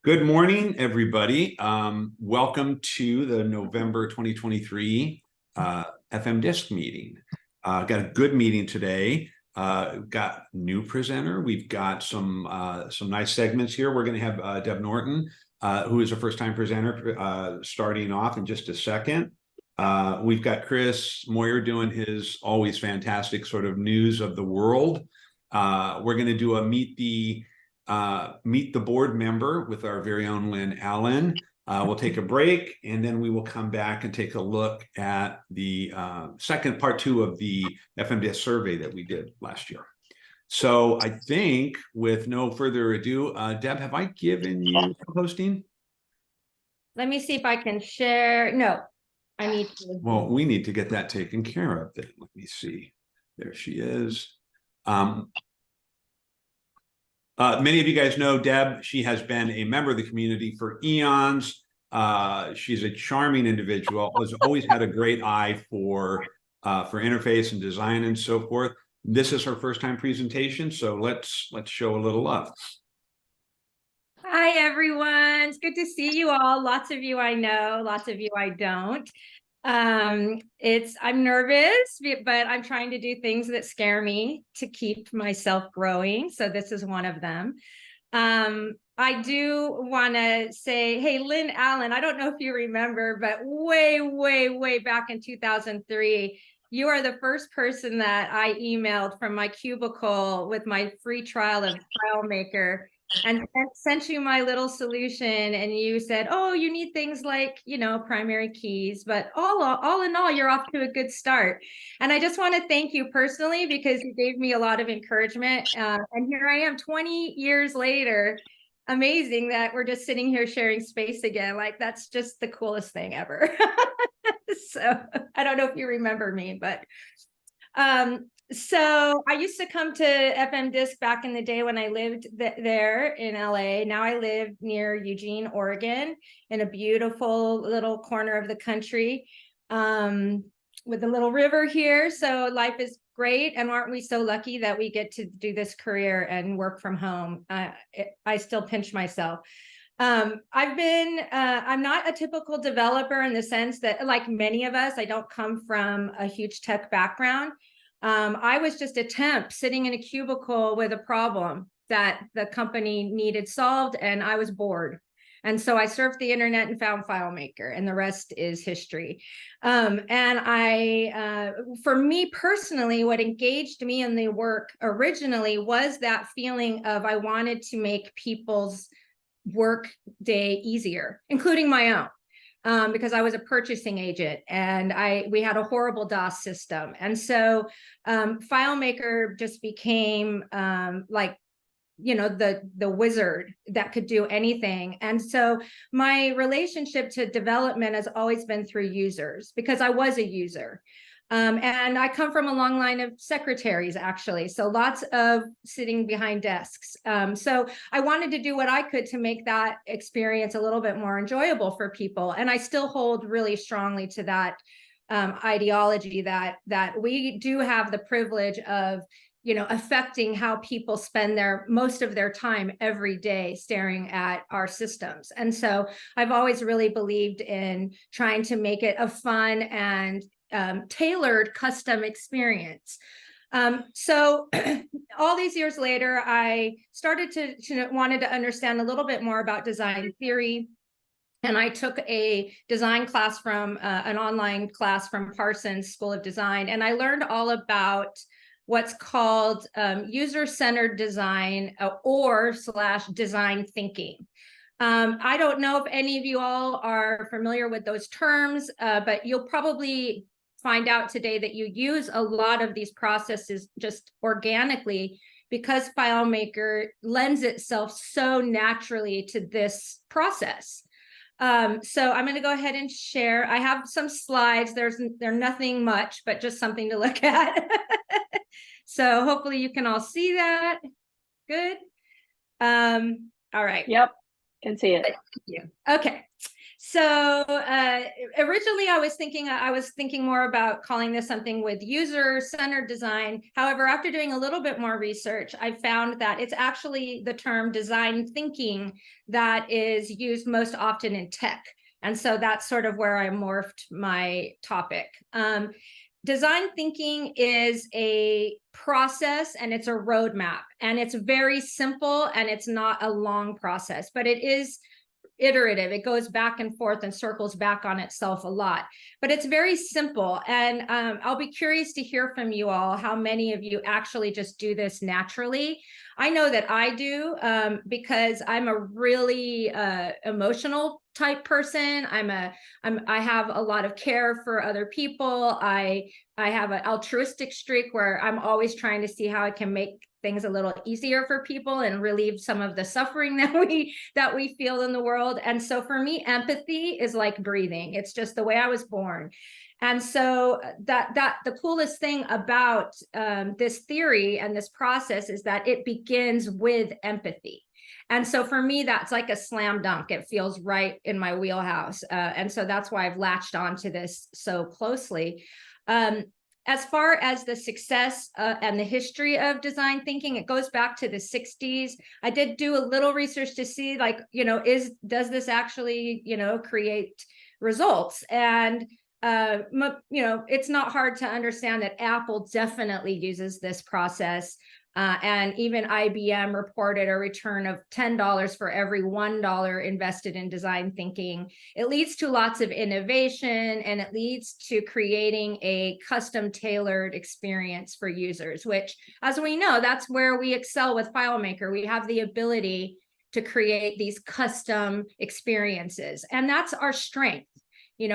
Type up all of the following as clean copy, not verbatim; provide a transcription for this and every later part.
Good morning, everybody. Welcome to the November 2023 FMDiSC meeting. Got a good meeting today. Got new presenter. We've got some nice segments here. We're going to have Deb Norton, who is a first-time presenter, starting off in just a second. We've got Chris Moyer doing his always fantastic sort of news of the world. We're going to do a meet the board member with our very own Lynn Allen. We'll take a break and then we will come back and take a look at the second part 2 of the FMDiSC survey that we did last year. So I think with no further ado, Deb, have I given you hosting? Let me see if I can share. No, I need to. Well, we need to get that taken care of then. Let me see. There she is. Many of you guys know Deb. She has been a member of the community for eons. She's a charming individual, has always had a great eye for interface and design and so forth. This is her first time presentation, so let's show a little love. Hi, everyone. It's good to see you all. Lots of you I know, lots of you I don't. I'm nervous, but I'm trying to do things that scare me to keep myself growing. So this is one of them. I do want to say, hey, Lynn Allen, I don't know if you remember, but way back in 2003, you are the first person that I emailed from my cubicle with my free trial of FileMaker and sent you my little solution, and you said, oh, you need things like, primary keys, but all in all, you're off to a good start. And I just want to thank you personally because you gave me a lot of encouragement. And here I am 20 years later. Amazing that we're just sitting here sharing space again. Like, that's just the coolest thing ever. So I don't know if you remember me, but so I used to come to FMDiSC back in the day when I lived there in LA. Now I live near Eugene, Oregon, in a beautiful little corner of the country, with a little river here. So life is great. And aren't we so lucky that we get to do this career and work from home? I still pinch myself. I'm not a typical developer in the sense that, like many of us, I don't come from a huge tech background. I was just a temp sitting in a cubicle with a problem that the company needed solved, and I was bored. And so I surfed the internet and found FileMaker, and the rest is history. For me personally, what engaged me in the work originally was that feeling of I wanted to make people's work day easier, including my own. Because I was a purchasing agent and we had a horrible DOS system. And so FileMaker just became the wizard that could do anything. And so my relationship to development has always been through users because I was a user. And I come from a long line of secretaries, actually. So lots of sitting behind desks. So I wanted to do what I could to make that experience a little bit more enjoyable for people. And I still hold really strongly to that ideology that we do have the privilege of, affecting how people spend most of their time every day staring at our systems. And so I've always really believed in trying to make it a fun and tailored custom experience. So all these years later, I started to wanted to understand a little bit more about design theory. And I took a design class from an online class from Parsons School of Design. And I learned all about what's called user-centered design / design thinking. I don't know if any of you all are familiar with those terms, but you'll probably find out today that you use a lot of these processes just organically because FileMaker lends itself so naturally to this process. So I'm going to go ahead and share. I have some slides. They're nothing much, but just something to look at. So hopefully you can all see that. Good. All right. Yep. Can see it. Thank you. Okay. So originally I was thinking more about calling this something with user-centered design. However, after doing a little bit more research, I found that it's actually the term design thinking that is used most often in tech. And so that's sort of where I morphed my topic. Design thinking is a process and it's a roadmap, and it's very simple and it's not a long process, but it is iterative. It goes back and forth and circles back on itself a lot, but it's very simple. And I'll be curious to hear from you all how many of you actually just do this naturally. I know that I do, because I'm a really emotional type person. I have a lot of care for other people. I have an altruistic streak where I'm always trying to see how I can make things a little easier for people and relieve some of the suffering that we feel in the world. And so for me, empathy is like breathing. It's just the way I was born. And so the coolest thing about this theory and this process is that it begins with empathy. And so for me, that's like a slam dunk. It feels right in my wheelhouse. And so that's why I've latched onto this so closely. As far as the success and the history of design thinking, it goes back to the 60s. I did do a little research to see, like, does this actually, create results? And, it's not hard to understand that Apple definitely uses this process. And even IBM reported a return of $10 for every $1 invested in design thinking. It leads to lots of innovation, and it leads to creating a custom tailored experience for users, which, as we know, that's where we excel with FileMaker. We have the ability to create these custom experiences, and that's our strength.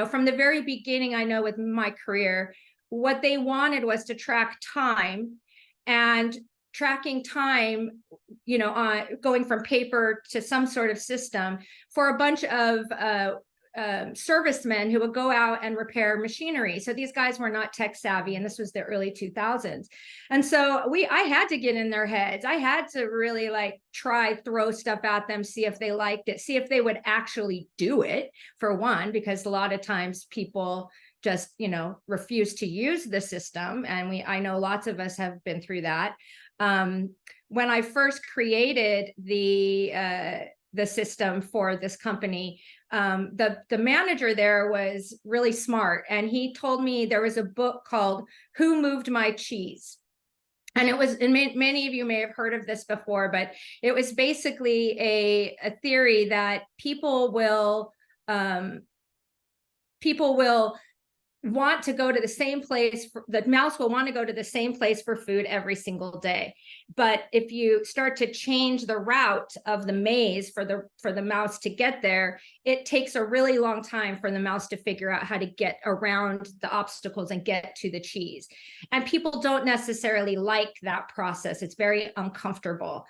From the very beginning, I know with my career, what they wanted was to track time, and tracking time, going from paper to some sort of system for a bunch of servicemen who would go out and repair machinery. So these guys were not tech savvy, and this was the early 2000s. And so I had to get in their heads. I had to really throw stuff at them, see if they liked it, see if they would actually do it, for one, because a lot of times people just, refuse to use the system. And I know lots of us have been through that. When I first created the system for this company, the manager there was really smart, and he told me there was a book called "Who Moved My Cheese?" And many of you may have heard of this before, but it was basically a theory that people will want to go to the same place. The mouse will want to go to the same place for food every single day. But if you start to change the route of the maze for the mouse to get there, it takes a really long time for the mouse to figure out how to get around the obstacles and get to the cheese. And people don't necessarily like that process. It's very uncomfortable.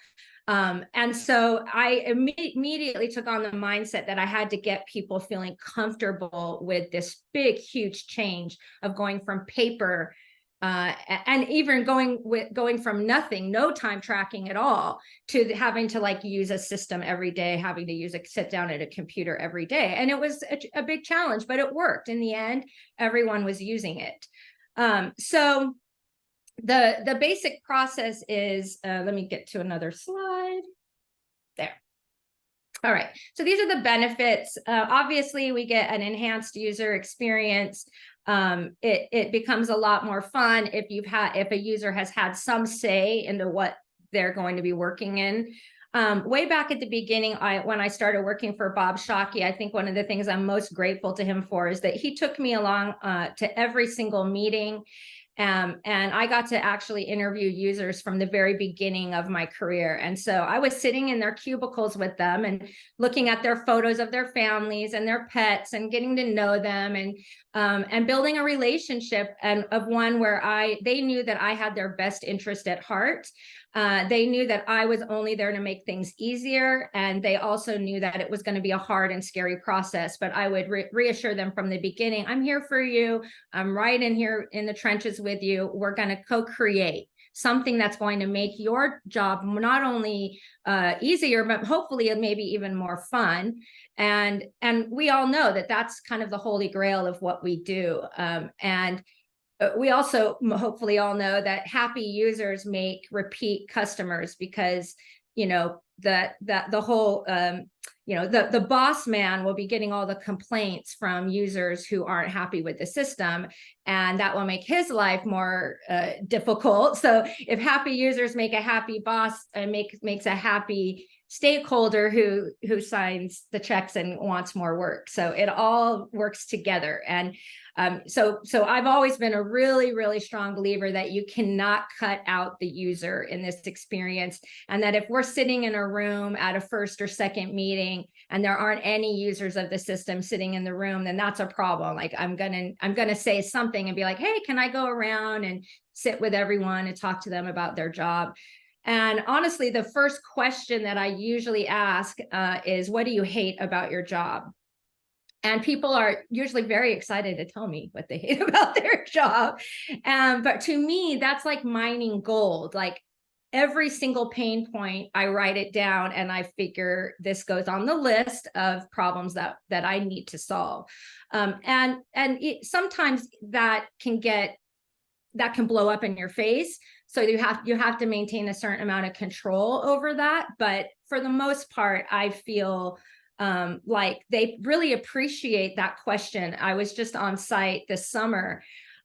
And so I immediately took on the mindset that I had to get people feeling comfortable with this big, huge change of going from paper and even going from nothing, no time tracking at all, to having to use a system every day, having to sit down at a computer every day. And it was a big challenge, but it worked. In the end, everyone was using it. So the basic process is, let me get to another slide. There. All right, so these are the benefits. Obviously, we get an enhanced user experience. It becomes a lot more fun if a user has had some say into what they're going to be working in. Way back at the beginning, when I started working for Bob Shockey, I think one of the things I'm most grateful to him for is that he took me along to every single meeting. And I got to actually interview users from the very beginning of my career. And so I was sitting in their cubicles with them and looking at their photos of their families and their pets and getting to know them and building a relationship of one where they knew that I had their best interest at heart. They knew that I was only there to make things easier. And they also knew that it was going to be a hard and scary process, but I would reassure them from the beginning, I'm here for you. I'm right in here in the trenches with you. We're going to co-create. something that's going to make your job not only easier, but hopefully maybe even more fun. And we all know that that's kind of the holy grail of what we do. And we also hopefully all know that happy users make repeat customers, because the whole the boss man will be getting all the complaints from users who aren't happy with the system, and that will make his life more difficult. So if happy users make a happy boss, makes a happy stakeholder who signs the checks and wants more work. So it all works together. And so I've always been a really, really strong believer that you cannot cut out the user in this experience. And that if we're sitting in a room at a first or second meeting and there aren't any users of the system sitting in the room, then that's a problem. Like I'm gonna say something and be like, hey, can I go around and sit with everyone and talk to them about their job? And honestly, the first question that I usually ask is, what do you hate about your job? And people are usually very excited to tell me what they hate about their job. But to me, that's like mining gold. Like every single pain point, I write it down and I figure this goes on the list of problems that I need to solve. Sometimes that can blow up in your face. So you have to maintain a certain amount of control over that. But for the most part, I feel like they really appreciate that question. I was just on site this summer,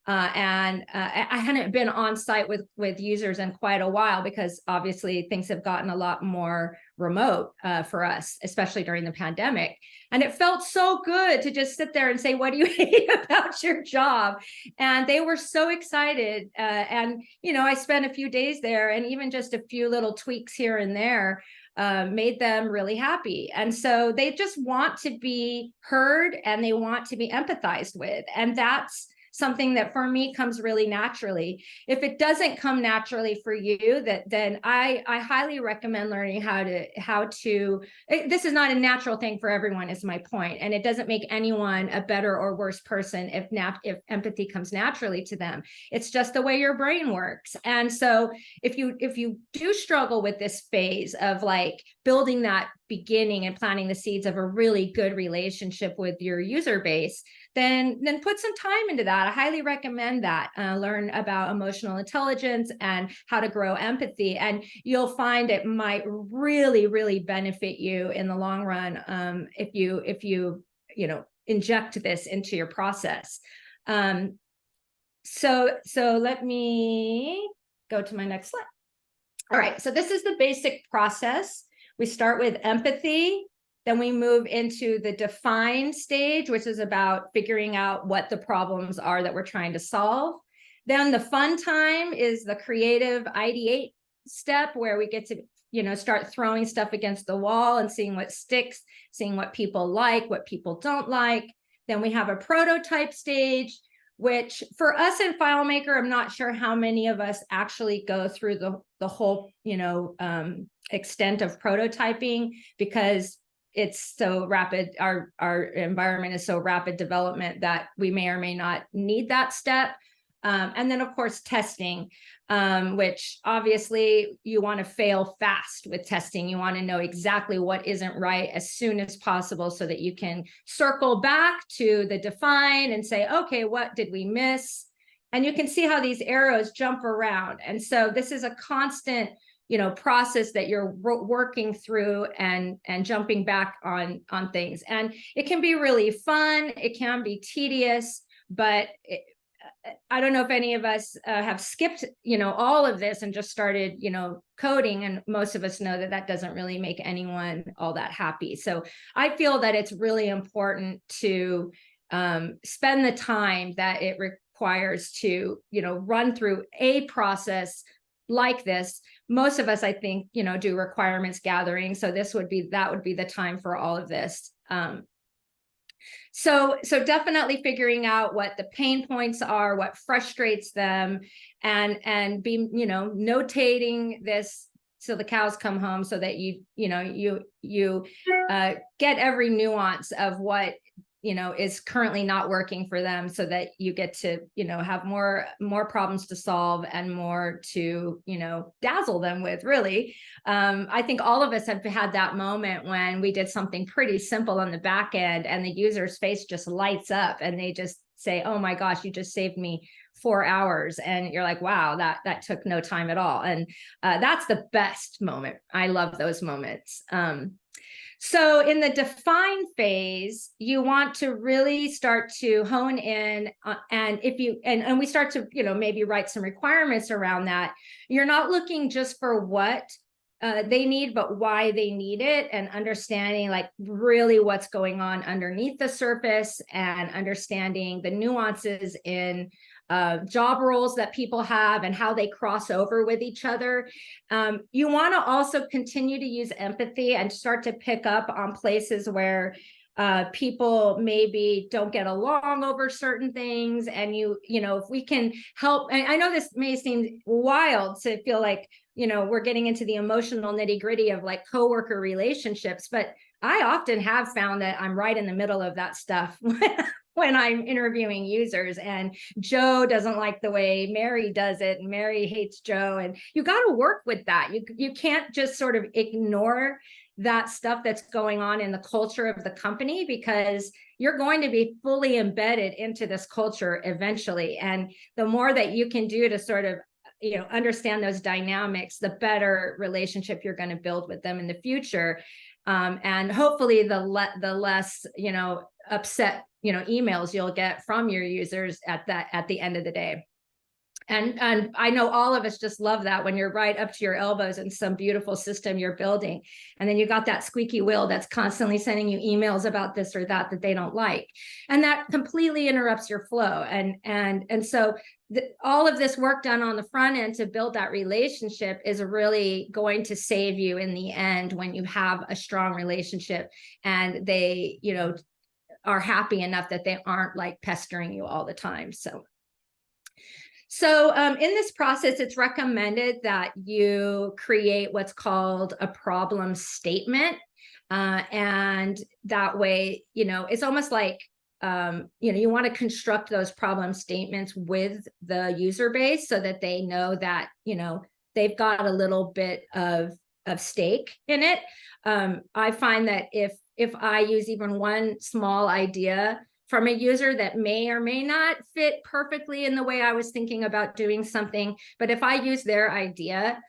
and I hadn't been on site with users in quite a while, because obviously things have gotten a lot more remote for us, especially during the pandemic. And it felt so good to just sit there and say, what do you hate about your job? And they were so excited. And I spent a few days there, and even just a few little tweaks here and there made them really happy. And so they just want to be heard and they want to be empathized with. And that's something that for me comes really naturally. If it doesn't come naturally for you, then I highly recommend learning how to. This is not a natural thing for everyone, is my point. And it doesn't make anyone a better or worse person if empathy comes naturally to them. It's just the way your brain works. And so if you do struggle with this phase of like building that beginning and planting the seeds of a really good relationship with your user base, then put some time into that. I highly recommend that. Learn about emotional intelligence and how to grow empathy. And you'll find it might really, really benefit you in the long run if you inject this into your process. So let me go to my next slide. All right, so this is the basic process. We start with empathy. Then we move into the define stage, which is about figuring out what the problems are that we're trying to solve. Then the fun time is the creative ideate step, where we get to start throwing stuff against the wall and seeing what sticks, seeing what people like, what people don't like. Then we have a prototype stage, which for us in FileMaker, I'm not sure how many of us actually go through the whole extent of prototyping, because it's so rapid. Our environment is so rapid development that we may or may not need that step. And then, of course, testing, which obviously you want to fail fast with testing. You want to know exactly what isn't right as soon as possible so that you can circle back to the define and say, okay, what did we miss? And you can see how these arrows jump around. And so this is a constant process that you're working through and jumping back on things. And it can be really fun. It can be tedious, but I don't know if any of us have skipped, all of this and just started, coding. And most of us know that doesn't really make anyone all that happy. So I feel that it's really important to spend the time that it requires to, run through a process like this. Most of us, I think, do requirements gathering. So that would be the time for all of this. So definitely figuring out what the pain points are, what frustrates them, and be, notating this till the cows come home, so that you get every nuance of what is currently not working for them, so that you get to, have more problems to solve and more to, dazzle them with, really. I think all of us have had that moment when we did something pretty simple on the back end and the user's face just lights up and they just say, oh my gosh, you just saved me 4 hours. And you're like, wow, that took no time at all. And that's the best moment. I love those moments. So in the define phase, you want to really start to hone in, and we start to, maybe write some requirements around that. You're not looking just for what they need, but why they need it, and understanding like really what's going on underneath the surface, and understanding the nuances in job roles that people have and how they cross over with each other. You want to also continue to use empathy and start to pick up on places where people maybe don't get along over certain things. And if we can help, and I know this may seem wild to feel like, we're getting into the emotional nitty-gritty of like coworker relationships, but I often have found that I'm right in the middle of that stuff when I'm interviewing users, and Joe doesn't like the way Mary does it, and Mary hates Joe, and you got to work with that. You can't just sort of ignore that stuff that's going on in the culture of the company, because you're going to be fully embedded into this culture eventually. And the more that you can do to sort of, understand those dynamics, the better relationship you're going to build with them in the future. And hopefully the less, upset, emails you'll get from your users at the end of the day. And I know all of us just love that when you're right up to your elbows in some beautiful system you're building, and then you got that squeaky wheel that's constantly sending you emails about this or that they don't like, and that completely interrupts your flow. And so all of this work done on the front end to build that relationship is really going to save you in the end when you have a strong relationship and they, are happy enough that they aren't like pestering you all the time. So in this process, it's recommended that you create what's called a problem statement. And that way, it's almost like, you want to construct those problem statements with the user base so that they know that, they've got a little bit of stake in it. I find that if I use even one small idea from a user that may or may not fit perfectly in the way I was thinking about doing something, but if I use their idea,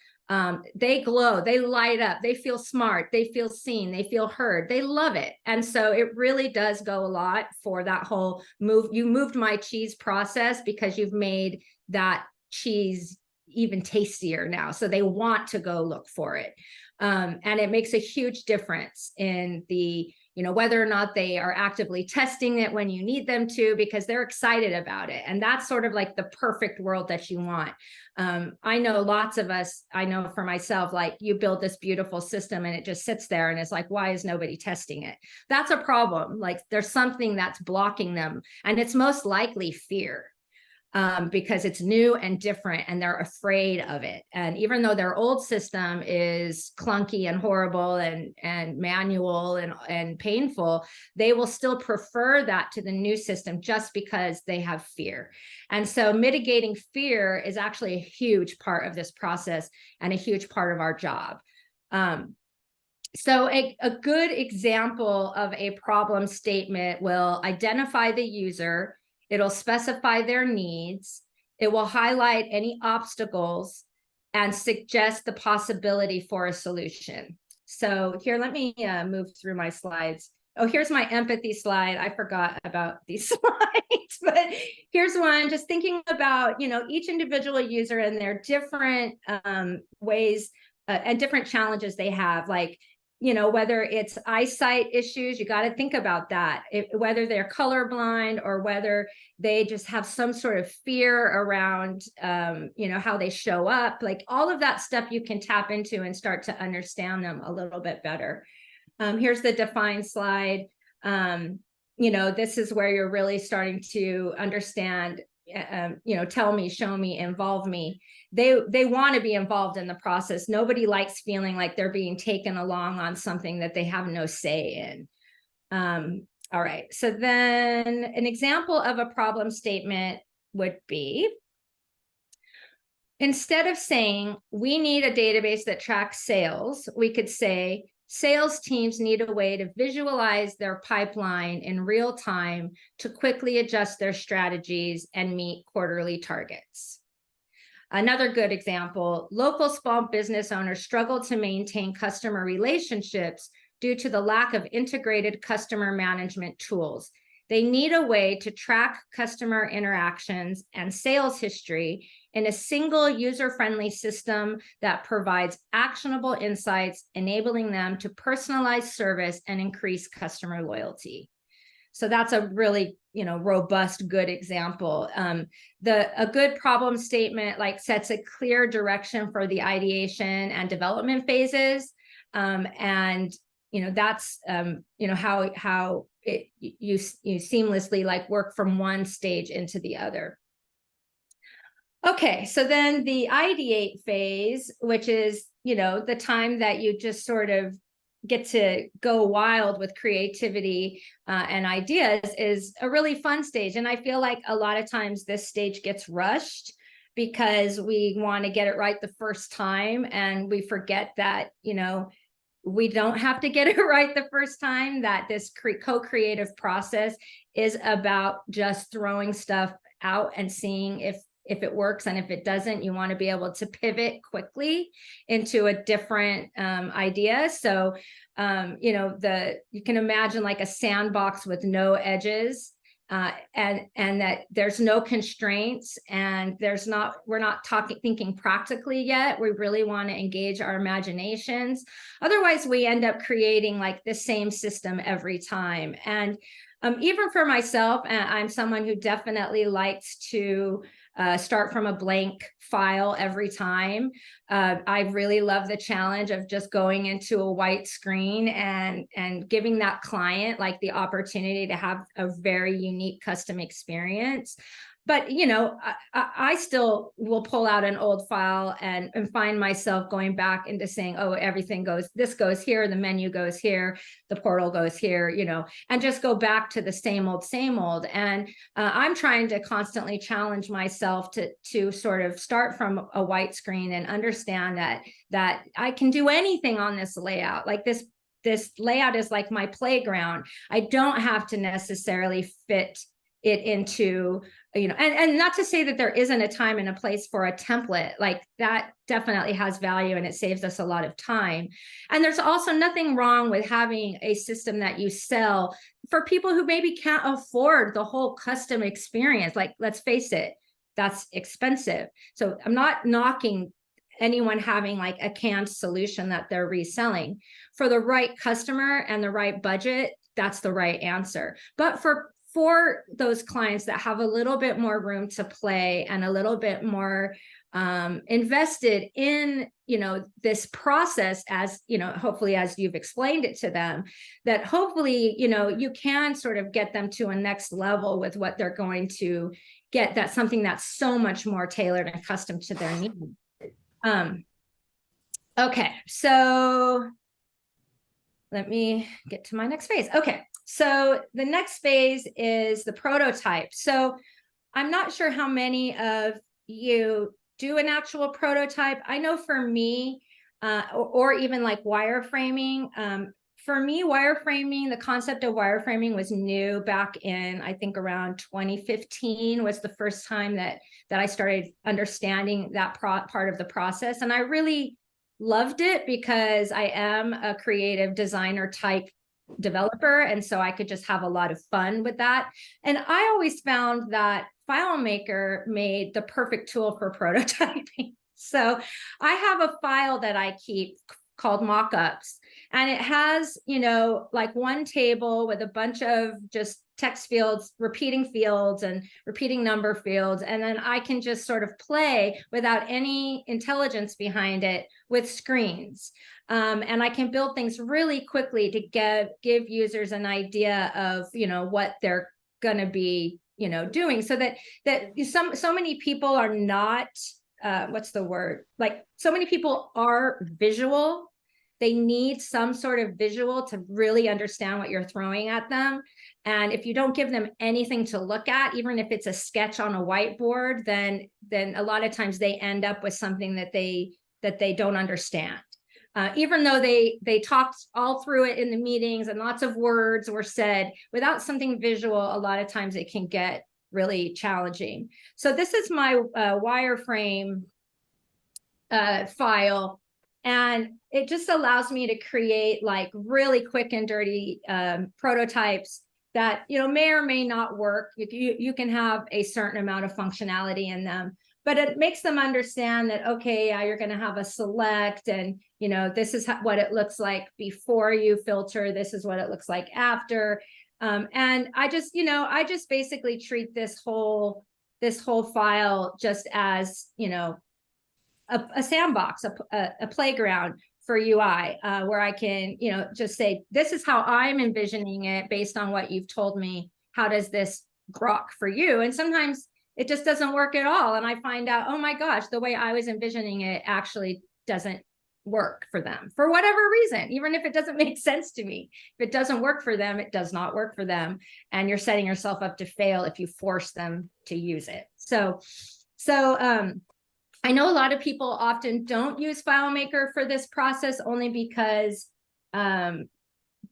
they glow, they light up, they feel smart, they feel seen, they feel heard, they love it. And so it really does go a lot for that whole you moved my cheese process, because you've made that cheese even tastier now. So they want to go look for it. And it makes a huge difference in the, whether or not they are actively testing it when you need them to, because they're excited about it. And that's sort of like the perfect world that you want. I know lots of us, I know for myself, like you build this beautiful system and it just sits there and it's like, why is nobody testing it? That's a problem. Like there's something that's blocking them, and it's most likely fear. Because it's new and different and they're afraid of it. And even though their old system is clunky and horrible and manual and painful, they will still prefer that to the new system just because they have fear. And so mitigating fear is actually a huge part of this process and a huge part of our job. So a good example of a problem statement will identify the user. It'll specify their needs. It will highlight any obstacles and suggest the possibility for a solution. So here, let me move through my slides. Oh, here's my empathy slide. I forgot about these slides, but here's one, just thinking about, each individual user and their different ways and different challenges they have, like, whether it's eyesight issues, you got to think about that. Whether they're colorblind or whether they just have some sort of fear around, how they show up, like all of that stuff you can tap into and start to understand them a little bit better. Here's the define slide. This is where you're really starting to understand, tell me, show me, involve me. They want to be involved in the process. Nobody likes feeling like they're being taken along on something that they have no say in. All right, so then an example of a problem statement would be, instead of saying we need a database that tracks sales, we could say sales teams need a way to visualize their pipeline in real time to quickly adjust their strategies and meet quarterly targets. Another good example, local small business owners struggle to maintain customer relationships due to the lack of integrated customer management tools. They need a way to track customer interactions and sales history in a single user-friendly system that provides actionable insights, enabling them to personalize service and increase customer loyalty. So that's a really, robust, good example. A good problem statement like sets a clear direction for the ideation and development phases. That's how you seamlessly like work from one stage into the other. Okay, so then the ideate phase, which is, the time that you just sort of get to go wild with creativity and ideas, is a really fun stage. And I feel like a lot of times this stage gets rushed because we want to get it right the first time, and we forget that, we don't have to get it right the first time, that this co-creative process is about just throwing stuff out and seeing if it works. And if it doesn't, you want to be able to pivot quickly into a different idea. So, you can imagine like a sandbox with no edges, and that there's no constraints, and we're not thinking practically yet. We really want to engage our imaginations. Otherwise, we end up creating like the same system every time. And even for myself, I'm someone who definitely likes to start from a blank file every time. I really love the challenge of just going into a white screen and giving that client like the opportunity to have a very unique custom experience. But, I still will pull out an old file and find myself going back into saying, oh, this goes here, the menu goes here, the portal goes here, and just go back to the same old. And I'm trying to constantly challenge myself to sort of start from a white screen and understand that I can do anything on this layout. Like this layout is like my playground. I don't have to necessarily fit it into, and not to say that there isn't a time and a place for a template. Like that definitely has value and it saves us a lot of time. And there's also nothing wrong with having a system that you sell for people who maybe can't afford the whole custom experience. Like, let's face it, that's expensive. So I'm not knocking anyone having like a canned solution that they're reselling. For the right customer and the right budget, that's the right answer. But for those clients that have a little bit more room to play and a little bit more invested in, this process, as, hopefully as you've explained it to them, that hopefully, you can sort of get them to a next level with what they're going to get. That's something that's so much more tailored and custom to their needs. Okay, so let me get to my next phase. Okay, so the next phase is the prototype. So I'm not sure how many of you do an actual prototype. I know for me, or even like wireframing, for me, wireframing, the concept of wireframing was new back in, I think around 2015 was the first time that I started understanding that part of the process. And I really loved it because I am a creative designer type developer. And so I could just have a lot of fun with that. And I always found that FileMaker made the perfect tool for prototyping. So I have a file that I keep called mockups, and it has, like one table with a bunch of just text fields, repeating fields and repeating number fields. And then I can just sort of play without any intelligence behind it with screens. And I can build things really quickly to give users an idea of, what they're going to be, doing, so that so many people are not, what's the word? Like, so many people are visual They need some sort of visual to really understand what you're throwing at them. And if you don't give them anything to look at, even if it's a sketch on a whiteboard, then a lot of times they end up with something that they don't understand. Even though they talked all through it in the meetings and lots of words were said, without something visual, a lot of times it can get really challenging. So this is my wireframe file, and it just allows me to create like really quick and dirty prototypes that, you know, may or may not work. You can have a certain amount of functionality in them, but it makes them understand that, okay, you're going to have a select, and, you know, this is what it looks like before you filter. This is what it looks like after. And I just, you know, I just basically treat this whole file just as, you know, a sandbox, a playground for UI, where I can, you know, just say, this is how I'm envisioning it based on what you've told me. How does this grok for you? And sometimes it just doesn't work at all. And I find out, oh my gosh, the way I was envisioning it actually doesn't work for them for whatever reason. Even if it doesn't make sense to me, if it doesn't work for them, it does not work for them. And you're setting yourself up to fail if you force them to use it. So I know a lot of people often don't use FileMaker for this process, only because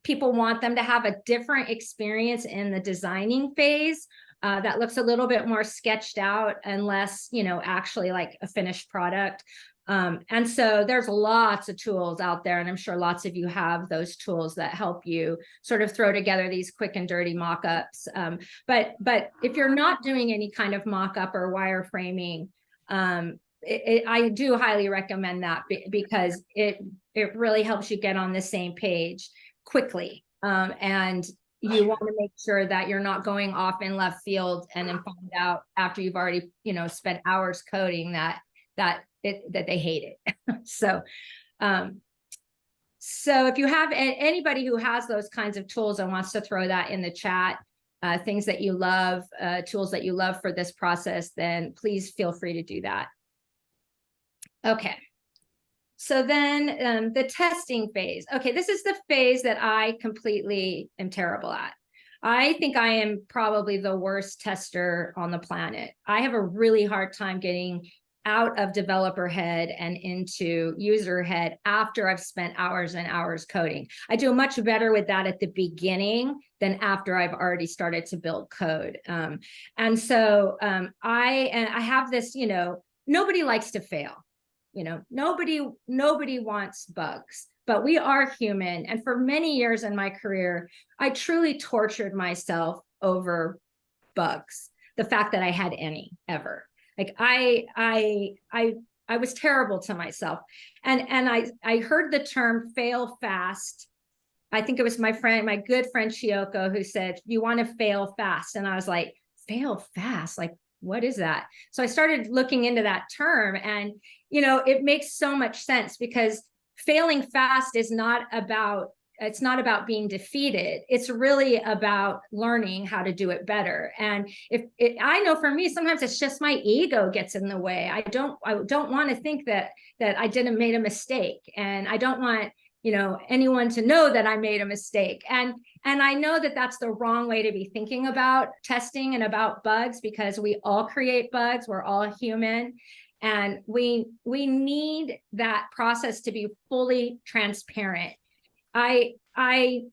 people want them to have a different experience in the designing phase that looks a little bit more sketched out and less, you know, actually like a finished product. And so there's lots of tools out there, and I'm sure lots of you have those tools that help you sort of throw together these quick and dirty mock-ups. But if you're not doing any kind of mock-up or wireframing, I do highly recommend that, because it really helps you get on the same page quickly. And you want to make sure that you're not going off in left field and then find out after you've already, you know, spent hours coding that they hate it. So if you have anybody who has those kinds of tools and wants to throw that in the chat, things that you love, tools that you love for this process, then please feel free to do that. Okay, so then the testing phase. Okay, this is the phase that I completely am terrible at. I think I am probably the worst tester on the planet. I have a really hard time getting out of developer head and into user head after I've spent hours and hours coding. I do much better with that at the beginning than after I've already started to build code. And so I have this, you know, nobody likes to fail. You know, nobody wants bugs, but we are human. And for many years in my career, I truly tortured myself over bugs. The fact that I had any ever. Like I was terrible to myself. And I heard the term fail fast. I think it was my good friend Chioko, who said, you want to fail fast. And I was like, fail fast? Like, what is that? So I started looking into that term, and, you know, it makes so much sense, because failing fast is not about, it's not about being defeated. It's really about learning how to do it better. And I know for me, sometimes it's just my ego gets in the way. I don't want to think that I didn't make a mistake, and I don't want, you know, anyone to know that I made a mistake. And I know that that's the wrong way to be thinking about testing and about bugs, because we all create bugs. We're all human. And we need that process to be fully transparent. You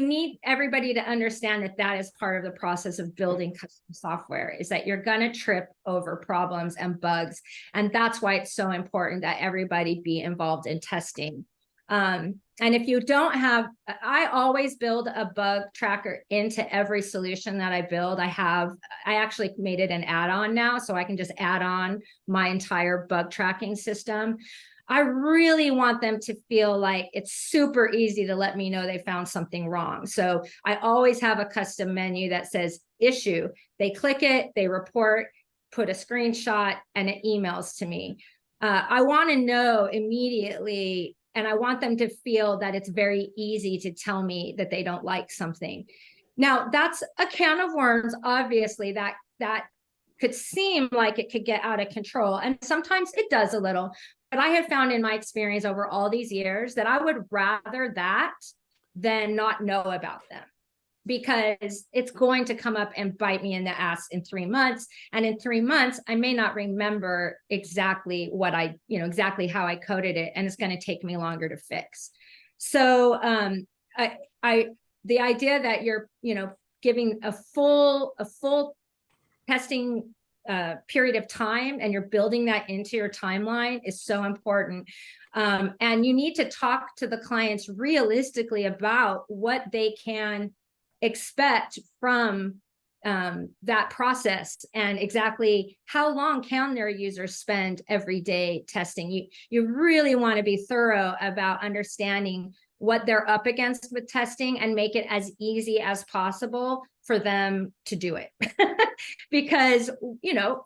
need everybody to understand that is part of the process of building custom software, is that you're going to trip over problems and bugs. And that's why it's so important that everybody be involved in testing. And if you don't have, I always build a bug tracker into every solution that I build. I actually made it an add-on now, so I can just add on my entire bug tracking system. I really want them to feel like it's super easy to let me know they found something wrong. So I always have a custom menu that says issue. They click it, they report, put a screenshot, and it emails to me. I want to know immediately, and I want them to feel that it's very easy to tell me that they don't like something. Now, that's a can of worms, obviously, that could seem like it could get out of control. And sometimes it does a little. I have found in my experience over all these years that I would rather that than not know about them, because it's going to come up and bite me in the ass in 3 months. And in 3 months, I may not remember exactly what exactly how I coded it. And it's going to take me longer to fix. So the idea that you're, giving a full testing period of time and you're building that into your timeline is so important. And you need to talk to the clients realistically about what they can expect from that process, and exactly how long can their users spend every day testing. You really want to be thorough about understanding what they're up against with testing and make it as easy as possible for them to do it. Because,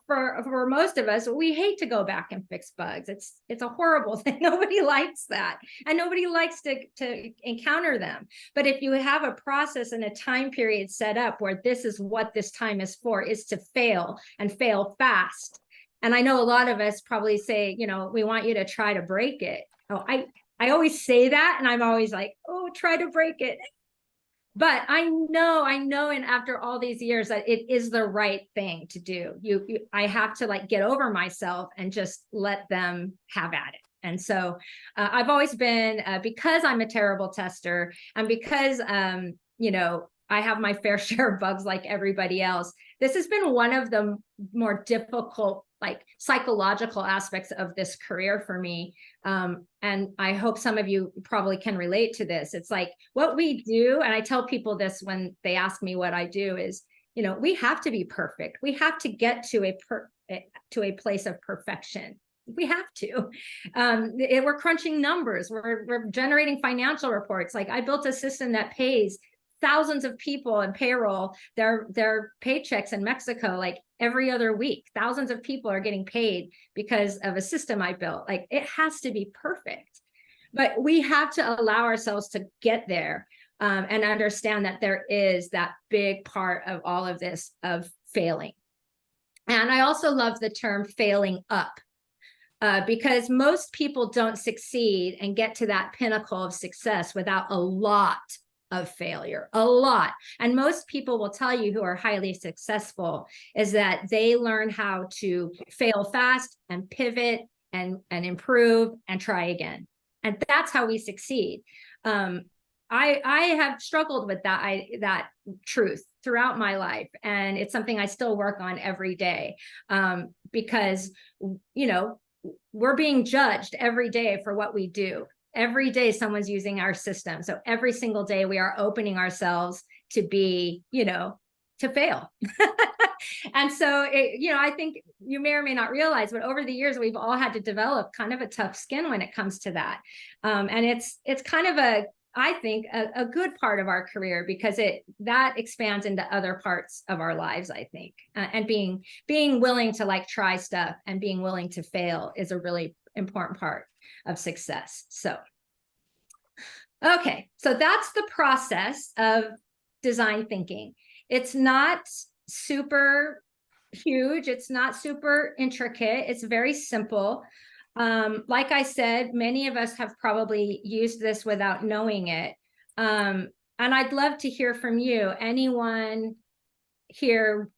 for most of us, we hate to go back and fix bugs. It's a horrible thing. Nobody likes that. And nobody likes to encounter them. But if you have a process and a time period set up where this is what this time is for, is to fail and fail fast. And I know a lot of us probably say, we want you to try to break it. Oh, I always say that, and I'm always like, oh, try to break it. But I know, and after all these years, that it is the right thing to do. I have to get over myself and just let them have at it. And so I've always been, because I'm a terrible tester, and because, I have my fair share of bugs like everybody else, this has been one of the more difficult, psychological aspects of this career for me. And I hope some of you probably can relate to this. It's like what we do, and I tell people this when they ask me what I do, is, we have to be perfect. We have to get to a place of perfection. We have to. We're crunching numbers. We're generating financial reports. I built a system that pays thousands of people in payroll their paychecks in Mexico every other week. Thousands of people are getting paid because of a system I built. It has to be perfect, but we have to allow ourselves to get there, and understand that there is that big part of all of this of failing. And I also love the term failing up, because most people don't succeed and get to that pinnacle of success without a lot of failure, a lot. And most people will tell you who are highly successful is that they learn how to fail fast and pivot and improve and try again. And that's how we succeed. I have struggled with that truth throughout my life. And it's something I still work on every day, because, we're being judged every day for what we do. Every day someone's using our system. So every single day we are opening ourselves to be, to fail. And so, I think you may or may not realize, but over the years, we've all had to develop kind of a tough skin when it comes to that. And it's kind of I think a good part of our career, because that expands into other parts of our lives, I think. And being willing to try stuff and being willing to fail is a really important part of success. So, okay, so that's the process of design thinking. It's not super huge. It's not super intricate. It's very simple. Like I said, many of us have probably used this without knowing it. And I'd love to hear from you. Anyone here,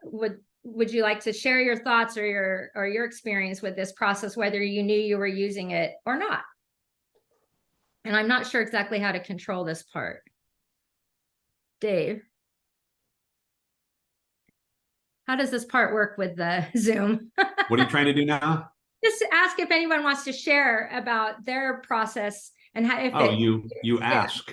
would you like to share your thoughts or your experience with this process, whether you knew you were using it or not? And I'm not sure exactly how to control this part. Dave, how does this part work with the Zoom? What are you trying to do now? Just ask if anyone wants to share about their process and how. Oh, you ask.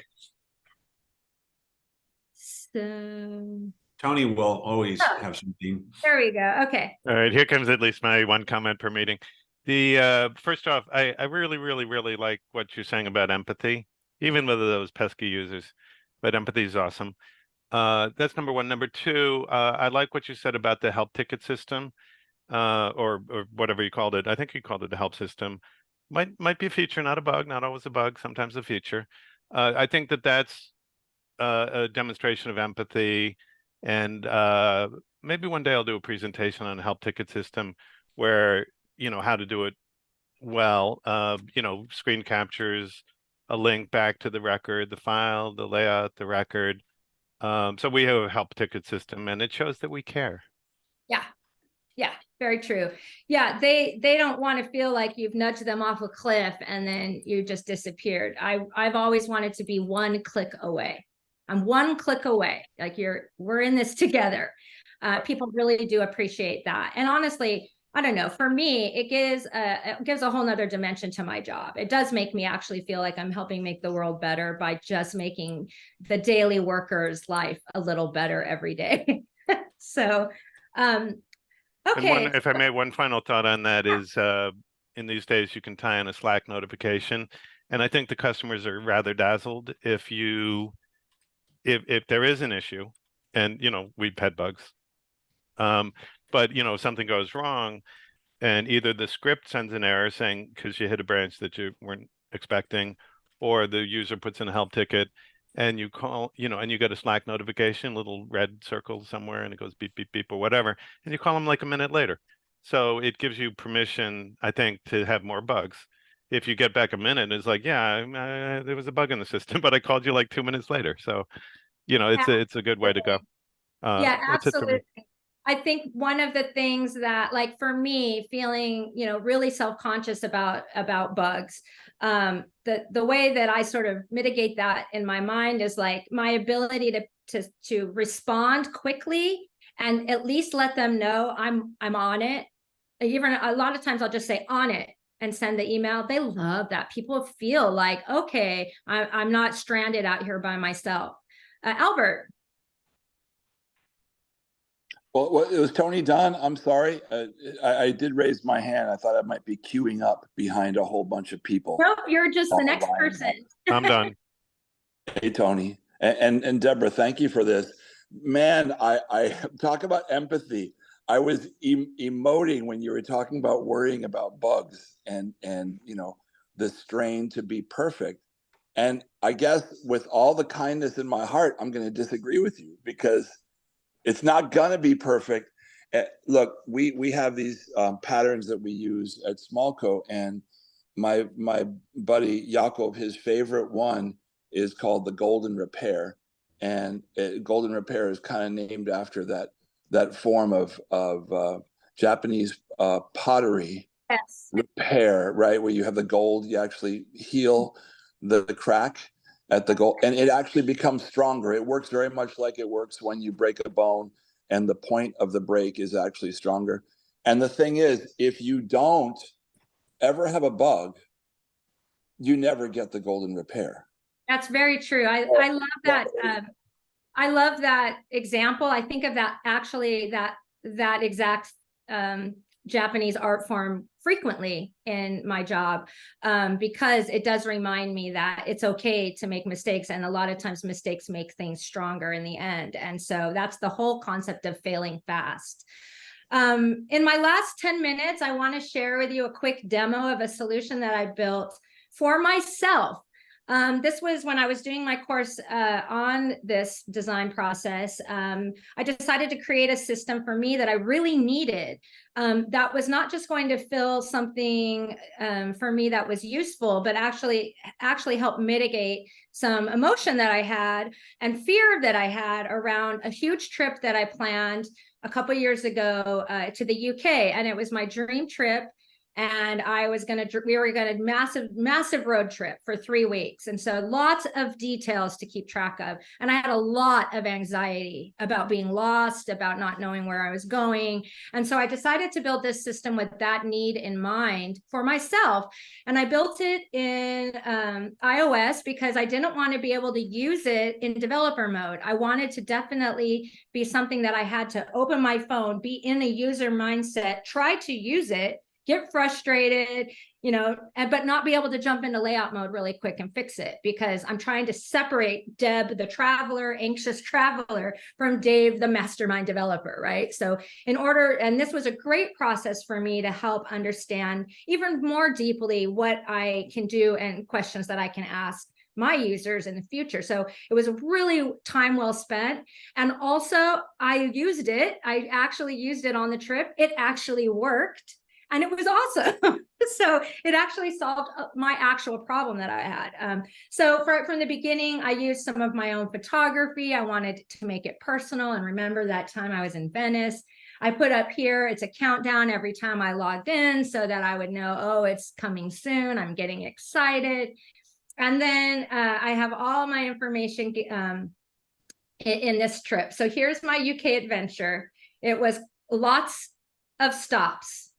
So Tony will always have something. There we go. Okay. All right, here comes at least my one comment per meeting. First off, I really, really, really like what you're saying about empathy, even with those pesky users. But empathy is awesome. That's number one. Number two, I like what you said about the help ticket system, or whatever you called it. I think you called it the help system. Might be a feature, not a bug, not always a bug, sometimes a feature. I think that's a demonstration of empathy. And maybe one day I'll do a presentation on a help ticket system where, how to do it well. Screen captures a link back to the record, the file, the layout, the record. So we have a help ticket system, and it shows that we care. Yeah. Yeah, very true. Yeah, they don't want to feel like you've nudged them off a cliff and then you just disappeared. I've always wanted to be one click away. I'm one click away. Like we're in this together. People really do appreciate that. And honestly, I don't know, for me, it gives a whole nother dimension to my job. It does make me actually feel like I'm helping make the world better by just making the daily worker's life a little better every day. So, okay. And if I may, one final thought on that is, in these days, you can tie in a Slack notification. And I think the customers are rather dazzled if there is an issue, and, we've had bugs. But, if something goes wrong and either the script sends an error saying, because you hit a branch that you weren't expecting, or the user puts in a help ticket, and you call, and you get a Slack notification, little red circle somewhere, and it goes beep, beep, beep, or whatever, and you call them like a minute later. So it gives you permission, I think, to have more bugs. If you get back a minute, it's like, yeah, there was a bug in the system, but I called you like 2 minutes later. So, it's a good way to go. Yeah, That's it for me. absolutely. I think one of the things that, like, for me, feeling, really self-conscious about bugs, the way that I sort of mitigate that in my mind is like my ability to respond quickly and at least let them know I'm on it. Even a lot of times I'll just say on it and send the email. They love that. People feel like, okay, I'm not stranded out here by myself. Albert. Well, it was Tony Dunn. I'm sorry. I did raise my hand. I thought I might be queuing up behind a whole bunch of people. Nope, you're just the next person. I'm done. Hey, Tony. And Deborah, thank you for this. Man, I talk about empathy. I was emoting when you were talking about worrying about bugs and the strain to be perfect. And I guess with all the kindness in my heart, I'm going to disagree with you because it's not gonna be perfect. Look, we have these patterns that we use at Smallco, and my buddy Jakob, his favorite one is called the Golden Repair, and Golden Repair is kind of named after that form of Japanese pottery. Yes. Repair, right, where you have the gold, you actually heal the crack at the goal, and it actually becomes stronger. It works very much like it works when you break a bone, and the point of the break is actually stronger. And the thing is, if you don't ever have a bug, you never get the golden repair. That's very true. I love that. I love that example. I think of that actually that exact Japanese art form frequently in my job, because it does remind me that it's okay to make mistakes, and a lot of times mistakes make things stronger in the end. And so that's the whole concept of failing fast. In my last 10 minutes, I want to share with you a quick demo of a solution that I built for myself. This was when I was doing my course on this design process. I decided to create a system for me that I really needed, that was not just going to fill something for me that was useful, but actually help mitigate some emotion that I had and fear that I had around a huge trip that I planned a couple years ago to the UK. And it was my dream trip. And we were going to massive road trip for 3 weeks. And so lots of details to keep track of. And I had a lot of anxiety about being lost, about not knowing where I was going. And so I decided to build this system with that need in mind for myself. And I built it in iOS because I didn't want to be able to use it in developer mode. I wanted to definitely be something that I had to open my phone, be in a user mindset, try to use it, get frustrated, but not be able to jump into layout mode really quick and fix it, because I'm trying to separate Deb, the traveler, anxious traveler, from Dave, the mastermind developer, right? So and this was a great process for me to help understand even more deeply what I can do and questions that I can ask my users in the future. So it was really time well spent. And also I actually used it on the trip. It actually worked. and it was awesome. So it actually solved my actual problem that I had. So from the beginning, I used some of my own photography. I wanted to make it personal and remember that time I was in Venice. I put up here, it's a countdown every time I logged in so that I would know, oh, it's coming soon. I'm getting excited. And then I have all my information in this trip. So here's my UK adventure. It was lots of stops,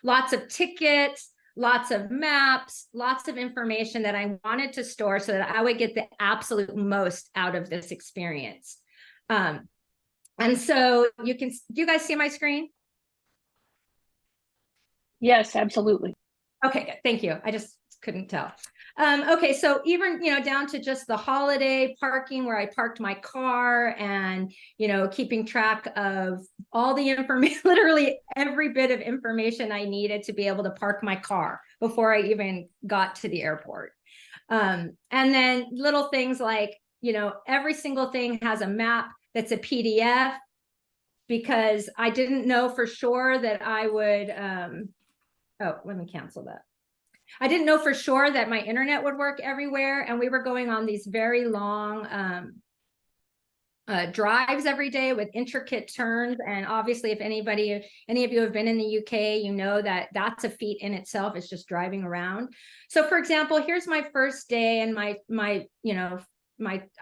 lots of tickets, lots of maps, lots of information that I wanted to store so that I would get the absolute most out of this experience. And so do you guys see my screen? Yes, absolutely. Okay, good. Thank you. I just couldn't tell. Okay, so even, down to just the holiday parking where I parked my car and, keeping track of all the information, literally every bit of information I needed to be able to park my car before I even got to the airport. And then little things like, every single thing has a map that's a PDF because I didn't know for sure that I would, oh, let me cancel that. I didn't know for sure that my internet would work everywhere. And we were going on these very long drives every day with intricate turns. And obviously, if any of you have been in the UK, you know that that's a feat in itself. It's just driving around. So for example, here's my first day and I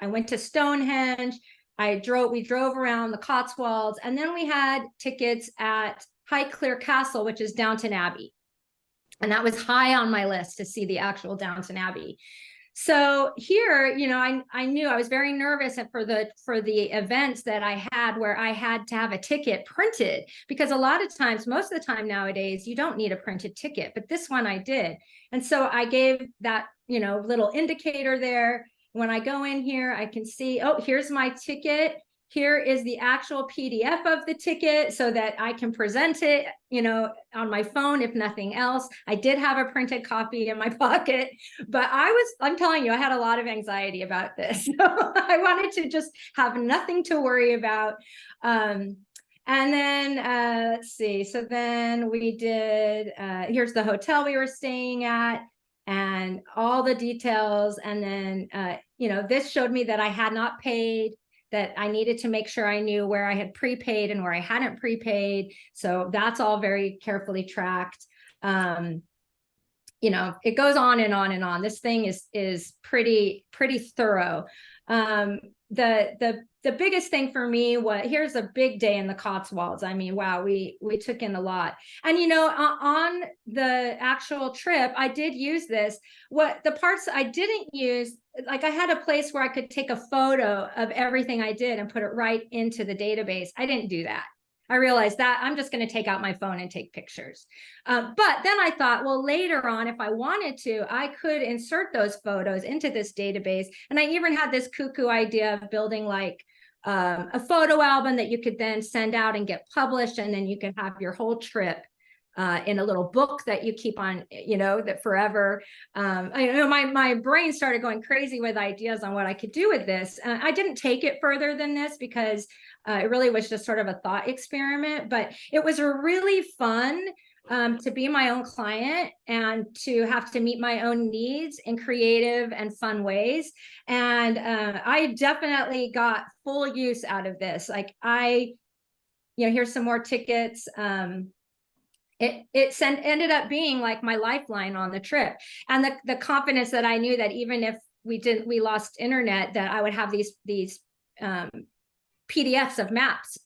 went to Stonehenge. We drove around the Cotswolds, and then we had tickets at Highclere Castle, which is Downton Abbey. And that was high on my list to see the actual Downton Abbey. So here, I knew I was very nervous for the events that I had where I had to have a ticket printed, because a lot of times, most of the time nowadays, you don't need a printed ticket, but this one I did. And so I gave that, little indicator there. When I go in here, I can see, oh, here's my ticket. Here is the actual PDF of the ticket so that I can present it, on my phone, if nothing else. I did have a printed copy in my pocket, but I'm telling you, I had a lot of anxiety about this. So I wanted to just have nothing to worry about. And then let's see. So then we did, here's the hotel we were staying at and all the details. And then, this showed me that I had not paid, that I needed to make sure I knew where I had prepaid and where I hadn't prepaid. So that's all very carefully tracked. It goes on and on and on. This thing is pretty thorough. The biggest thing for me was, here's a big day in the Cotswolds. I mean, wow, we took in a lot. And, on the actual trip, I did use this. What the parts I didn't use, like I had a place where I could take a photo of everything I did and put it right into the database. I didn't do that. I realized that I'm just going to take out my phone and take pictures. But then I thought, well, later on, if I wanted to, I could insert those photos into this database. And I even had this cuckoo idea of building like a photo album that you could then send out and get published. And then you can have your whole trip in a little book that you keep on, that forever. My brain started going crazy with ideas on what I could do with this. I didn't take it further than this because it really was just sort of a thought experiment, but it was really fun to be my own client and to have to meet my own needs in creative and fun ways. And I definitely got full use out of this. Like here's some more tickets. It ended up being like my lifeline on the trip, and the confidence that I knew that even if we lost internet, that I would have these PDFs of maps,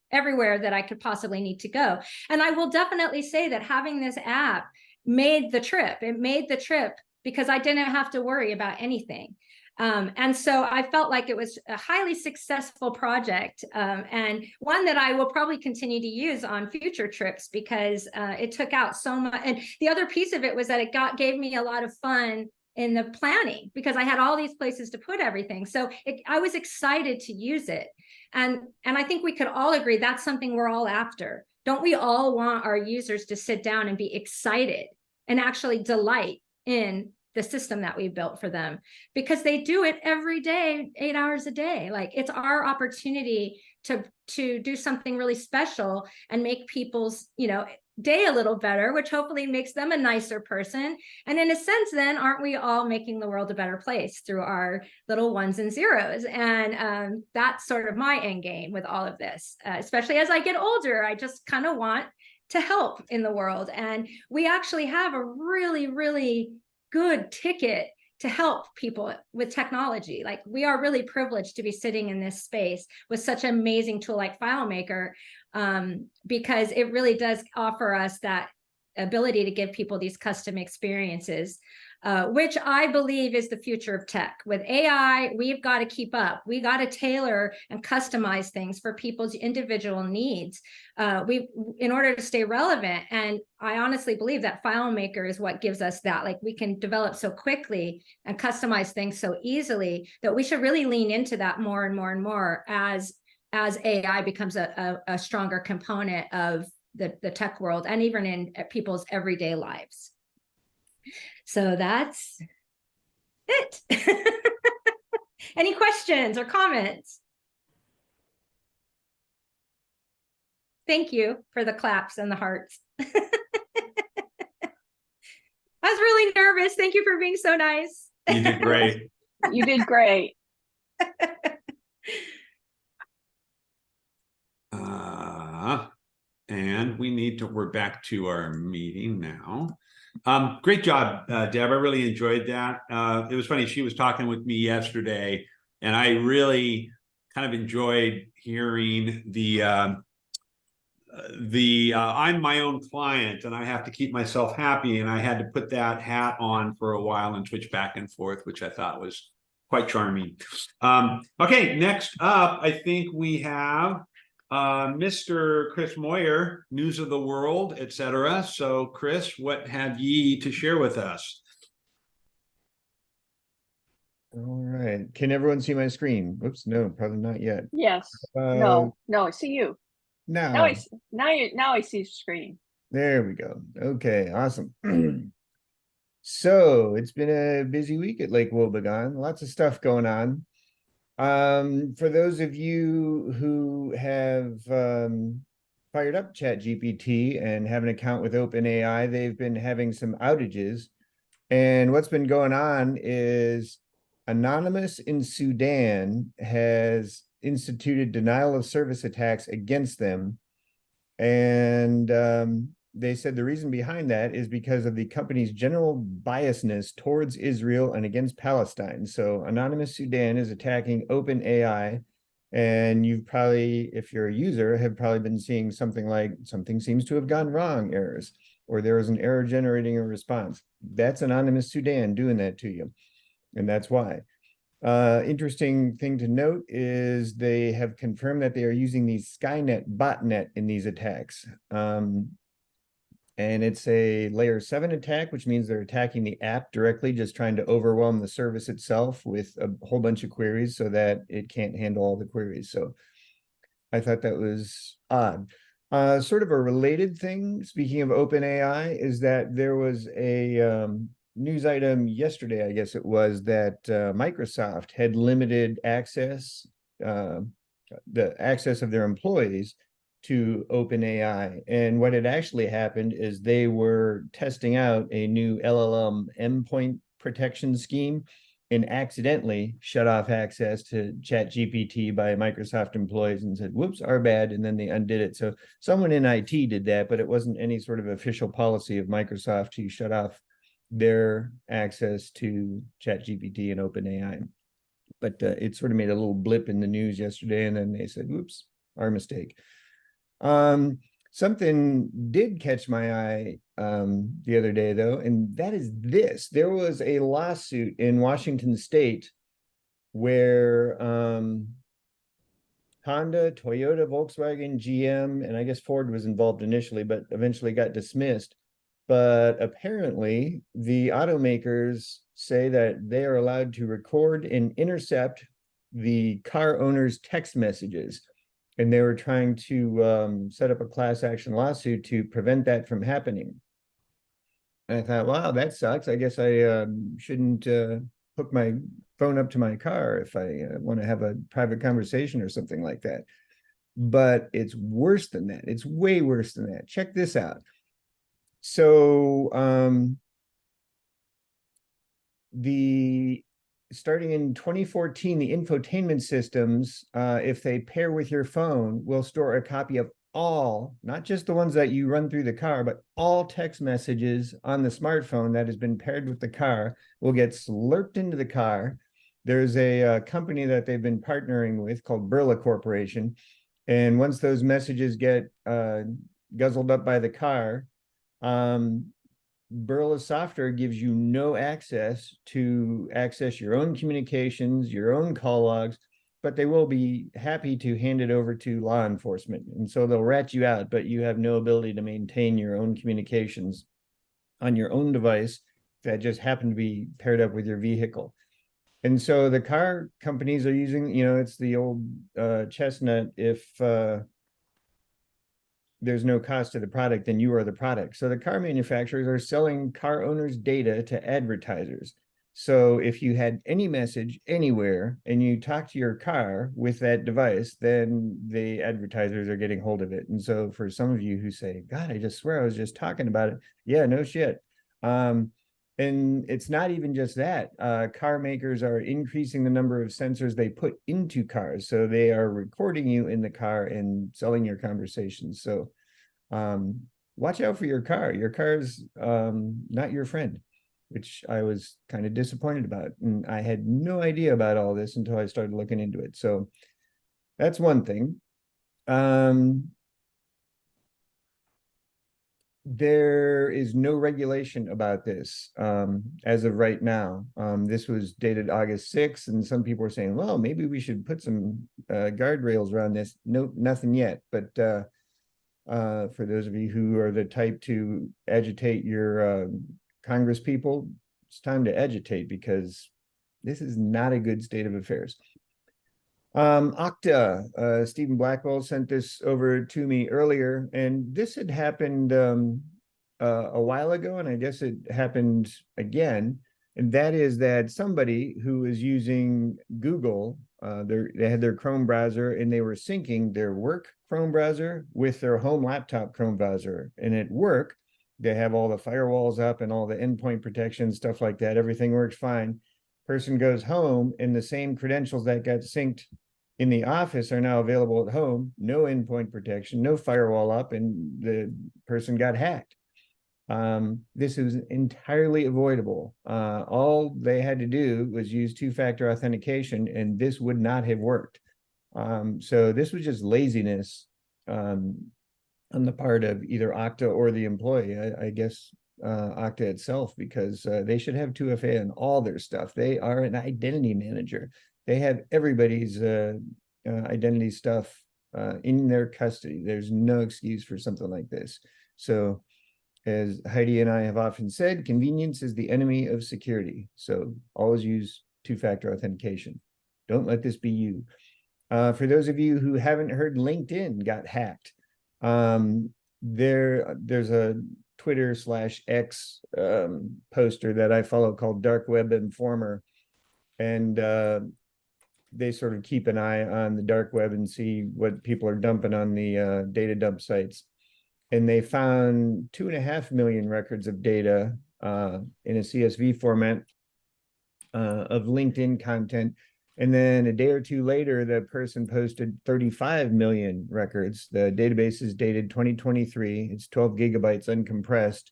everywhere that I could possibly need to go. And I will definitely say that having this app made the trip. It made the trip because I didn't have to worry about anything. And so I felt like it was a highly successful project, and one that I will probably continue to use on future trips because it took out so much. And the other piece of it was that it gave me a lot of fun in the planning because I had all these places to put everything. So I was excited to use it. And I think we could all agree that's something we're all after. Don't we all want our users to sit down and be excited and actually delight in the system that we built for them? Because they do it every day, 8 hours a day. Like, it's our opportunity to do something really special and make people's, day a little better, which hopefully makes them a nicer person. And in a sense, then aren't we all making the world a better place through our little ones and zeros? And that's sort of my end game with all of this, especially as I get older. I just kind of want to help in the world. And we actually have a really, really good ticket to help people with technology. Like, we are really privileged to be sitting in this space with such an amazing tool like FileMaker, because it really does offer us that ability to give people these custom experiences, which I believe is the future of tech. With AI, we've got to keep up. We got to tailor and customize things for people's individual needs, in order to stay relevant. And I honestly believe that FileMaker is what gives us that. Like, we can develop so quickly and customize things so easily that we should really lean into that more and more and more as AI becomes a stronger component of the tech world, and even in people's everyday lives. So that's it. Any questions or comments? Thank you for the claps and the hearts. I was really nervous. Thank you for being so nice. You did great. You did great. And we're back to our meeting now. Great job, Deborah. I really enjoyed that. It was funny. She was talking with me yesterday, and I really kind of enjoyed hearing I'm my own client and I have to keep myself happy. And I had to put that hat on for a while and switch back and forth, which I thought was quite charming. Okay, next up, I think we have Mr. Chris Moyer, News of the World, etc. So, Chris, what have ye to share with us? All right. Can everyone see my screen? Oops, no, probably not yet. Yes. No, I see you. Now Now I see your screen. there we go. Okay, awesome. So it's been a busy week at Lake Wobegon. Lots of stuff going on. For those of you who have fired up ChatGPT and have an account with OpenAI, they've been having some outages. And what's been going on is Anonymous in Sudan has instituted denial of service attacks against them. And they said the reason behind that is because of the company's general biasness towards Israel and against Palestine. So Anonymous Sudan is attacking OpenAI. And you've probably, if you're a user, have probably been seeing something like something seems to have gone wrong errors, or there was an error generating a response. That's Anonymous Sudan doing that to you. And that's why. Interesting thing to note is they have confirmed that they are using the Skynet botnet in these attacks. And it's a layer 7 attack, which means they're attacking the app directly, just trying to overwhelm the service itself with a whole bunch of queries so that it can't handle all the queries. So I thought that was odd. Sort of a related thing, speaking of OpenAI, is that there was a news item yesterday, I guess it was, that Microsoft had limited access, the access of their employees to OpenAI. And what had actually happened is they were testing out a new LLM endpoint protection scheme and accidentally shut off access to ChatGPT by Microsoft employees and said, whoops, our bad. And then they undid it. So someone in IT did that, but it wasn't any sort of official policy of Microsoft to shut off their access to ChatGPT and OpenAI. But it sort of made a little blip in the news yesterday, and then they said, whoops, our mistake. Something did catch my eye the other day, though, and that is this. There was a lawsuit in Washington State where Honda, Toyota, Volkswagen, GM, and I guess Ford was involved initially, but eventually got dismissed. But apparently, the automakers say that they are allowed to record and intercept the car owner's text messages. And they were trying to set up a class action lawsuit to prevent that from happening. And I thought, wow, that sucks. I guess I shouldn't hook my phone up to my car if I want to have a private conversation or something like that. But it's worse than that. It's way worse than that. Check this out. So starting in 2014, the infotainment systems, if they pair with your phone, will store a copy of all, not just the ones that you run through the car, but all text messages on the smartphone that has been paired with the car will get slurped into the car. There's a company that they've been partnering with called Burla Corporation. And once those messages get guzzled up by the car, Burla software gives you no access to access your own communications, your own call logs, but they will be happy to hand it over to law enforcement. And so they'll rat you out, but you have no ability to maintain your own communications on your own device that just happen to be paired up with your vehicle. And so the car companies are using, it's the old chestnut, if there's no cost to the product, then you are the product. So the car manufacturers are selling car owners' data to advertisers. So if you had any message anywhere and you talk to your car with that device, then the advertisers are getting hold of it. And so for some of you who say, God, I just swear I was just talking about it. Yeah, no shit. And it's not even just that. Car makers are increasing the number of sensors they put into cars. So they are recording you in the car and selling your conversations. So watch out for your car. Your car's not your friend, which I was kind of disappointed about. And I had no idea about all this until I started looking into it. So that's one thing. There is no regulation about this as of right now. This was dated August 6th, and some people were saying, well, maybe we should put some guardrails around this. No, nothing yet. But for those of you who are the type to agitate your Congress people, it's time to agitate, because this is not a good state of affairs. Okta, Stephen Blackwell sent this over to me earlier, and this had happened a while ago, and I guess it happened again. And that is that somebody who is using Google, they had their Chrome browser, and they were syncing their work Chrome browser with their home laptop Chrome browser. And at work, they have all the firewalls up and all the endpoint protection, stuff like that. Everything works fine. Person goes home, and the same credentials that got synced in the office are now available at home. No endpoint protection, no firewall up, and the person got hacked. This is entirely avoidable. All they had to do was use two-factor authentication, and this would not have worked. So this was just laziness on the part of either Okta or the employee. I guess Okta itself, because they should have 2FA on all their stuff. They are an identity manager. They have everybody's identity stuff in their custody. There's no excuse for something like this. So as Heidi and I have often said, convenience is the enemy of security. So always use two-factor authentication. Don't let this be you. For those of you who haven't heard, LinkedIn got hacked. There's a Twitter/X poster that I follow called Dark Web Informer, and they sort of keep an eye on the dark web and see what people are dumping on the data dump sites. And they found 2.5 million records of data in a CSV format of LinkedIn content. And then a day or two later, the person posted 35 million records. The database is dated 2023. It's 12 gigabytes uncompressed.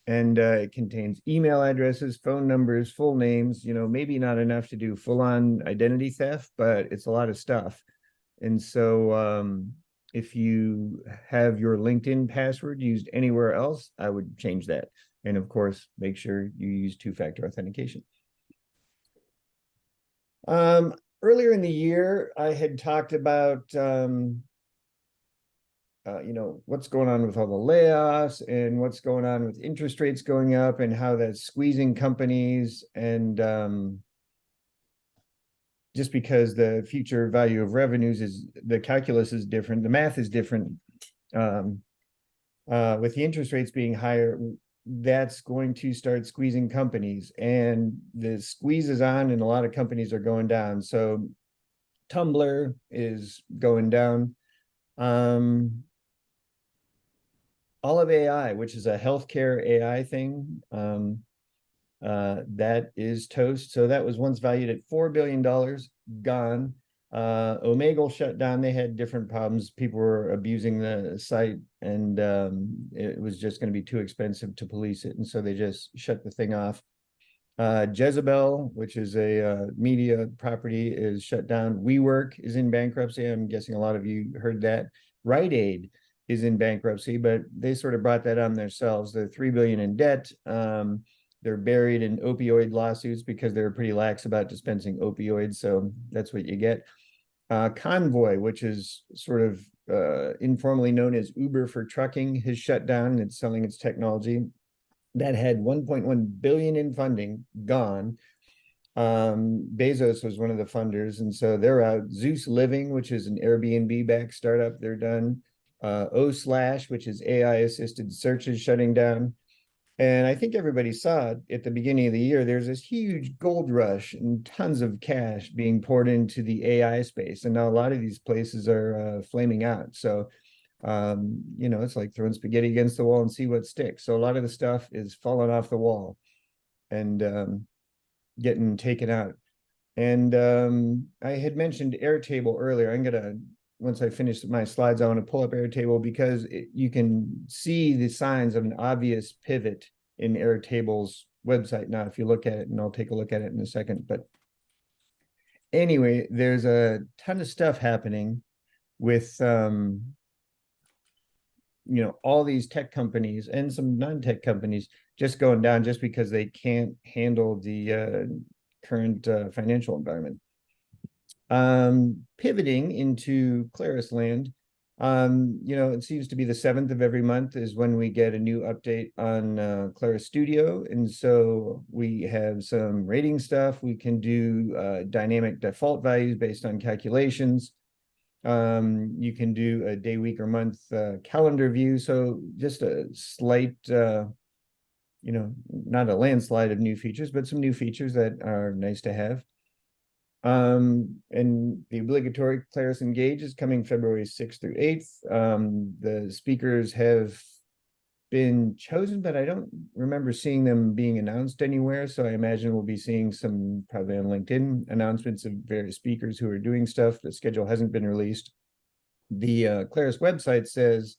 And it contains email addresses, phone numbers, full names, maybe not enough to do full-on identity theft, but it's a lot of stuff. And so if you have your LinkedIn password used anywhere else, I would change that. And of course, make sure you use two-factor authentication. Earlier in the year, I had talked about what's going on with all the layoffs and what's going on with interest rates going up and how that's squeezing companies. And just because the future value of revenues the calculus is different, the math is different. With the interest rates being higher, that's going to start squeezing companies, and the squeeze is on and a lot of companies are going down. So Tumblr is going down. all of AI, which is a healthcare AI thing, that is toast. So that was once valued at $4 billion, gone. Omegle shut down. They had different problems. People were abusing the site, and it was just going to be too expensive to police it, and so they just shut the thing off. Jezebel, which is a media property, is shut down. WeWork is in bankruptcy. I'm guessing a lot of you heard that. Rite Aid is in bankruptcy, but they sort of brought that on themselves. They're $3 billion in debt. They're buried in opioid lawsuits because they're pretty lax about dispensing opioids. So that's what you get. Convoy, which is sort of informally known as Uber for trucking, has shut down and it's selling its technology. That had 1.1 billion in funding, gone. Bezos was one of the funders, and so they're out. Zeus Living, which is an Airbnb-backed startup, they're done. O/, which is AI-assisted search, is shutting down. And I think everybody saw it at the beginning of the year. There's this huge gold rush and tons of cash being poured into the AI space. And now a lot of these places are flaming out. So, it's like throwing spaghetti against the wall and see what sticks. So a lot of the stuff is falling off the wall and getting taken out. And I had mentioned Airtable earlier. I'm going to, once I finish my slides, I want to pull up Airtable because you can see the signs of an obvious pivot in Airtable's website now, if you look at it, and I'll take a look at it in a second. But anyway, there's a ton of stuff happening with, all these tech companies and some non-tech companies just going down just because they can't handle the current financial environment. Pivoting into Claris land, it seems to be the 7th of every month is when we get a new update on Claris Studio. And so we have some rating stuff. We can do dynamic default values based on calculations. You can do a day, week, or month calendar view. So just a slight, not a landslide of new features, but some new features that are nice to have. And the obligatory Claris Engage is coming February 6th through 8th. The speakers have been chosen, but I don't remember seeing them being announced anywhere. So I imagine we'll be seeing some, probably on LinkedIn, announcements of various speakers who are doing stuff. The schedule hasn't been released. The Claris website says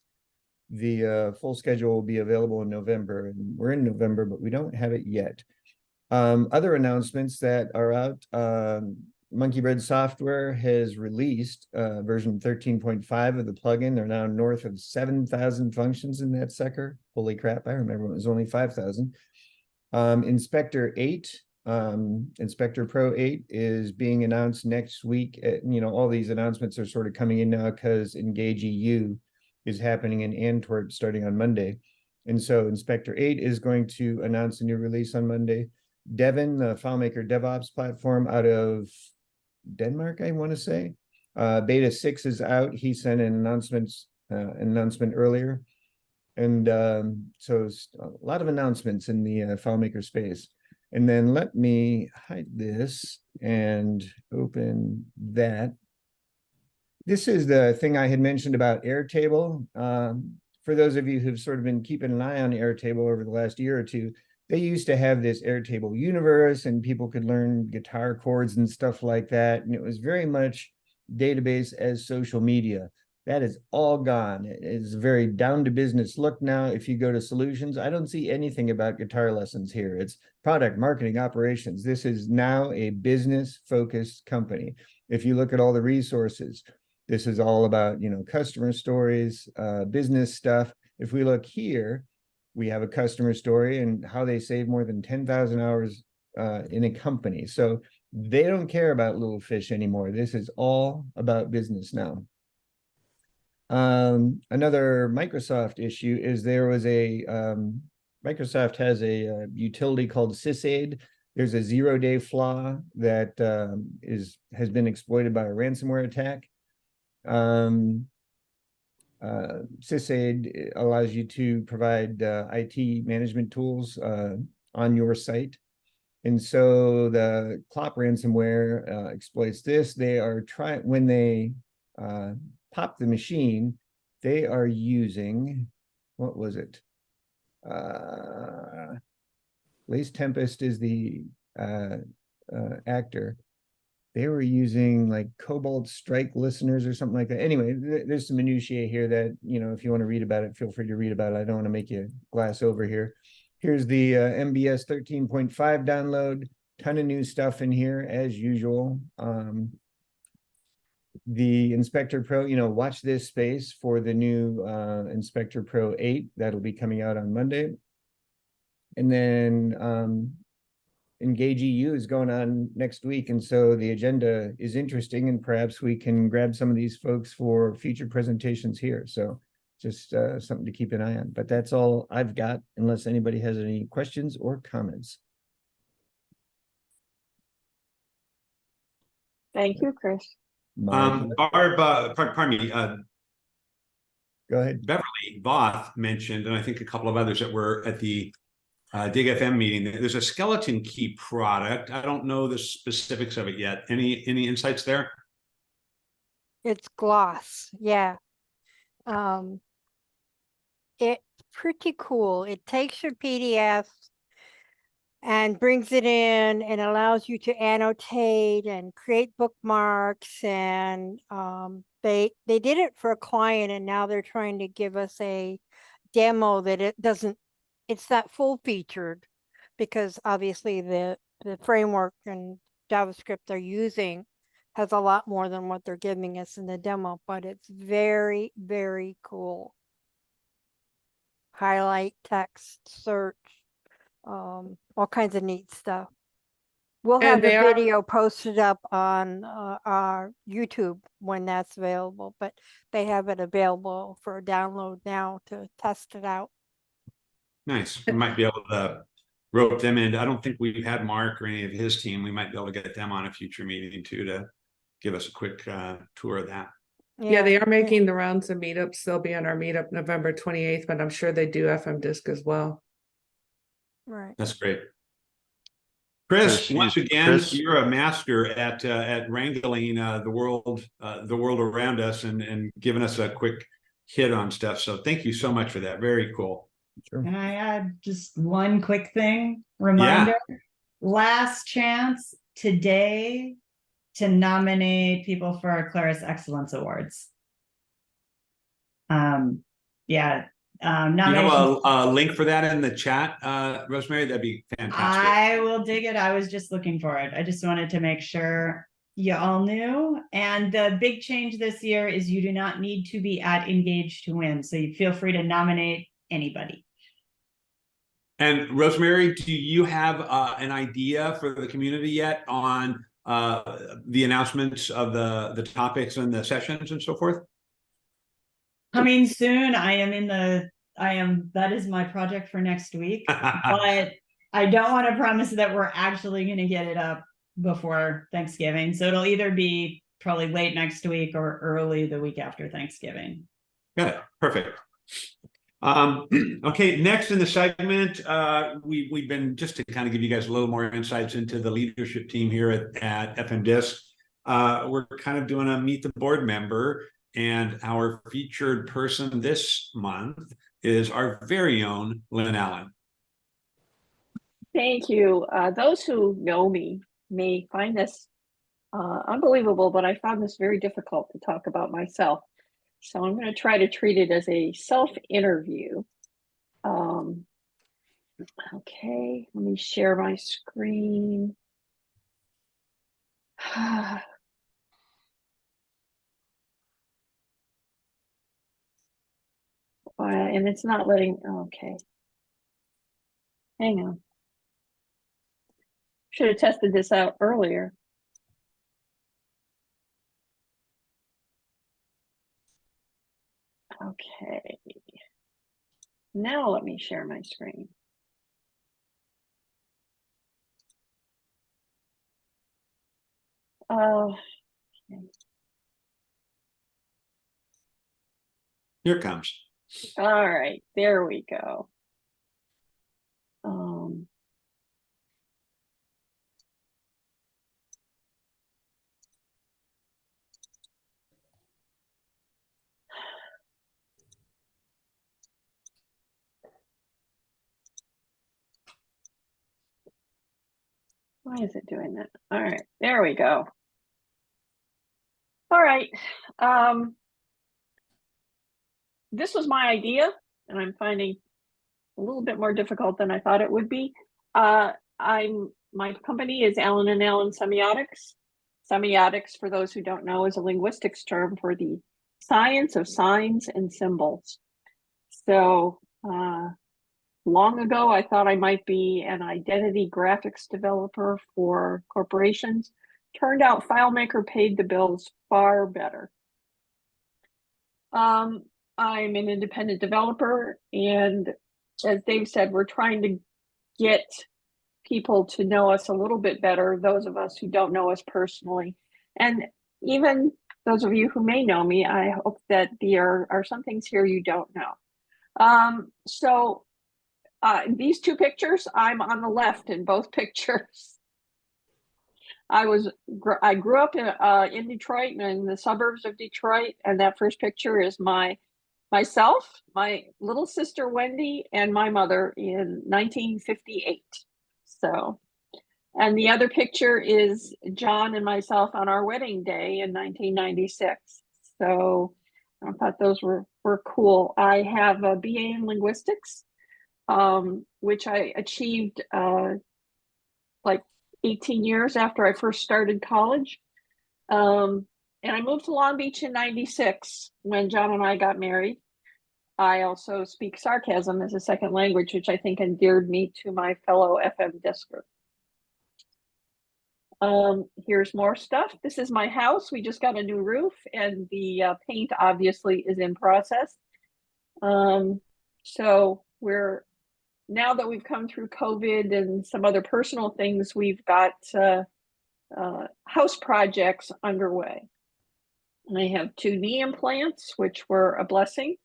the full schedule will be available in November, and we're in November, but we don't have it yet. Other announcements that are out, Monkey Bread Software has released version 13.5 of the plugin. They're now north of 7,000 functions in that sucker. Holy crap, I remember when it was only 5,000. Inspector 8, Inspector Pro 8 is being announced next week. All these announcements are sort of coming in now because Engage EU is happening in Antwerp starting on Monday. And so Inspector 8 is going to announce a new release on Monday. Devin, the FileMaker DevOps platform out of Denmark, I want to say. Beta 6 is out. He sent an announcement earlier. And so a lot of announcements in the FileMaker space. And then let me hide this and open that. This is the thing I had mentioned about Airtable. For those of you who've sort of been keeping an eye on Airtable over the last year or two, they used to have this Airtable universe and people could learn guitar chords and stuff like that. And it was very much database as social media. That is all gone. It's a very down to business look now. If you go to solutions, I don't see anything about guitar lessons here. It's product marketing operations. This is now a business focused company. If you look at all the resources, this is all about, customer stories, business stuff. If we look here, we have a customer story and how they save more than 10,000 hours in a company. So they don't care about little fish anymore. This is all about business now. Another Microsoft issue is there was Microsoft has a utility called sysaid. There's a 0-day flaw that has been exploited by a ransomware attack. Sysaid allows you to provide IT management tools on your site. And so the Clop ransomware exploits this. They are when they pop the machine, they are using, what was it? Lace Tempest is the actor. They were using like Cobalt Strike listeners or something like that. Anyway, there's some minutiae here that, you know, if you want to read about it, feel free to read about it. I don't want to make you glass over here. Here's the MBS 13.5 download. Ton of new stuff in here as usual. The Inspector Pro, you know, watch this space for the new Inspector Pro 8. That'll be coming out on Monday. And then Engage EU is going on next week, and so the agenda is interesting, and perhaps we can grab some of these folks for future presentations here. So just something to keep an eye on. But that's all I've got, unless anybody has any questions or comments. Thank you, Chris. Barb, pardon me, Go ahead. Beverly Voth mentioned, and I think a couple of others that were at the Dig FM meeting, there's a skeleton key product. I don't know the specifics of it yet. Any insights there? It's gloss, yeah. It's pretty cool. It takes your PDF and brings it in and allows you to annotate and create bookmarks. And they did it for a client, and now they're trying to give us a demo that it doesn't. It's not full featured, because obviously the framework and JavaScript they're using has a lot more than what they're giving us in the demo, but it's very, very cool. Highlight, text, search, all kinds of neat stuff. We'll have the video posted up on our YouTube when that's available, but they have it available for a download now to test it out. Nice. We might be able to rope them in. I don't think we've had Mark or any of his team. We might be able to get them on a future meeting too, to give us a quick tour of that. Yeah, they are making the rounds of meetups. They'll be on our meetup November 28th, but I'm sure they do FMDiSC as well. Right. That's great. Chris, once again, Chris, you're a master at wrangling the world around us and giving us a quick hit on stuff. So thank you so much for that. Very cool. Sure. Can I add just one quick thing? Reminder, last chance today to nominate people for our Claris Excellence Awards. You have a link for that in the chat, Rosemary? That'd be fantastic. I will dig it. I was just looking for it. I just wanted to make sure you all knew. And the big change this year is you do not need to be at Engage to win. So you feel free to nominate anybody. And Rosemary, do you have an idea for the community yet on the announcements of the topics and the sessions and so forth? Coming soon. That is my project for next week, but I don't want to promise that we're actually going to get it up before Thanksgiving. So it'll either be probably late next week or early the week after Thanksgiving. Got it. Perfect. Okay, next in the segment, we've been, just to kind of give you guys a little more insights into the leadership team here at FMDiSC. We're kind of doing a meet the board member, and our featured person this month is our very own Lynn Allen. Thank you. Those who know me may find this unbelievable, but I found this very difficult to talk about myself. So I'm going to try to treat it as a self-interview. Okay, let me share my screen. And it's not letting, okay. Hang on. Should have tested this out earlier. Okay. Now let me share my screen. Okay. Here it comes. All right, there we go. Why is it doing that? All right, there we go. All right. This was my idea, and I'm finding a little bit more difficult than I thought it would be. My company is Allen and Allen Semiotics. Semiotics, for those who don't know, is a linguistics term for the science of signs and symbols. So long ago, I thought I might be an identity graphics developer for corporations. Turned out FileMaker paid the bills far better. I'm an independent developer, and as Dave said, we're trying to get people to know us a little bit better, those of us who don't know us personally. And even those of you who may know me, I hope that there are some things here you don't know. These two pictures, I'm on the left in both pictures. I grew up in Detroit and in the suburbs of Detroit, and that first picture is myself, my little sister Wendy, and my mother in 1958. So, and the other picture is John and myself on our wedding day in 1996. So I thought those were cool. I have a BA in linguistics, which I achieved like 18 years after I first started college. And I moved to Long Beach in 96 when John and I got married. I also speak sarcasm as a second language, which I think endeared me to my fellow FMDiSCer. Here's more stuff. This is my house. We just got a new roof, and the paint obviously is in process. So now that we've come through COVID and some other personal things, we've got house projects underway. And I have 2 knee implants, which were a blessing.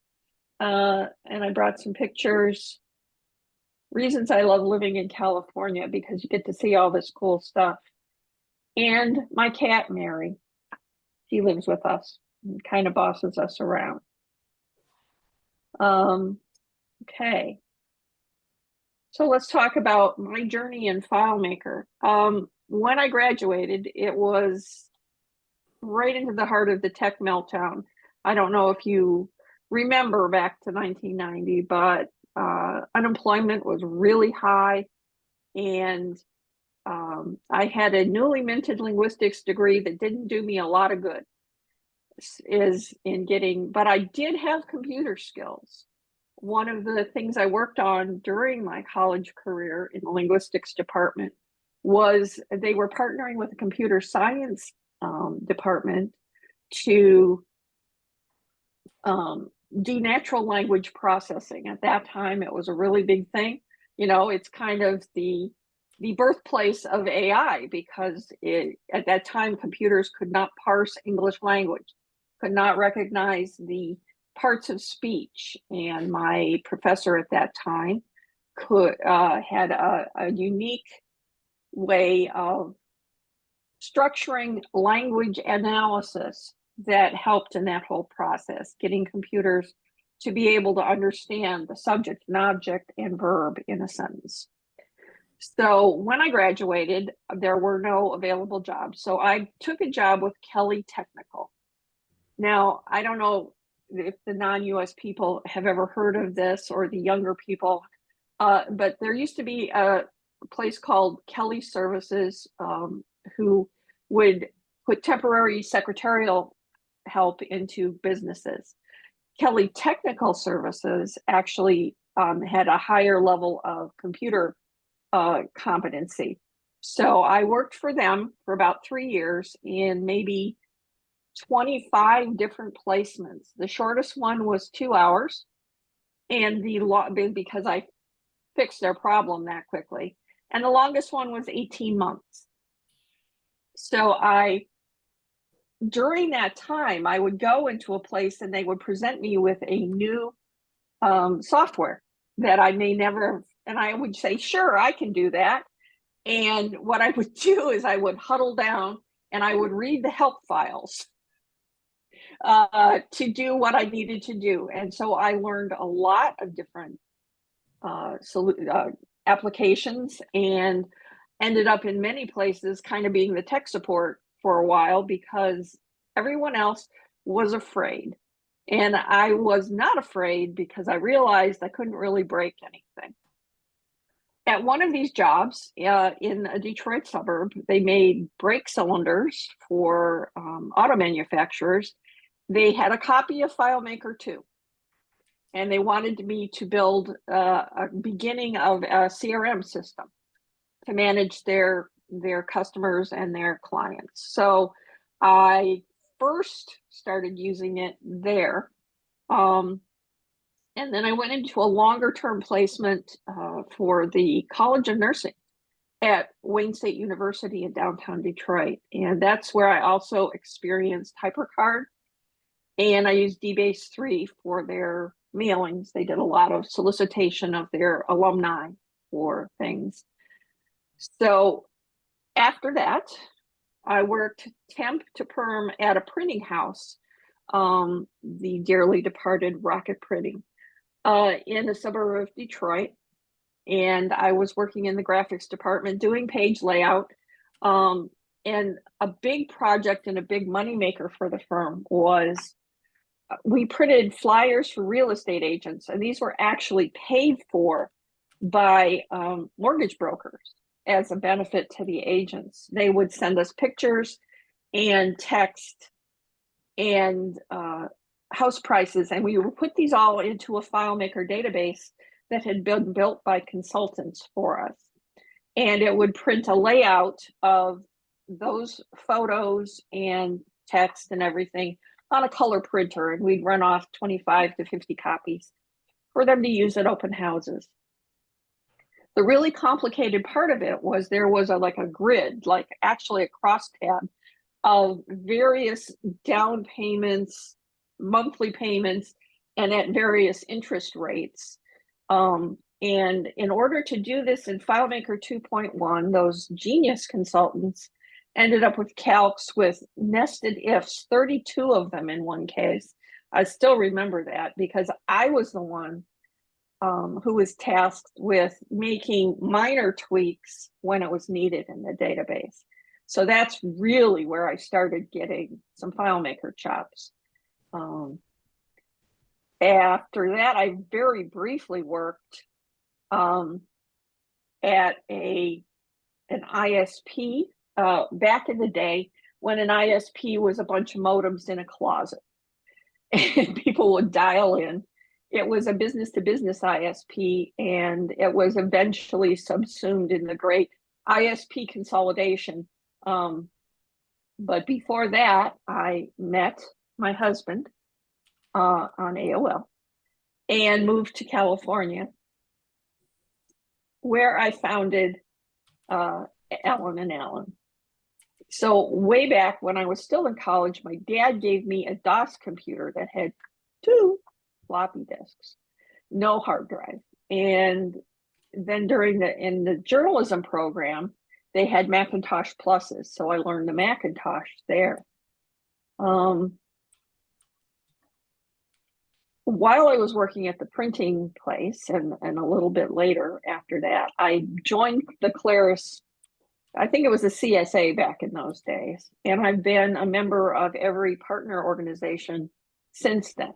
And I brought some pictures. Reasons I love living in California, because you get to see all this cool stuff. And my cat, Mary, she lives with us and kind of bosses us around. Okay. So let's talk about my journey in FileMaker. When I graduated, it was right into the heart of the tech meltdown. I don't know if you remember back to 1990, but unemployment was really high, and I had a newly minted linguistics degree that didn't do me a lot of good but I did have computer skills. One of the things I worked on during my college career in the linguistics department was they were partnering with the computer science department to do natural language processing. At that time, it was a really big thing. You know, it's kind of the birthplace of AI, because at that time, computers could not parse English language, could not recognize the parts of speech. And my professor at that time had a unique way of structuring language analysis that helped in that whole process, getting computers to be able to understand the subject and object and verb in a sentence. So when I graduated, there were no available jobs. So I took a job with Kelly Technical. Now, I don't know if the non-US people have ever heard of this, or the younger people, but there used to be a place called Kelly Services, who would put temporary secretarial help into businesses. Kelly Technical Services actually had a higher level of computer competency. So I worked for them for about 3 years in maybe 25 different placements. The shortest one was 2 hours, and because I fixed their problem that quickly. And the longest one was 18 months. So during that time, I would go into a place and they would present me with a new software that I may never, and I would say, sure, I can do that. And what I would do is I would huddle down and I would read the help files to do what I needed to do. And so I learned a lot of different applications, and ended up in many places kind of being the tech support for a while because everyone else was afraid. And I was not afraid because I realized I couldn't really break anything. At one of these jobs in a Detroit suburb, they made brake cylinders for auto manufacturers. They had a copy of FileMaker 2. And they wanted me to build a beginning of a CRM system to manage their customers and their clients. So I first started using it there. And then I went into a longer term placement for the College of Nursing at Wayne State University in downtown Detroit. And that's where I also experienced HyperCard. And I used DBase 3 for their mailings. They did a lot of solicitation of their alumni for things. So after that, I worked temp to perm at a printing house, the dearly departed Rocket Printing, in a suburb of Detroit. And I was working in the graphics department doing page layout. And a big project and a big moneymaker for the firm was we printed flyers for real estate agents, and these were actually paid for by mortgage brokers as a benefit to the agents. They would send us pictures and text and house prices, and we would put these all into a FileMaker database that had been built by consultants for us. And it would print a layout of those photos and text and everything on a color printer, and we'd run off 25 to 50 copies for them to use at open houses. The really complicated part of it was there was like a grid, like actually a crosstab of various down payments, monthly payments, and at various interest rates. And in order to do this in FileMaker 2.1, those genius consultants ended up with calcs with nested ifs, 32 of them in one case. I still remember that because I was the one who was tasked with making minor tweaks when it was needed in the database. So that's really where I started getting some FileMaker chops. After that, I very briefly worked at an ISP back in the day when an ISP was a bunch of modems in a closet and people would dial in. It was a business to business ISP, and it was eventually subsumed in the great ISP consolidation. But before that, I met my husband on AOL and moved to California, where I founded Allen and Allen. So way back when I was still in college, my dad gave me a DOS computer that had 2 floppy disks, no hard drive. And then in the journalism program, they had Macintosh Pluses. So I learned the Macintosh there. While I was working at the printing place and a little bit later after that, I joined the Claris, I think it was a CSA back in those days. And I've been a member of every partner organization since then.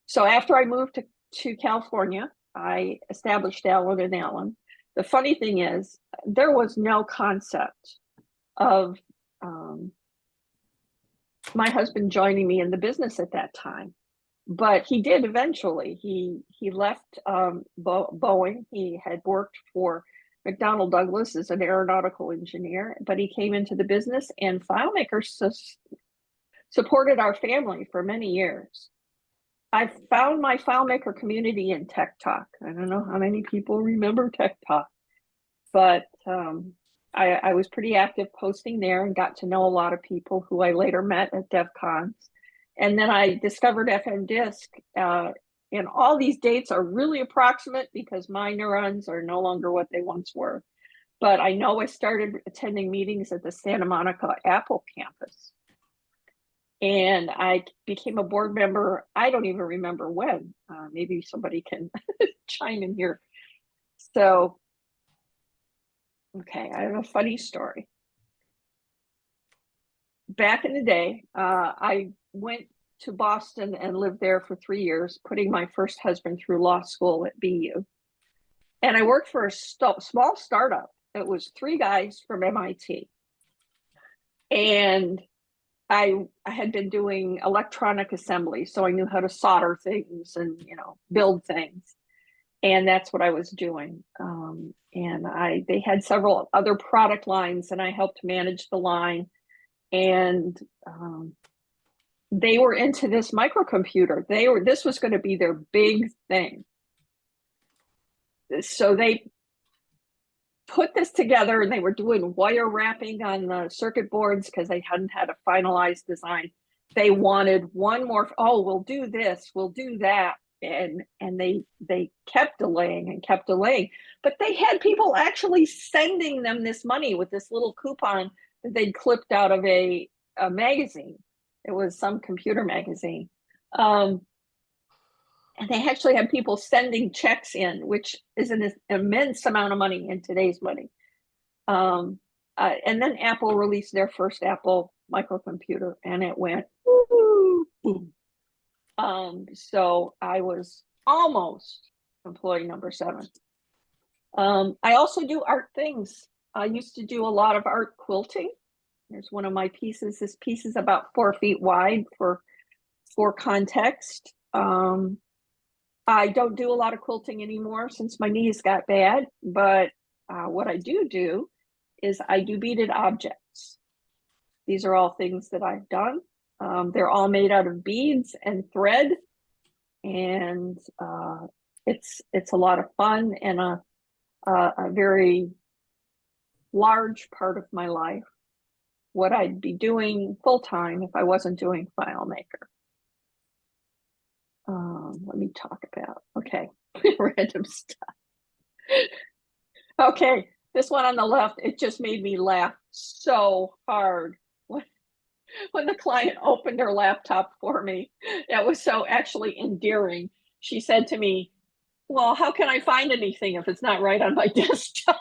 So after I moved to California, I established Allen and Allen. The funny thing is, there was no concept of my husband joining me in the business at that time, but he did eventually. He left Boeing. He had worked for McDonnell Douglas as an aeronautical engineer, but he came into the business, and FileMaker supported our family for many years. I found my FileMaker community in Tech Talk. I don't know how many people remember Tech Talk, but I was pretty active posting there and got to know a lot of people who I later met at DevCons. And then I discovered FMDiSC, and all these dates are really approximate because my neurons are no longer what they once were. But I know I started attending meetings at the Santa Monica Apple campus. And I became a board member. I don't even remember when. Maybe somebody can chime in here. So, okay, I have a funny story. Back in the day, I went to Boston and lived there for 3 years, putting my first husband through law school at BU. And I worked for a small startup. It was 3 guys from MIT. And I had been doing electronic assembly, so I knew how to solder things and, you know, build things. And that's what I was doing. And they had several other product lines, and I helped manage the line. And they were into this microcomputer. This was going to be their big thing. So they put this together, and they were doing wire wrapping on the circuit boards because they hadn't had a finalized design. They wanted one more, oh, we'll do this, we'll do that. And they kept delaying and kept delaying. But they had people actually sending them this money with this little coupon that they'd clipped out of a magazine. It was some computer magazine. And they actually had people sending checks in, which is an immense amount of money in today's money. And then Apple released their first Apple microcomputer, and it went woo, boom. So I was almost employee number 7. I also do art things. I used to do a lot of art quilting. There's one of my pieces. This piece is about 4 feet wide for context. I don't do a lot of quilting anymore since my knees got bad, but what I do is I do beaded objects. These are all things that I've done. They're all made out of beads and thread, and it's a lot of fun and a very large part of my life. What I'd be doing full time if I wasn't doing FileMaker. Let me talk about, okay, random stuff. Okay, this one on the left, it just made me laugh so hard when the client opened her laptop for me. That was so actually endearing. She said to me, well, how can I find anything if it's not right on my desktop?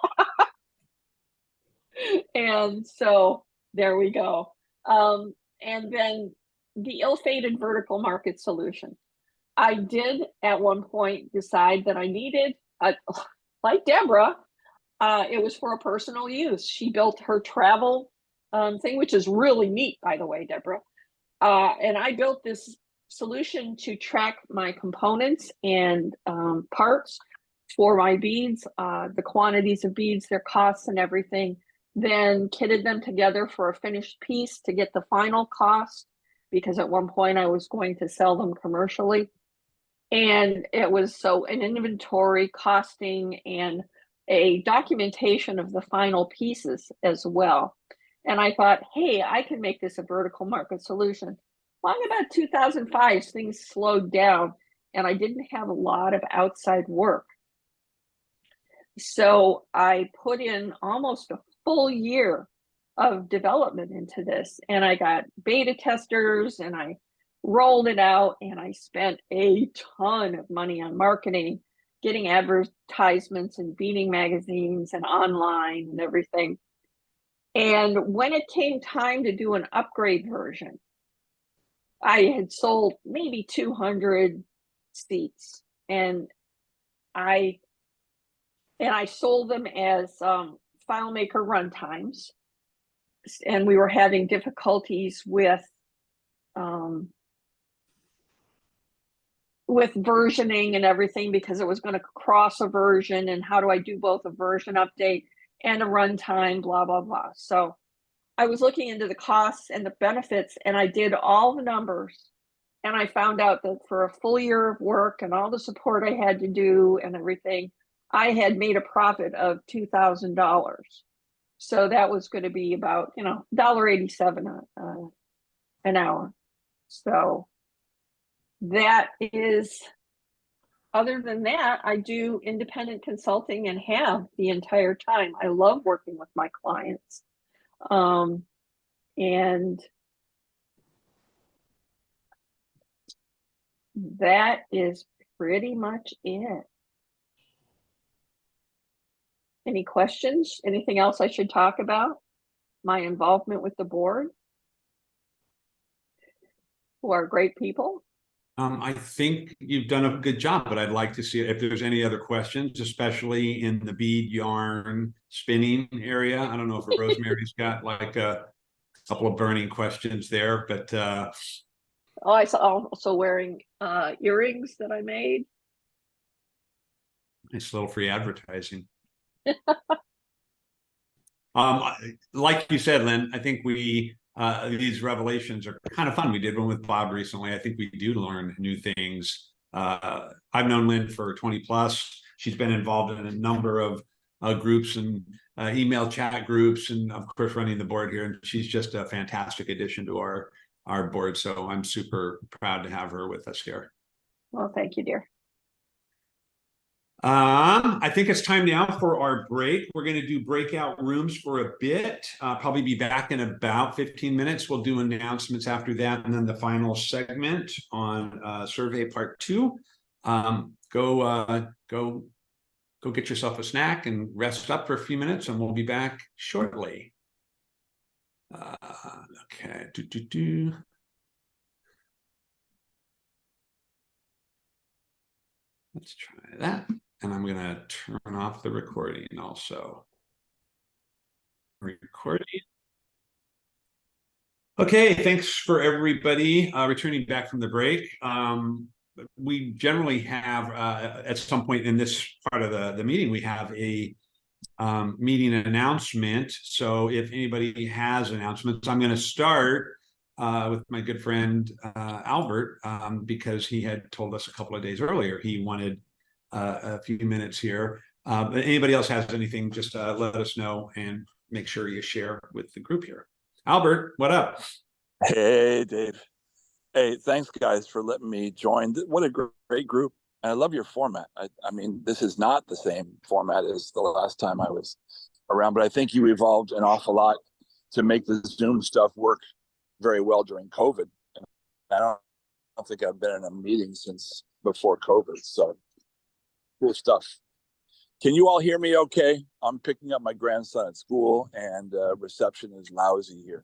And so there we go. And then the ill-fated vertical market solution. I did at one point decide that I needed, like Deborah, it was for a personal use. She built her travel thing, which is really neat, by the way, Deborah. And I built this solution to track my components and parts for my beads, the quantities of beads, their costs and everything, then kitted them together for a finished piece to get the final cost, because at one point I was going to sell them commercially. And it was so an inventory, costing, and a documentation of the final pieces as well. And I thought, hey, I can make this a vertical market solution. Long about 2005, things slowed down and I didn't have a lot of outside work. So I put in almost a full year of development into this, and I got beta testers and I rolled it out, and I spent a ton of money on marketing, getting advertisements and beading magazines and online and everything. And when it came time to do an upgrade version, I had sold maybe 200 seats, and I sold them as FileMaker runtimes, and we were having difficulties with versioning and everything, because it was going to cross a version, and how do I do both a version update and a runtime, blah, blah, blah. So I was looking into the costs and the benefits, and I did all the numbers, and I found out that for a full year of work and all the support I had to do and everything, I had made a profit of $2,000. So that was going to be about, $1.87 an hour. So that is, other than that, I do independent consulting and have the entire time. I love working with my clients. And that is pretty much it. Any questions? Anything else I should talk about? My involvement with the board, who are great people. I think you've done a good job, but I'd like to see if there's any other questions, especially in the bead yarn spinning area. I don't know if Rosemary's got like a couple of burning questions there, but Oh, I saw also wearing earrings that I made. nice little free advertising. Like you said, Lynn, I think these revelations are kind of fun. We did one with Bob recently. I think we do learn new things. I've known Lynn for 20 plus. She's been involved in a number of groups and email chat groups, and of course running the board here. And she's just a fantastic addition to our board. So I'm super proud to have her with us here. Well, thank you, dear. I think it's time now for our break. We're going to do breakout rooms for a bit. Probably be back in about 15 minutes. We'll do announcements after that, and then the final segment on survey part 2. Go get yourself a snack and rest up for a few minutes, and we'll be back shortly. Okay. Let's try that. And I'm going to turn off the recording also. Recording. Okay, thanks for everybody returning back from the break. We generally have, at some point in this part of the meeting, we have a meeting announcement. So if anybody has announcements, I'm going to start with my good friend Albert, because he had told us a couple of days earlier he wanted a few minutes here. But anybody else has anything, just let us know and make sure you share with the group here. Albert, what up? Hey, Dave. Hey, thanks, guys, for letting me join. What a great group. And I love your format. I mean, this is not the same format as the last time I was around, but I think you evolved an awful lot to make the Zoom stuff work very well during COVID. I don't think I've been in a meeting since before COVID. So cool stuff. Can you all hear me okay? I'm picking up my grandson at school, and reception is lousy here.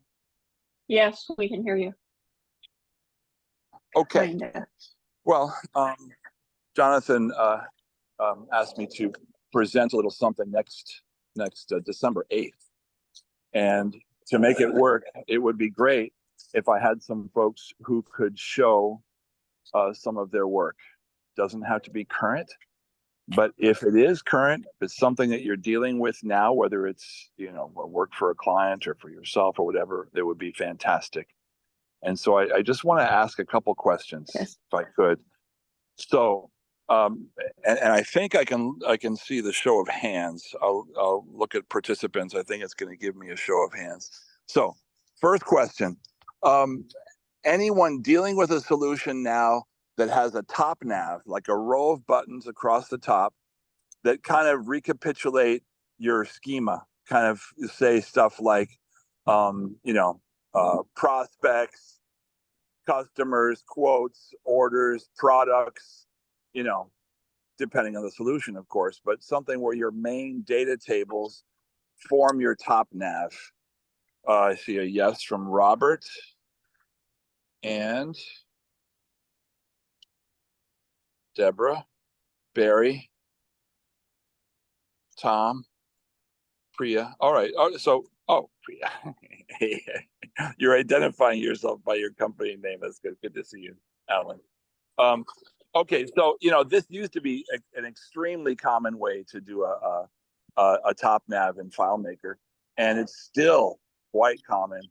Yes, we can hear you. Okay. Kinda. Well, Jonathan asked me to present a little something next December 8th. And to make it work, it would be great if I had some folks who could show some of their work. Doesn't have to be current, but if it is current, if it's something that you're dealing with now, whether it's, work for a client or for yourself or whatever, that would be fantastic. And so I just want to ask a couple questions, yes, if I could. So, and I think I can see the show of hands. I'll look at participants. I think it's going to give me a show of hands. So, first question: anyone dealing with a solution now that has a top nav, like a row of buttons across the top, that kind of recapitulate your schema, kind of say stuff like, prospects, customers, quotes, orders, products, depending on the solution, of course, but something where your main data tables form your top nav. I see a yes from Robert. And Deborah, Barry, Tom, Priya. All right. Priya. You're identifying yourself by your company name. That's good. Good to see you, Alan. Okay, so this used to be an extremely common way to do a top nav in FileMaker, and it's still quite common.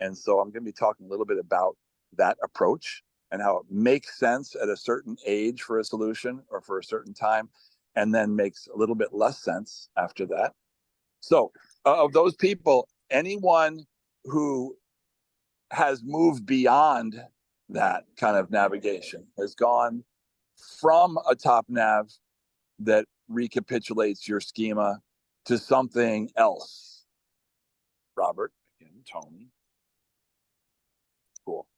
And so I'm going to be talking a little bit about that approach and how it makes sense at a certain age for a solution or for a certain time, and then makes a little bit less sense after that. So of those people, anyone who has moved beyond that kind of navigation, has gone from a top nav that recapitulates your schema to something else. Robert, again, Tony. Cool.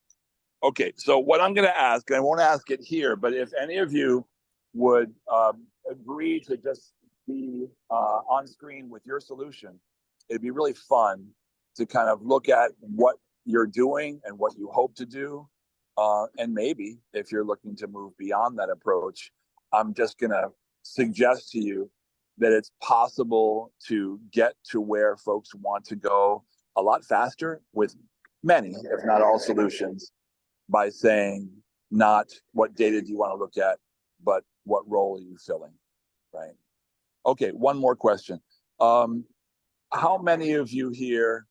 Okay, so what I'm going to ask, and I won't ask it here, but if any of you would agree to just be on screen with your solution, it'd be really fun to kind of look at what you're doing and what you hope to do. And maybe if you're looking to move beyond that approach, I'm just going to suggest to you that it's possible to get to where folks want to go a lot faster with many, if not all, solutions by saying not what data do you want to look at, but what role are you filling, right? Okay, one more question. How many of you here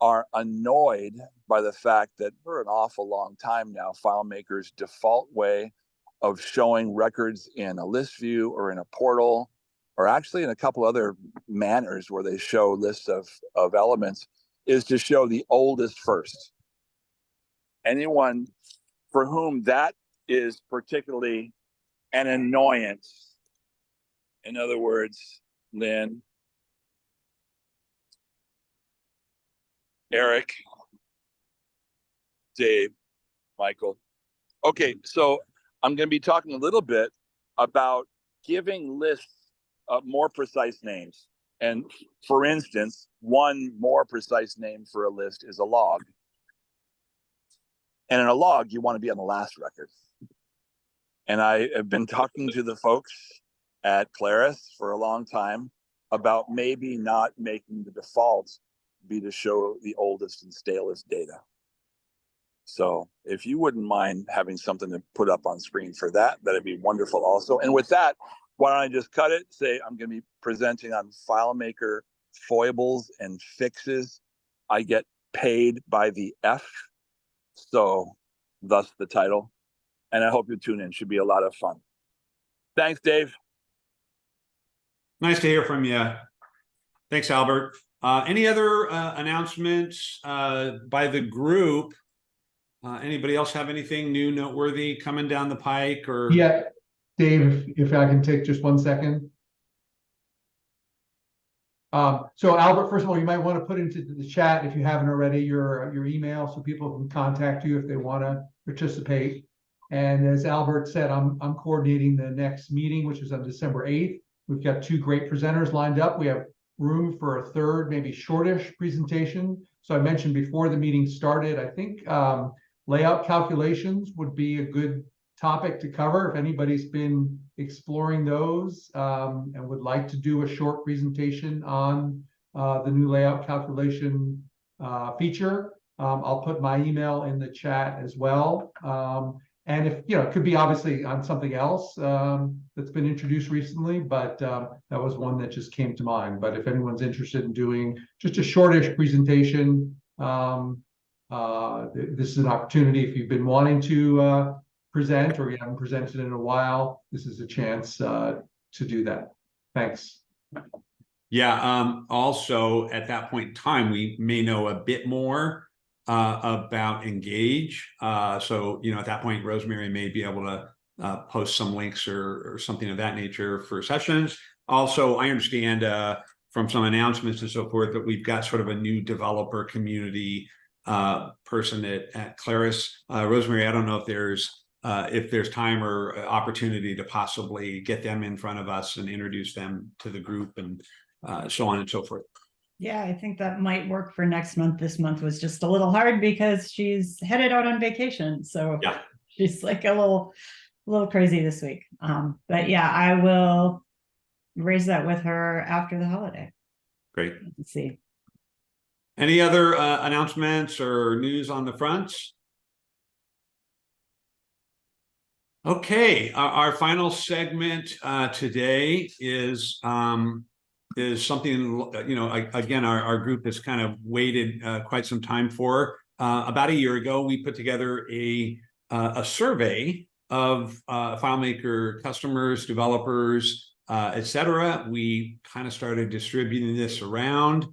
are annoyed by the fact that for an awful long time now, FileMaker's default way of showing records in a list view or in a portal, or actually in a couple other manners where they show lists of elements, is to show the oldest first? Anyone for whom that is particularly an annoyance? In other words, Lynn, Eric, Dave, Michael. Okay, so I'm going to be talking a little bit about giving lists more precise names. And for instance, one more precise name for a list is a log. And in a log, you want to be on the last record. And I have been talking to the folks at Claris for a long time about maybe not making the default be to show the oldest and stalest data. So if you wouldn't mind having something to put up on screen for that, that'd be wonderful also. And with that, why don't I just cut it, say I'm going to be presenting on FileMaker foibles and fixes. I get paid by the F, so thus the title. And I hope you tune in. Should be a lot of fun. Thanks, Dave. Nice to hear from you. Thanks, Albert. Any other announcements by the group? Anybody else have anything new, noteworthy coming down the pike? Or yeah, Dave, if I can take just 1 second. So Albert, first of all, you might want to put into the chat, if you haven't already, your email so people can contact you if they want to participate. And as Albert said, I'm coordinating the next meeting, which is on December 8th. We've got 2 great presenters lined up. We have room for a third, maybe shortish presentation. So I mentioned before the meeting started, I think layout calculations would be a good topic to cover if anybody's been exploring those and would like to do a short presentation on the new layout calculation feature. I'll put my email in the chat as well. And if, you know, it could be obviously on something else that's been introduced recently, but that was one that just came to mind. But if anyone's interested in doing just a shortish presentation, this is an opportunity. If you've been wanting to present or you haven't presented in a while, this is a chance to do that. Thanks. yeah, also at that point in time, we may know a bit more about Engage. So, you know, at that point, Rosemary may be able to post some links or something of that nature for sessions. Also, I understand from some announcements and so forth that we've got sort of a new developer community person at Claris. Rosemary, I don't know if there's time or opportunity to possibly get them in front of us and introduce them to the group and so on and so forth. Yeah, I think that might work for next month. This month was just a little hard because she's headed out on vacation. So yeah, she's like a little crazy this week. But yeah, I will raise that with her after the holiday. Great. Let's see. Any other announcements or news on the fronts? Okay, our final segment today is something, you know, again, our group has kind of waited quite some time for. About a year ago, we put together a survey of FileMaker customers, developers, etc. We kind of started distributing this around.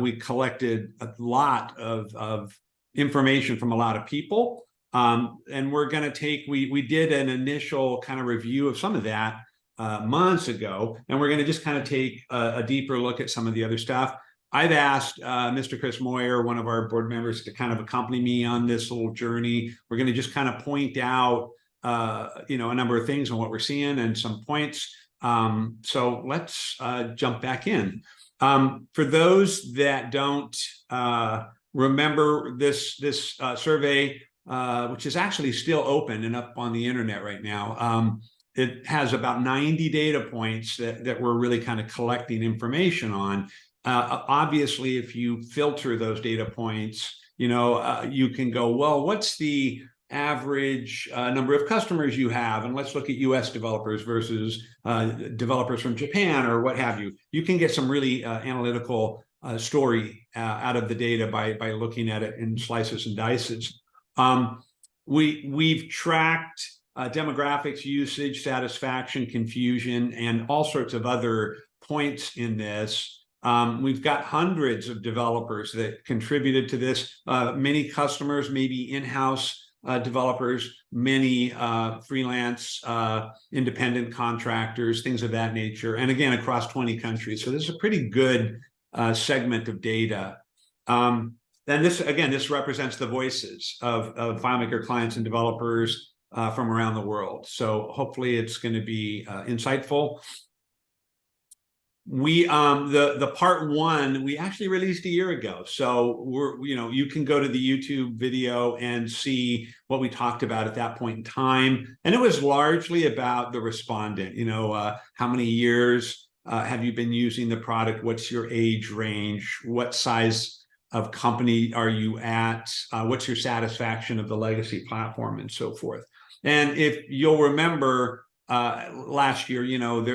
We collected a lot of information from a lot of people. And we're going to we did an initial kind of review of some of that months ago, and we're going to just kind of take a deeper look at some of the other stuff. I've asked Mr. Chris Moyer, one of our board members, to kind of accompany me on this little journey. We're going to just kind of point out, you know, a number of things on what we're seeing and some points. So let's jump back in. For those that don't remember this survey, which is actually still open and up on the internet right now, it has about 90 data points that we're really kind of collecting information on. Obviously, if you filter those data points, you know, you can go, well, what's the average number of customers you have? And let's look at US developers versus developers from Japan or what have you. You can get some really analytical story out of the data by looking at it in slices and dices. We've tracked demographics, usage, satisfaction, confusion, and all sorts of other points in this. We've got hundreds of developers that contributed to this, many customers, maybe in-house developers, many freelance, independent contractors, things of that nature, and again, across 20 countries. So this is a pretty good segment of data. Then this represents the voices of FileMaker clients and developers from around the world. So hopefully it's going to be insightful. We the part one we actually released a year ago, so you can go to the YouTube video and see what we talked about at that point in time, and it was largely about the respondent. How many years have you been using the product? What's your age range? What size of company are you at? What's your satisfaction of the legacy platform, and so forth. And if you'll remember, last year,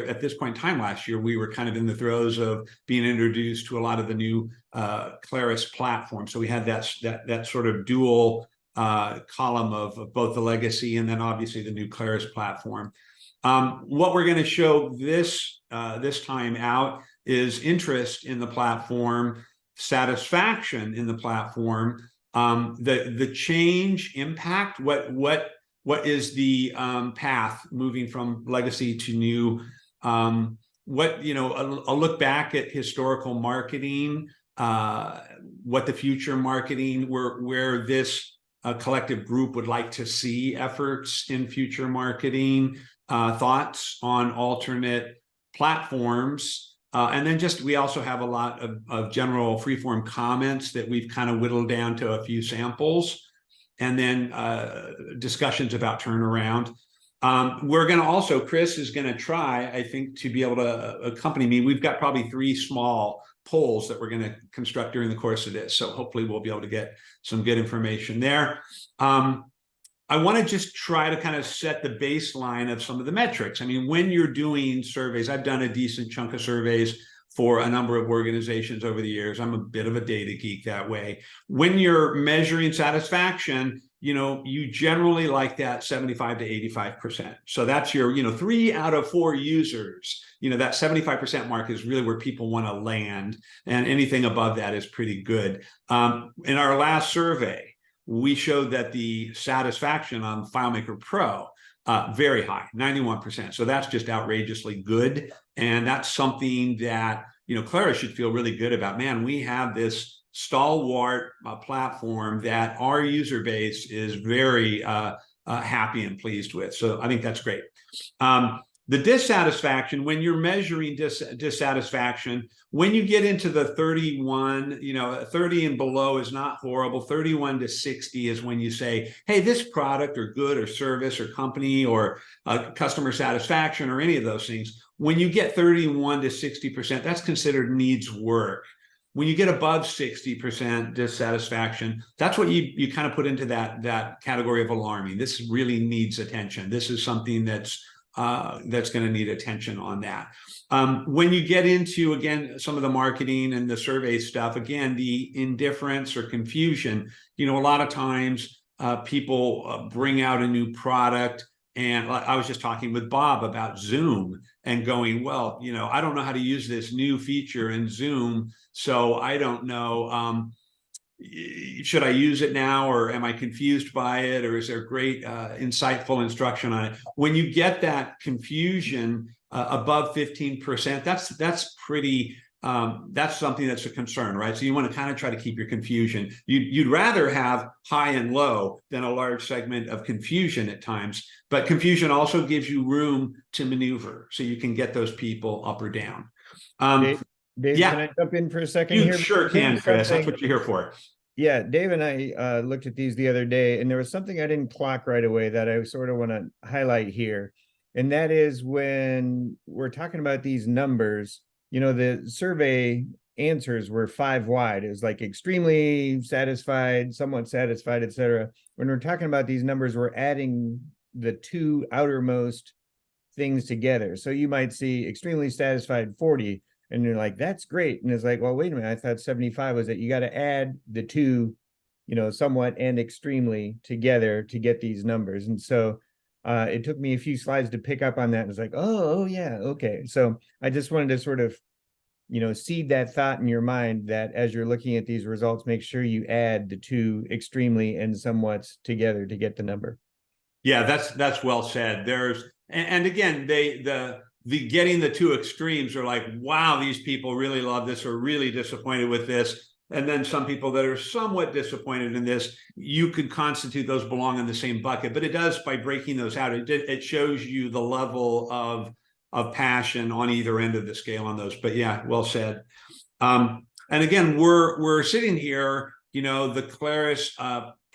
at this point in time last year, we were kind of in the throes of being introduced to a lot of the new Claris platform. So we had that sort of dual column of both the legacy and then obviously the new Claris platform. What we're going to show this time out is interest in the platform, satisfaction in the platform, the change impact, what is the path moving from legacy to new? A look back at historical marketing, what the future marketing, where this collective group would like to see efforts in future marketing, thoughts on alternate platforms. And then we also have a lot of general freeform comments that we've kind of whittled down to a few samples. And then discussions about turnaround. We're going to also, Chris is going to try, I think, to be able to accompany me. We've got probably 3 small polls that we're going to construct during the course of this. So hopefully we'll be able to get some good information there. I want to just try to kind of set the baseline of some of the metrics. I mean, when you're doing surveys, I've done a decent chunk of surveys for a number of organizations over the years. I'm a bit of a data geek that way. When you're measuring satisfaction, you generally like that 75 to 85%. So that's your, 3 out of 4 users, that 75% mark is really where people want to land. And anything above that is pretty good. In our last survey, we showed that the satisfaction on FileMaker Pro, very high, 91%. So that's just outrageously good. And that's something that, Claris should feel really good about. Man, we have this stalwart platform that our user base is very happy and pleased with. So I think that's great. The dissatisfaction, when you're measuring dissatisfaction, when you get into the 31, 30 and below is not horrible. 31 to 60 is when you say, hey, this product or good or service or company or customer satisfaction or any of those things. When you get 31 to 60%, that's considered needs work. When you get above 60% dissatisfaction, that's what you kind of put into that category of alarming. This really needs attention. This is something that's going to need attention on that. When you get into, again, some of the marketing and the survey stuff, again, the indifference or confusion, a lot of times people bring out a new product. And I was just talking with Bob about Zoom and going, well, I don't know how to use this new feature in Zoom. So I don't know, should I use it now or am I confused by it? Or is there great insightful instruction on it? When you get that confusion above 15%, that's pretty that's something that's a concern, right? So you want to kind of try to keep your confusion. You'd rather have high and low than a large segment of confusion at times, but confusion also gives you room to maneuver, so you can get those people up or down. Dave, yeah. can I jump in for a second You here? sure can, Chris. That's what you're here for. Yeah, Dave and I looked at these the other day, and there was something I didn't clock right away that I sort of want to highlight here. And that is when we're talking about these numbers, you know, the survey answers were 5 wide. It was like extremely satisfied, somewhat satisfied, etc. When we're talking about these numbers, we're adding the 2 outermost things together. So you might see extremely satisfied 40, and you're like, that's great. And it's like, well, wait a minute, I thought 75 was that you got to add the 2, you know, somewhat and extremely together to get these numbers. And so it took me a few slides to pick up on that. And it's like, oh yeah, okay. So I just wanted to sort of, you know, seed that thought in your mind that as you're looking at these results, make sure you add the 2 extremely and somewhat together to get the number. Yeah, that's well said. And again, the getting the 2 extremes are like, wow, these people really love this or really disappointed with this. And then some people that are somewhat disappointed in this, you could constitute those belong in the same bucket. But it does, by breaking those out, it shows you the level of passion on either end of the scale on those. But yeah, well said. And again, we're sitting here, you know, the Claris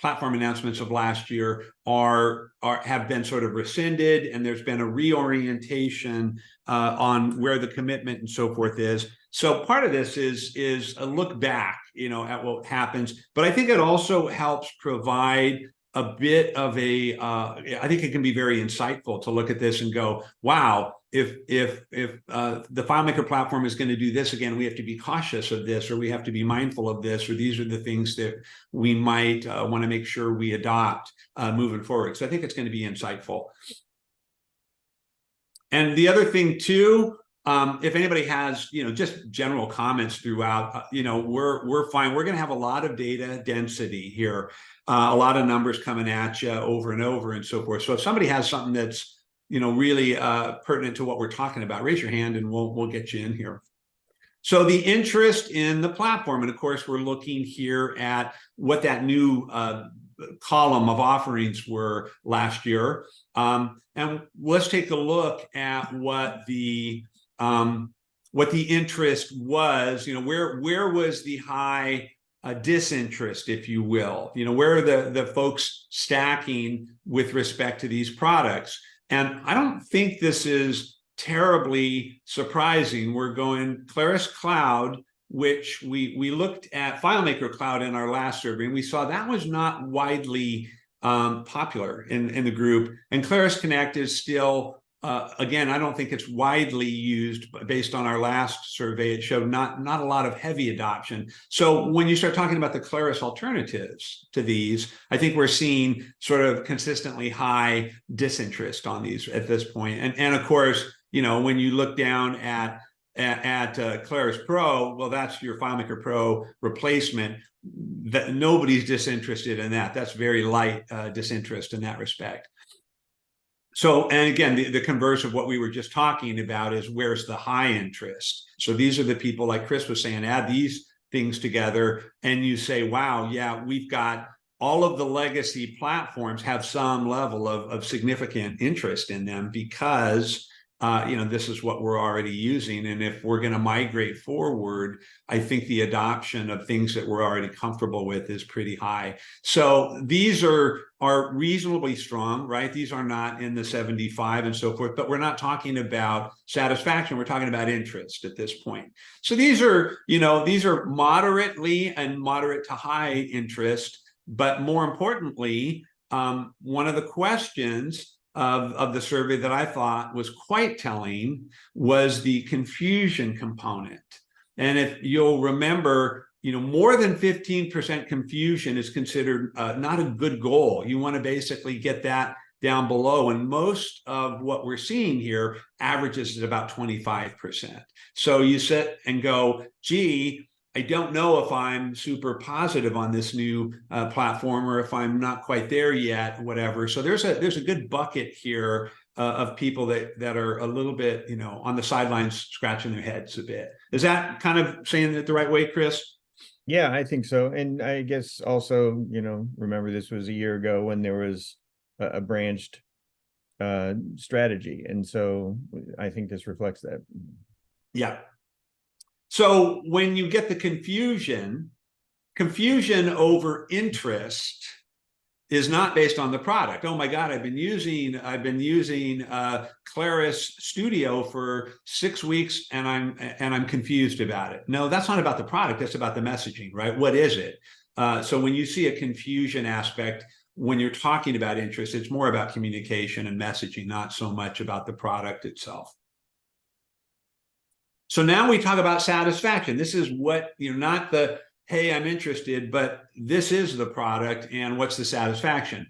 platform announcements of last year have been sort of rescinded, and there's been a reorientation on where the commitment and so forth is. So part of this is a look back, you know, at what happens, but I think it also helps provide a bit of I think it can be very insightful to look at this and go, wow, if the FileMaker platform is going to do this again, we have to be cautious of this, or we have to be mindful of this, or these are the things that we might want to make sure we adopt moving forward. So I think it's going to be insightful. And the other thing too, if anybody has, you know, just general comments throughout, you know, we're fine. We're going to have a lot of data density here, a lot of numbers coming at you over and over and so forth. So if somebody has something that's, you know, really pertinent to what we're talking about, raise your hand and we'll get you in here. So the interest in the platform, and of course, we're looking here at what that new column of offerings were last year. And let's take a look at what the interest was. You know, where was the high disinterest, if you will? You know, where are the folks stacking with respect to these products? And I don't think this is terribly surprising. We're going Claris Cloud, which we looked at FileMaker Cloud in our last survey, and we saw that was not widely popular in the group. And Claris Connect is still, again, I don't think it's widely used. Based on our last survey, it showed not a lot of heavy adoption. So when you start talking about the Claris alternatives to these, I think we're seeing sort of consistently high disinterest on these at this point. And of course, you know, when you look down at Claris Pro, well, that's your FileMaker Pro replacement. That nobody's disinterested in that. That's very light disinterest in that respect. So, and again, the converse of what we were just talking about is where's the high interest. So these are the people, like Chris was saying, add these things together and you say, wow, yeah, we've got all of the legacy platforms have some level of significant interest in them because you know, this is what we're already using. And if we're going to migrate forward, I think the adoption of things that we're already comfortable with is pretty high. So these are reasonably strong, right? These are not in the 75 and so forth, but we're not talking about satisfaction. We're talking about interest at this point. So these are, you know, these are moderately and moderate to high interest, but more importantly, one of the questions of the survey that I thought was quite telling was the confusion component. And if you'll remember, you know, more than 15% confusion is considered not a good goal. You want to basically get that down below. And most of what we're seeing here averages at about 25%. So you sit and go, gee, I don't know if I'm super positive on this new platform or if I'm not quite there yet, whatever. So there's a good bucket here of people that are a little bit, you know, on the sidelines, scratching their heads a bit. Is that kind of saying it the right way, Chris? Yeah, I think so. And I guess also, you know, remember this was a year ago when there was a branched strategy. And so I think this reflects that. Yeah. So when you get the confusion over interest is not based on the product. Oh my God, I've been using Claris Studio for 6 weeks and I'm confused about it. No, that's not about the product. That's about the messaging, right? What is it? So when you see a confusion aspect, when you're talking about interest, it's more about communication and messaging, not so much about the product itself. So now we talk about satisfaction. This is what, you know, not the, hey, I'm interested, but this is the product and what's the satisfaction.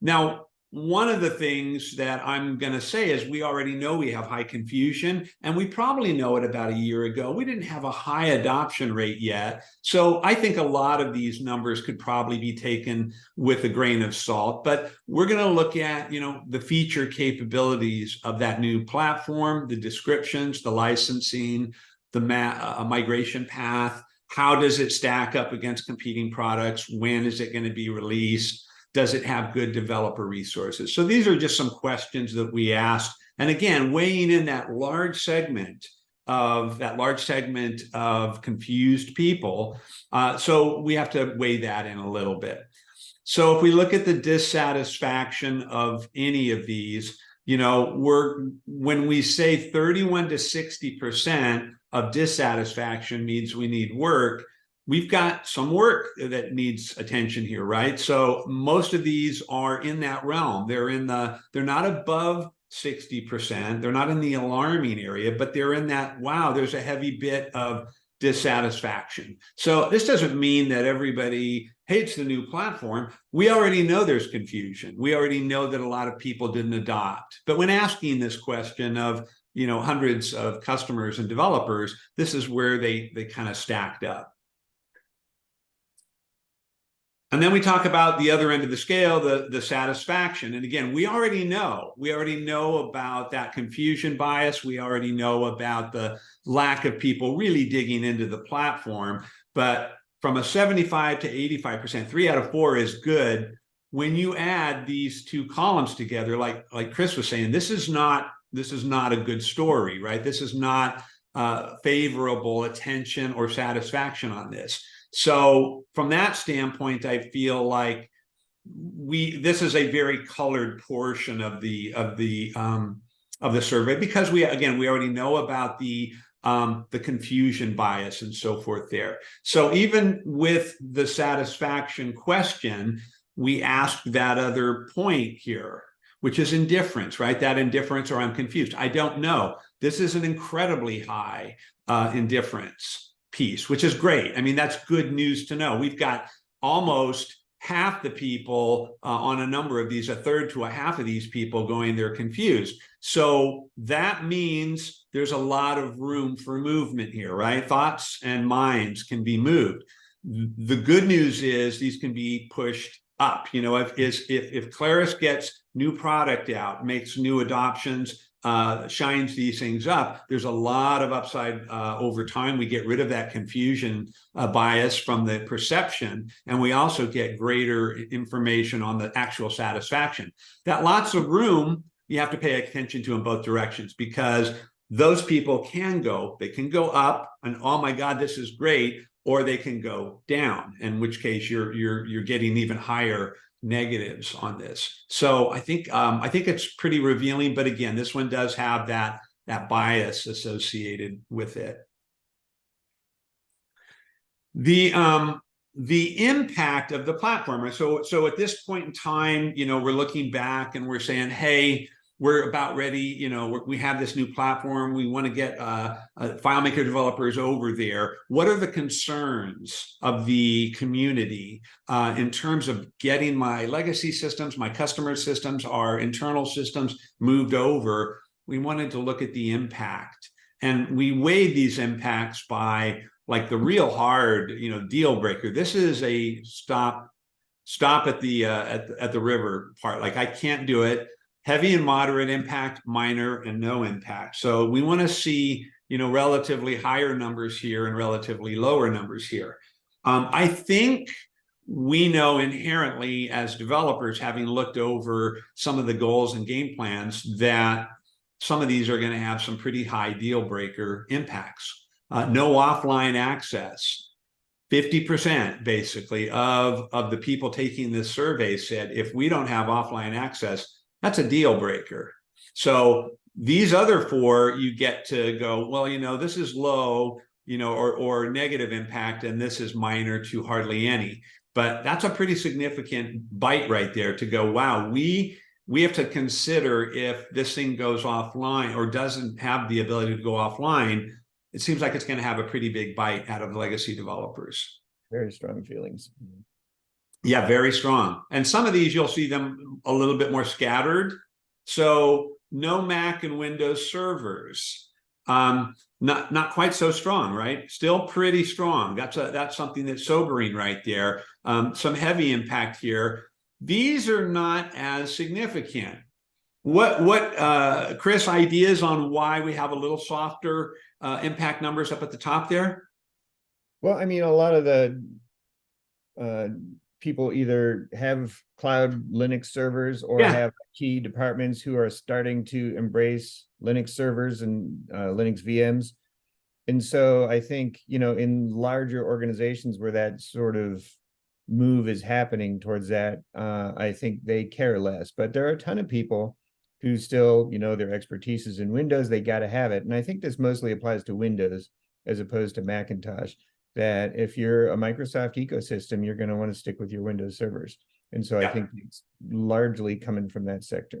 Now, one of the things that I'm going to say is we already know we have high confusion, and we probably know it about a year ago. We didn't have a high adoption rate yet. So I think a lot of these numbers could probably be taken with a grain of salt, but we're going to look at, you know, the feature capabilities of that new platform, the descriptions, the licensing, the migration path. How does it stack up against competing products? When is it going to be released? Does it have good developer resources? So these are just some questions that we asked. And again, weighing in that large segment of confused people. So we have to weigh that in a little bit. So if we look at the dissatisfaction of any of these, you know, when we say 31 to 60% of dissatisfaction means we need work, we've got some work that needs attention here, right? So most of these are in that realm. They're not above 60%. They're not in the alarming area, but they're in that, wow, there's a heavy bit of dissatisfaction. So this doesn't mean that everybody hates the new platform. We already know there's confusion. We already know that a lot of people didn't adopt. But when asking this question of, you know, hundreds of customers and developers, this is where they kind of stacked up. And then we talk about the other end of the scale, the satisfaction. And again, we already know about that confusion bias. We already know about the lack of people really digging into the platform. But from a 75 to 85%, 3 out of 4 is good. When you add these two columns together, like Chris was saying, this is not a good story, right? This is not favorable attention or satisfaction on this. So from that standpoint, I feel like this is a very colored portion of the survey, because we already know about the confusion bias and so forth there. So even with the satisfaction question, we asked that other point here, which is indifference, right? That indifference, or I'm confused. I don't know. This is an incredibly high indifference piece, which is great. I mean, that's good news to know. We've got almost half the people on a number of these, a third to a half of these people going, they're confused. So that means there's a lot of room for movement here, right? Thoughts and minds can be moved. The good news is these can be pushed up. You know, if Claris gets new product out, makes new adoptions, shines these things up, there's a lot of upside over time. We get rid of that confusion bias from the perception, and we also get greater information on the actual satisfaction. That lots of room, you have to pay attention to in both directions, because those people can go up and, oh my God, this is great, or they can go down, in which case you're getting even higher negatives on this. So I think it's pretty revealing, but again, this one does have that bias associated with it. The impact of the platform. So at this point in time, you know, we're looking back and we're saying, hey, we're about ready, you know, we have this new platform. We want to get FileMaker developers over there. What are the concerns of the community in terms of getting my legacy systems, my customer systems, our internal systems moved over? We wanted to look at the impact, and we weighed these impacts by, like, the real hard, you know, deal breaker. This is a stop at the river part. Like, I can't do it. heavy and moderate impact, minor and no impact. So we want to see, relatively higher numbers here and relatively lower numbers here. I think we know inherently as developers, having looked over some of the goals and game plans, that some of these are going to have some pretty high deal breaker impacts. No offline access. 50% basically of the people taking this survey said, if we don't have offline access, that's a deal breaker. So these other 4, you get to go, well, this is low, or negative impact, and this is minor to hardly any. But that's a pretty significant bite right there to go, wow, we have to consider if this thing goes offline or doesn't have the ability to go offline. It seems like it's going to have a pretty big bite out of legacy developers. Very strong feelings. Yeah, very strong. And some of these, you'll see them a little bit more scattered. So no Mac and Windows servers. Not quite so strong, right? Still pretty strong. That's something that's sobering right there. Some heavy impact here. These are not as significant. What Chris, ideas on why we have a little softer impact numbers up at the top there? Well, I mean, a lot of the people either have cloud Linux servers or have key departments who are starting to embrace Linux servers and Linux VMs. And so I think, in larger organizations where that sort of move is happening towards that, I think they care less. But there are a ton of people who still, their expertise is in Windows, they got to have it. And I think this mostly applies to Windows as opposed to Macintosh, that if you're a Microsoft ecosystem, you're going to want to stick with your Windows servers. And so I think it's largely coming from that sector.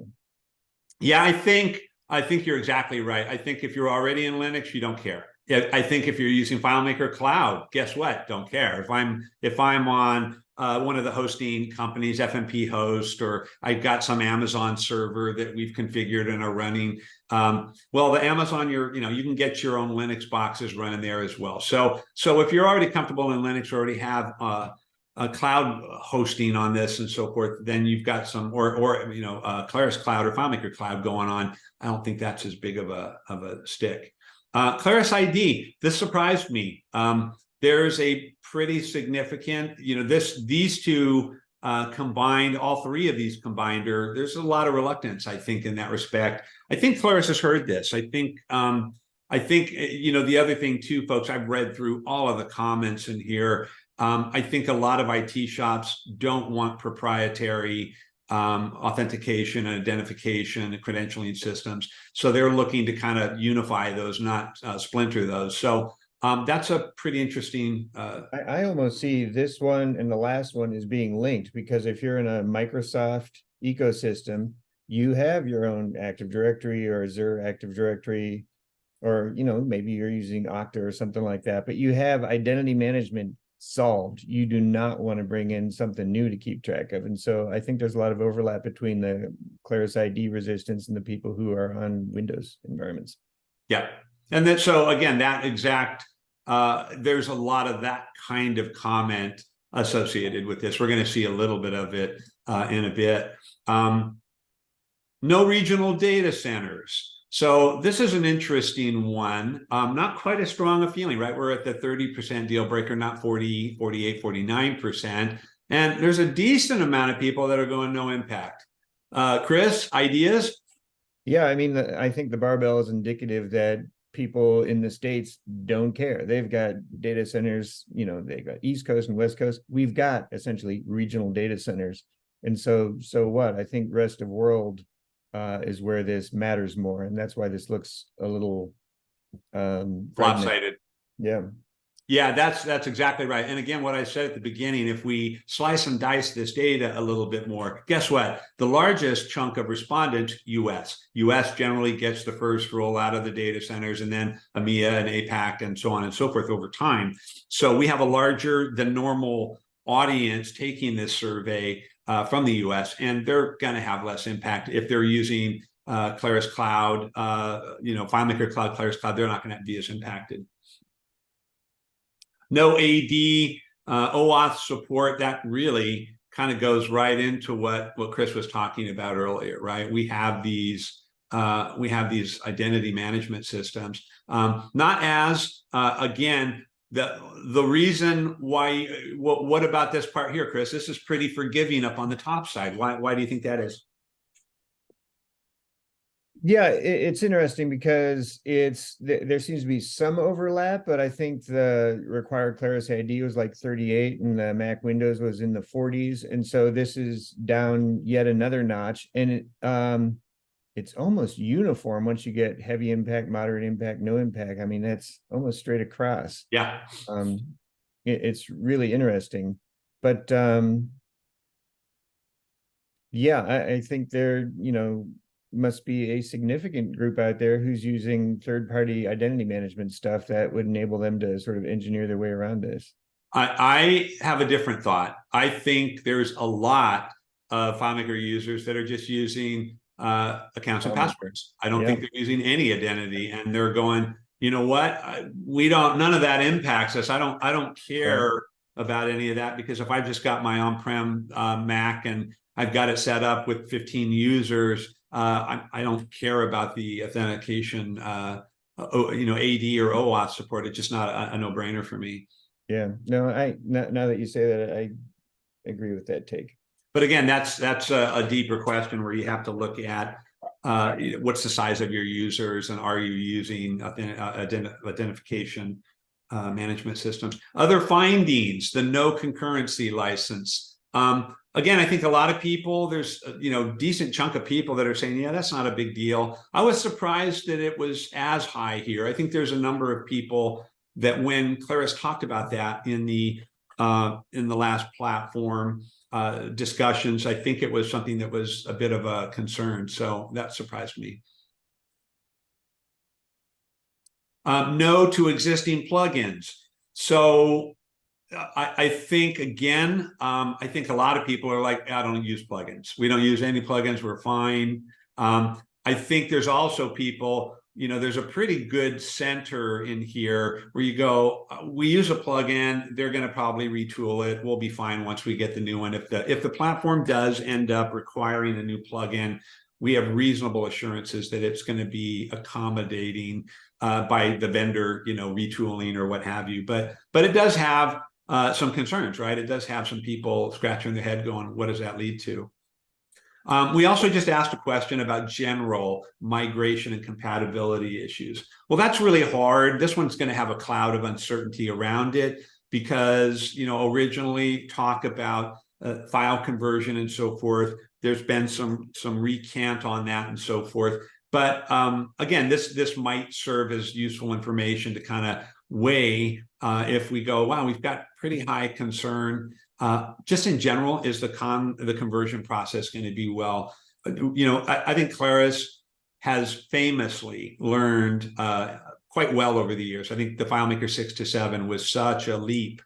Yeah, I think you're exactly right. I think if you're already in Linux, you don't care. I think if you're using FileMaker Cloud, guess what? Don't care. If I'm on one of the hosting companies, FMP host, or I've got some Amazon server that we've configured and are running. Well, the Amazon, you can get your own Linux boxes running there as well. So if you're already comfortable in Linux, already have a cloud hosting on this and so forth, then you've got some, or Claris Cloud or FileMaker Cloud going on. I don't think that's as big of a stick. Claris ID, this surprised me. There's a pretty significant, these two combined, all 3 of these combined, there's a lot of reluctance, I think, in that respect. I think Claris has heard this. I think, the other thing too, folks, I've read through all of the comments in here. I think a lot of IT shops don't want proprietary authentication and identification and credentialing systems. So they're looking to kind of unify those, not splinter those. So that's a pretty interesting. I almost see this one and the last one as being linked, because if you're in a Microsoft ecosystem, you have your own Active Directory or Azure Active Directory, or maybe you're using Okta or something like that, but you have identity management solved. You do not want to bring in something new to keep track of. And so I think there's a lot of overlap between the Claris ID resistance and the people who are on Windows environments. Yeah. And then, so again, that exact, there's a lot of that kind of comment associated with this. We're going to see a little bit of it in a bit. No regional data centers. So this is an interesting one. Not quite as strong a feeling, right? We're at the 30% deal breaker, not 40, 48, 49%. And there's a decent amount of people that are going no impact. Chris, ideas? Yeah, I mean, I think the barbell is indicative that people in the States don't care. They've got data centers, they've got East Coast and West Coast. We've got essentially regional data centers. And so what? I think rest of world is where this matters more, and that's why this looks a little lopsided. Yeah, that's exactly right. And again, what I said at the beginning, if we slice and dice this data a little bit more, guess what? The largest chunk of respondents, US generally gets the first roll out of the data centers, and then EMEA and APAC and so on and so forth over time. So we have a larger than normal audience taking this survey from the US, and they're going to have less impact if they're using Claris Cloud, FileMaker Cloud, Claris Cloud. They're not going to be as impacted. No AD, OAuth support. That really kind of goes right into what Chris was talking about earlier, right? We have these identity management systems, not as again, the reason why, what about this part here, Chris? This is pretty forgiving up on the top side. Why do you think that is? Yeah, it's interesting because there seems to be some overlap, but I think the required Claris ID was like 38 and the Mac Windows was in the 40s. And so this is down yet another notch. And it's almost uniform once you get heavy impact, moderate impact, no impact. I mean, that's almost straight across. Yeah. It's really interesting. But yeah, I think there, must be a significant group out there who's using third-party identity management stuff that would enable them to sort of engineer their way around this. I have a different thought. I think there's a lot of FileMaker users that are just using accounts and passwords. I don't think they're using any identity, and they're going, you know what? None of that impacts us. I don't care about any of that, because if I've just got my on-prem Mac and I've got it set up with 15 users, I don't care about the authentication, AD or OAuth support. It's just not a no-brainer for me. Yeah, no, now that you say that, I agree with that take. But again, that's a deeper question where you have to look at what's the size of your users, and are you using identification management systems? Other findings: the no concurrency license. Again, I think a lot of people, there's decent chunk of people that are saying, yeah, that's not a big deal. I was surprised that it was as high here. I think there's a number of people that, when Claris talked about that in the last platform discussions, I think it was something that was a bit of a concern. So that surprised me. No to existing plugins. So I think, again, I think a lot of people are like, I don't use plugins. We don't use any plugins. We're fine. I think there's also people, there's a pretty good center in here where you go, we use a plugin, they're going to probably retool it. We'll be fine once we get the new one. If the platform does end up requiring a new plugin, we have reasonable assurances that it's going to be accommodating by the vendor, retooling or what have you. But it does have some concerns, right? It does have some people scratching their head going, what does that lead to? We also just asked a question about general migration and compatibility issues. Well, that's really hard. This one's going to have a cloud of uncertainty around it because, originally talk about file conversion and so forth. There's been some recant on that and so forth. But again, this might serve as useful information to kind of weigh if we go, wow, we've got pretty high concern. Just in general, is the conversion process going to be well? I think Claris has famously learned quite well over the years. I think the FileMaker 6 to 7 was such a leap,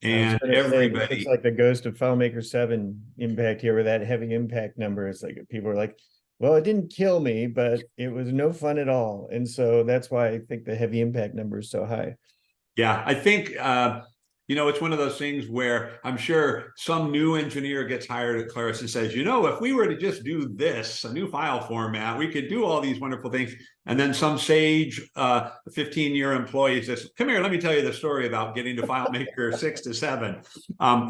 and everybody. It's like the ghost of FileMaker 7 impact here, with that heavy impact number. It's like people are like, well, it didn't kill me, but it was no fun at all, and so that's why I think the heavy impact number is so high. Yeah, I think it's one of those things where I'm sure some new engineer gets hired at Claris and says, if we were to just do this, a new file format, we could do all these wonderful things. And then some sage 15-year employee says, come here, let me tell you the story about getting to FileMaker 6 to 7.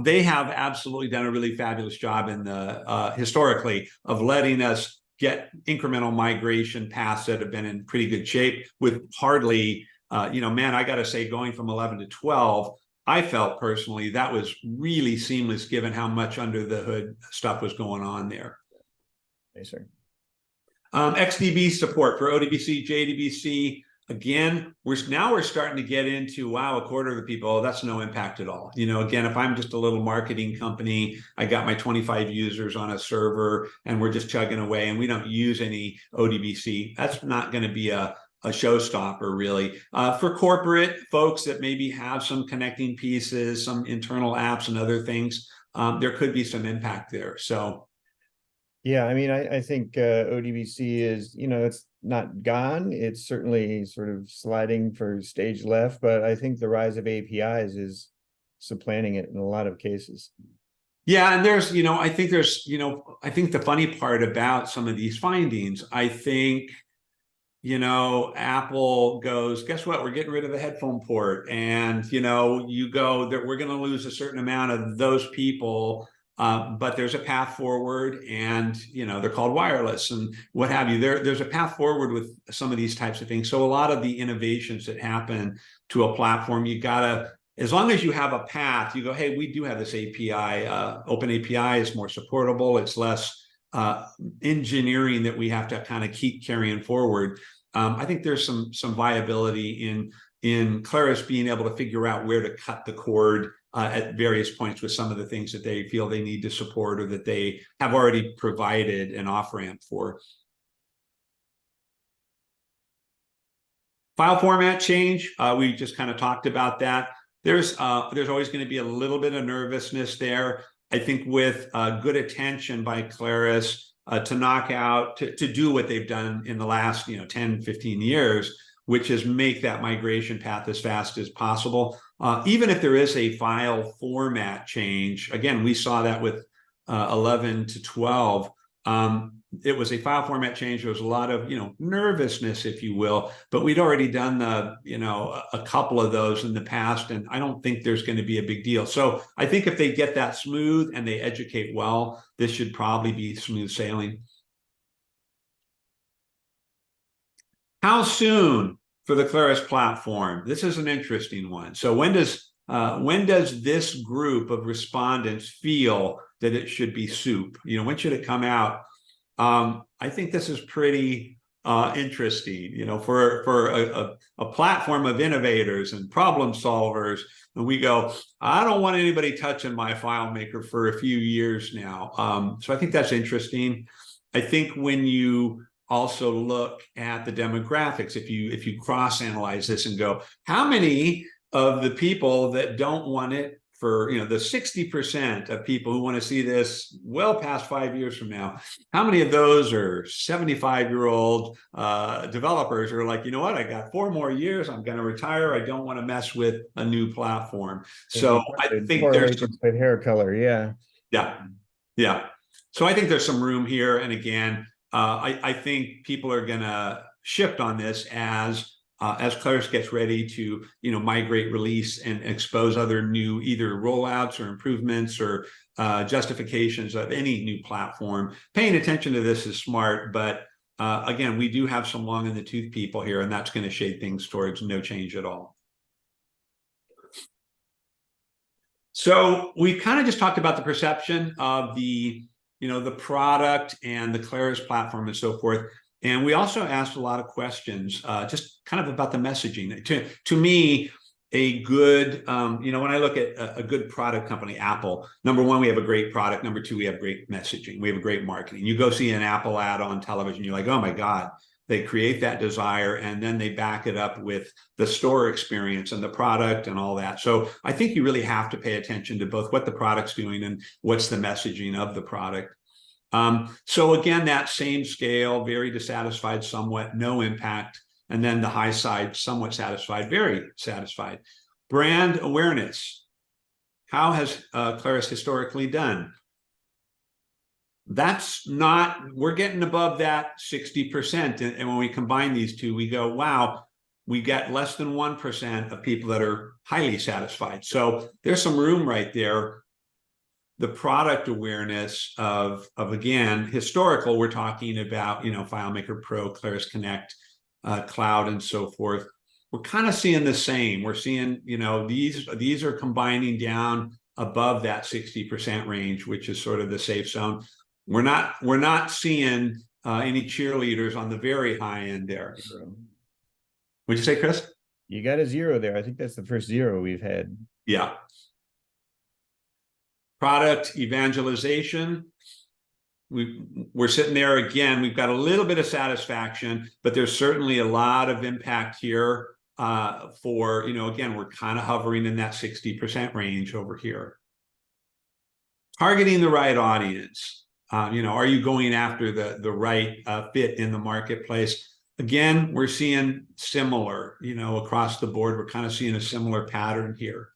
They have absolutely done a really fabulous job in the historically of letting us get incremental migration paths that have been in pretty good shape with hardly, man, I got to say, going from 11 to 12, I felt personally that was really seamless given how much under the hood stuff was going on there. Yes, sir. XDB support for ODBC, JDBC. Again, we're starting to get into, wow, a quarter of the people, that's no impact at all. Again, if I'm just a little marketing company, I got my 25 users on a server and we're just chugging away and we don't use any ODBC, that's not going to be a showstopper, really. For corporate folks that maybe have some connecting pieces, some internal apps and other things, there could be some impact there. So, yeah, I mean, I think ODBC is, it's not gone. It's certainly sort of sliding for stage left, but I think the rise of APIs is supplanting it in a lot of cases. Yeah, and there's, I think there's, I think the funny part about some of these findings, I think, Apple goes, guess what? We're getting rid of the headphone port. And, you go that we're going to lose a certain amount of those people. But there's a path forward, and, they're called wireless and what have you. There's a path forward with some of these types of things. So a lot of the innovations that happen to a platform, you gotta, as long as you have a path, you go, hey, we do have this API. Open API is more supportable. It's less engineering that we have to kind of keep carrying forward. I think there's some viability in Claris being able to figure out where to cut the cord at various points with some of the things that they feel they need to support or that they have already provided an off-ramp for. File format change, we just kind of talked about that. There's always going to be a little bit of nervousness there. I think with good attention by Claris to knock out, to do what they've done in the last 10, 15 years, which is make that migration path as fast as possible. Even if there is a file format change, again, we saw that with 11 to 12. It was a file format change. There was a lot of, nervousness, if you will, but we'd already done a couple of those in the past, and I don't think there's going to be a big deal. So I think if they get that smooth and they educate well, this should probably be smooth sailing. How soon for the Claris platform? This is an interesting one. So when does this group of respondents feel that it should be soup? When should it come out? I think this is pretty interesting, for a platform of innovators and problem solvers. And we go, I don't want anybody touching my FileMaker for a few years now. So I think that's interesting. I think when you also look at the demographics, if you cross-analyze this and go, how many of the people that don't want it for, the 60% of people who want to see this well past 5 years from now, how many of those are 75-year-old developers who are like, you know what, I got 4 more years, I'm going to retire, I don't want to mess with a new platform. So I think there's some hair color, yeah. So I think there's some room here, and again, I think people are going to shift on this as Claris gets ready to, migrate, release, and expose other new either rollouts or improvements or justifications of any new platform. Paying attention to this is smart, but again, we do have some long in the tooth people here, and that's going to shade things towards no change at all. So we kind of just talked about the perception of the product and the Claris platform and so forth. And we also asked a lot of questions, just kind of about the messaging. To me, a good, when I look at a good product company, Apple, number one, we have a great product. Number two, we have great messaging. We have a great marketing. You go see an Apple ad on television, you're like, oh my God, they create that desire, and then they back it up with the store experience and the product and all that. So I think you really have to pay attention to both what the product's doing and what's the messaging of the product. So again, that same scale, very dissatisfied, somewhat, no impact. And then the high side, somewhat satisfied, very satisfied. Brand awareness. How has Claris historically done? That's not, we're getting above that 60%. And when we combine these two, we go, wow, we get less than 1% of people that are highly satisfied. So there's some room right there. The product awareness of again, historical, we're talking about, FileMaker Pro, Claris Connect, Cloud, and so forth. We're kind of seeing the same. We're seeing, these are combining down above that 60% range, which is sort of the safe zone. We're not seeing any cheerleaders on the very high end there. What'd you say, Chris? You got a 0 there. I think that's the first 0 we've had. Yeah. Product evangelization. We're sitting there again. We've got a little bit of satisfaction, but there's certainly a lot of impact here for, again, we're kind of hovering in that 60% range over here. Targeting the right audience. Are you going after the right fit in the marketplace? Again, we're seeing similar, across the board. We're kind of seeing a similar pattern here.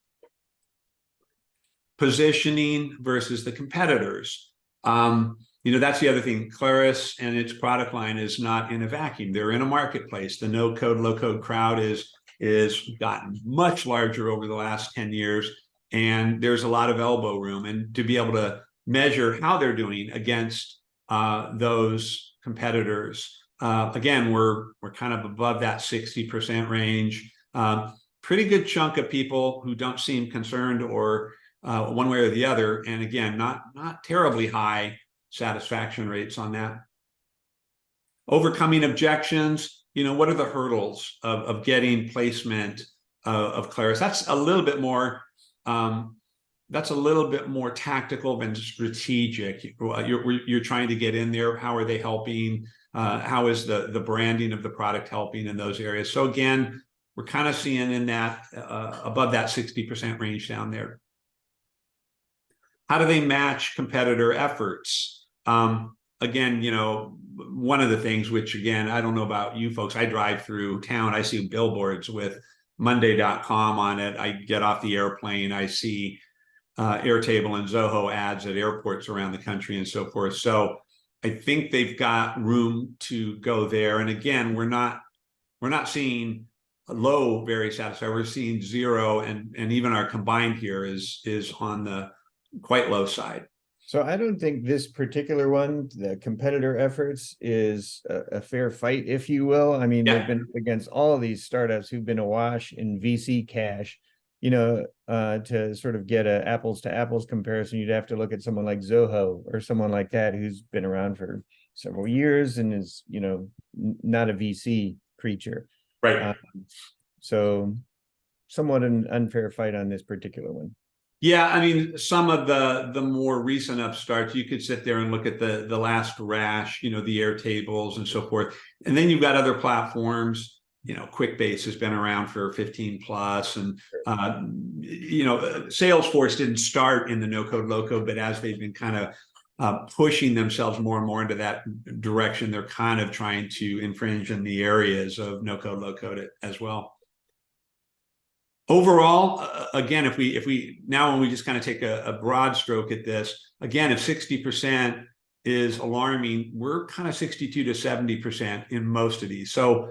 positioning versus the competitors. That's the other thing. Claris and its product line is not in a vacuum. They're in a marketplace. The no-code, low-code crowd is gotten much larger over the last 10 years, and there's a lot of elbow room. And to be able to measure how they're doing against those competitors, again, we're kind of above that 60% range. Pretty good chunk of people who don't seem concerned or one way or the other. And again, not terribly high satisfaction rates on that. Overcoming objections, what are the hurdles of getting placement of Claris? That's a little bit more tactical than strategic. You're trying to get in there. How are they helping? How is the branding of the product helping in those areas? So again, we're kind of seeing in that above that 60% range down there. How do they match competitor efforts? Again, one of the things which, again, I don't know about you folks, I drive through town, I see billboards with Monday.com on it. I get off the airplane, I see Airtable and Zoho ads at airports around the country and so forth. So I think they've got room to go there. And again, we're not seeing low, very satisfied. We're seeing 0, and even our combined here is on the quite low side. So I don't think this particular one, the competitor efforts, is a fair fight, if you will. I mean, they've been against all of these startups who've been awash in VC cash. To sort of get a apples to apples comparison, you'd have to look at someone like Zoho or someone like that who's been around for several years and is, not a VC creature. Right. So somewhat an unfair fight on this particular one. Yeah, I mean, some of the more recent upstarts, you could sit there and look at the last rash, the Airtables and so forth. And then you've got other platforms, QuickBase has been around for 15 plus. And, Salesforce didn't start in the no-code, low-code, but as they've been kind of pushing themselves more and more into that direction, they're kind of trying to infringe in the areas of no-code, low-code as well. Overall, again, if we now when we just kind of take a broad stroke at this, again, if 60% is alarming, we're kind of 62 to 70% in most of these. So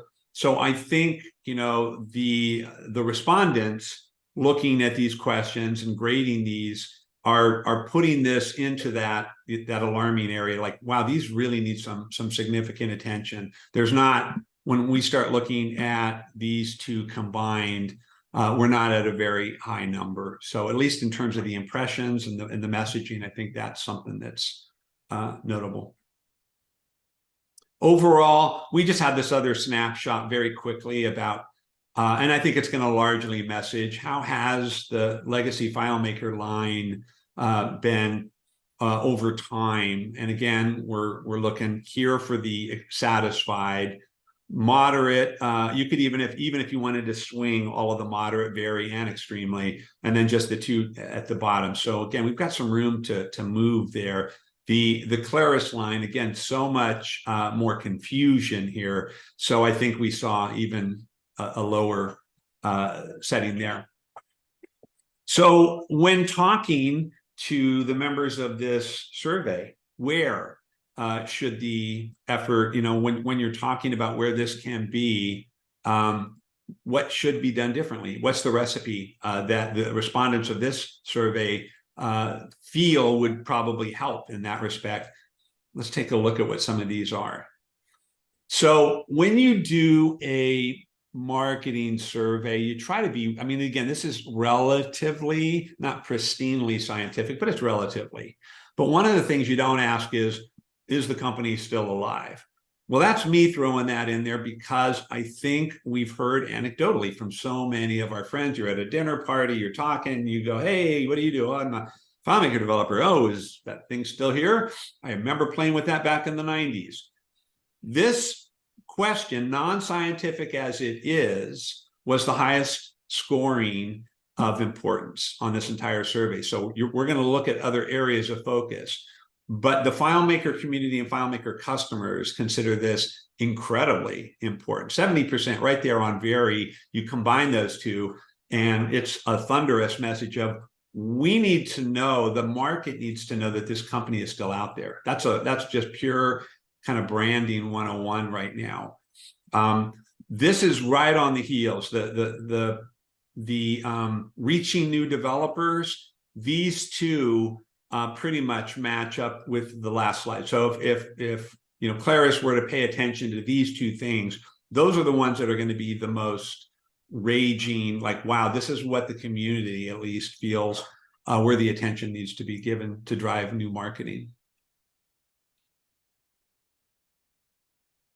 I think the respondents looking at these questions and grading these are putting this into that alarming area. Like, wow, these really need some significant attention. There's not, when we start looking at these two combined, we're not at a very high number. So at least in terms of the impressions and the messaging, I think that's something that's notable. Overall, we just had this other snapshot very quickly about, and I think it's going to largely message, how has the legacy FileMaker line been over time? And again, we're looking here for the satisfied, moderate. You could even if you wanted to swing all of the moderate, very, and extremely, and then just the two at the bottom. So again, we've got some room to move there. The Claris line, again, so much more confusion here. So I think we saw even a lower setting there. So when talking to the members of this survey, where should the effort, when you're talking about where this can be, what should be done differently? What's the recipe that the respondents of this survey feel would probably help in that respect? Let's take a look at what some of these are. So when you do a marketing survey, you try to be, I mean, again, this is relatively, not pristinely scientific, but it's relatively. But one of the things you don't ask is the company still alive? Well, that's me throwing that in there because I think we've heard anecdotally from so many of our friends. You're at a dinner party, you're talking, you go, hey, what do you do? Oh, I'm a FileMaker developer. Oh, is that thing still here? I remember playing with that back in the 90s. This question, non-scientific as it is, was the highest scoring of importance on this entire survey. So we're going to look at other areas of focus. But the FileMaker community and FileMaker customers consider this incredibly important. 70% right there on very, you combine those two, and it's a thunderous message of we need to know, the market needs to know that this company is still out there. That's just pure kind of branding 101 right now. This is right on the heels, the reaching new developers. These two pretty much match up with the last slide. So if you know, Claris were to pay attention to these two things, those are the ones that are going to be the most raging, like, wow, this is what the community at least feels where the attention needs to be given to drive new marketing.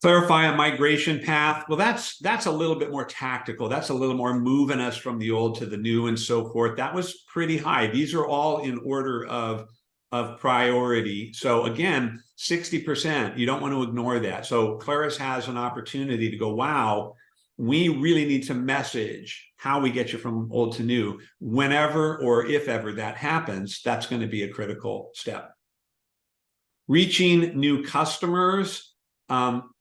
Clarify a migration path. Well, that's a little bit more tactical. That's a little more moving us from the old to the new and so forth. That was pretty high. These are all in order of priority. So again, 60%, you don't want to ignore that. So Claris has an opportunity to go, wow, we really need to message how we get you from old to new. Whenever or if ever that happens, that's going to be a critical step. Reaching new customers.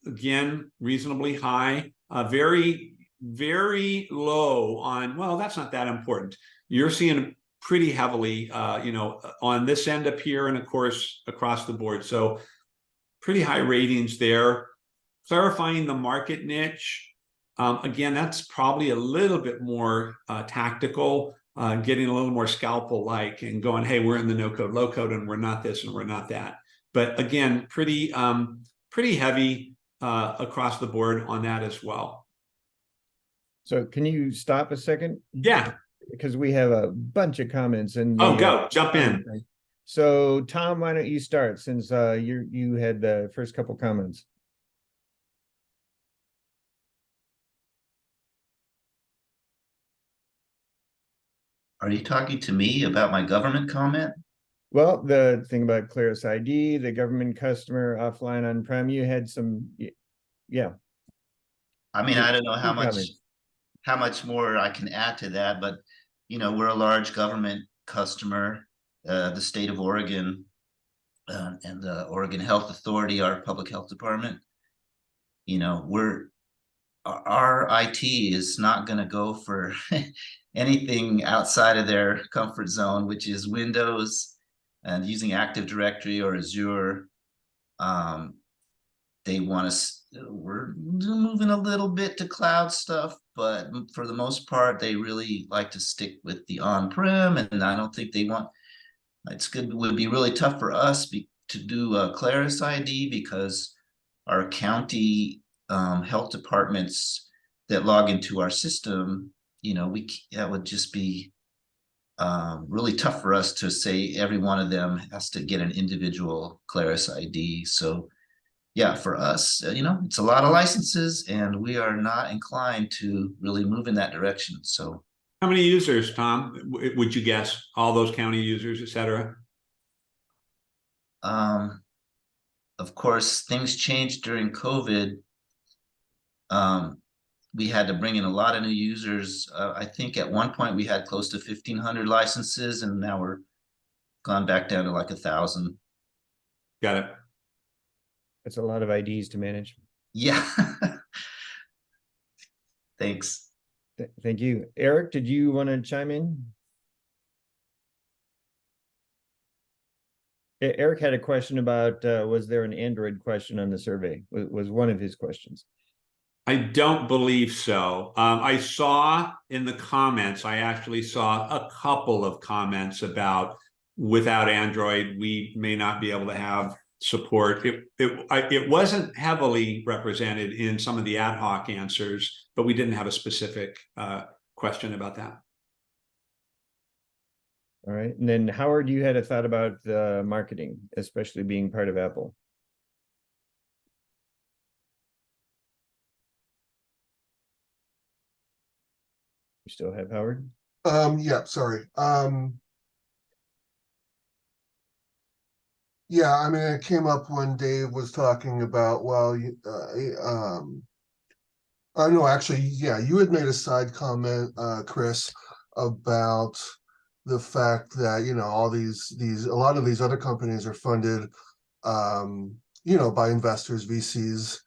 Again, reasonably high, very, very low on, well, that's not that important. You're seeing pretty heavily, you know, on this end up here and of course across the board. So pretty high ratings there. Clarifying the market niche. Again, that's probably a little bit more tactical, getting a little more scalpel-like and going, hey, we're in the no-code, low-code, and we're not this and we're not that. But again, pretty heavy across the board on that as well. So can you stop a second? Yeah. Because we have a bunch of comments and go jump in. So Tom, why don't you start since you had the first couple comments? Are you talking to me about my government comment? Well, the thing about Claris ID, the government customer offline on-prem, you had some, yeah. I mean, I don't know how much more I can add to that, but you know, we're a large government customer, the state of Oregon and the Oregon Health Authority, our public health department. You know, our IT is not going to go for anything outside of their comfort zone, which is Windows and using Active Directory or Azure. They want us, we're moving a little bit to cloud stuff, but for the most part, they really like to stick with the on-prem, and I don't think they want, it would be really tough for us to do a Claris ID because our county health departments that log into our system, you know, that would just be really tough for us to say every one of them has to get an individual Claris ID. So yeah, for us, you know, it's a lot of licenses and we are not inclined to really move in that direction. So how many users, Tom, would you guess? All those county users, et cetera? Of course, things changed during COVID. We had to bring in a lot of new users. I think at one point we had close to 1,500 licenses, and now we're gone back down to like 1,000. Got it. That's a lot of IDs to manage. Yeah. Thanks. Thank you. Eric, did you want to chime in? Eric had a question about, was there an Android question on the survey? Was one of his questions. I don't believe so. I saw in the comments, I actually saw a couple of comments about without Android, we may not be able to have support. It wasn't heavily represented in some of the ad hoc answers, but we didn't have a specific question about that. All right. And then Howard, you had a thought about the marketing, especially being part of Apple. You still have Howard? Yeah, sorry. Yeah, I mean, it came up when Dave was talking about, well, no, actually, yeah, you had made a side comment, Chris, about the fact that, you know, all a lot of these other companies are funded, you know, by investors, VCs,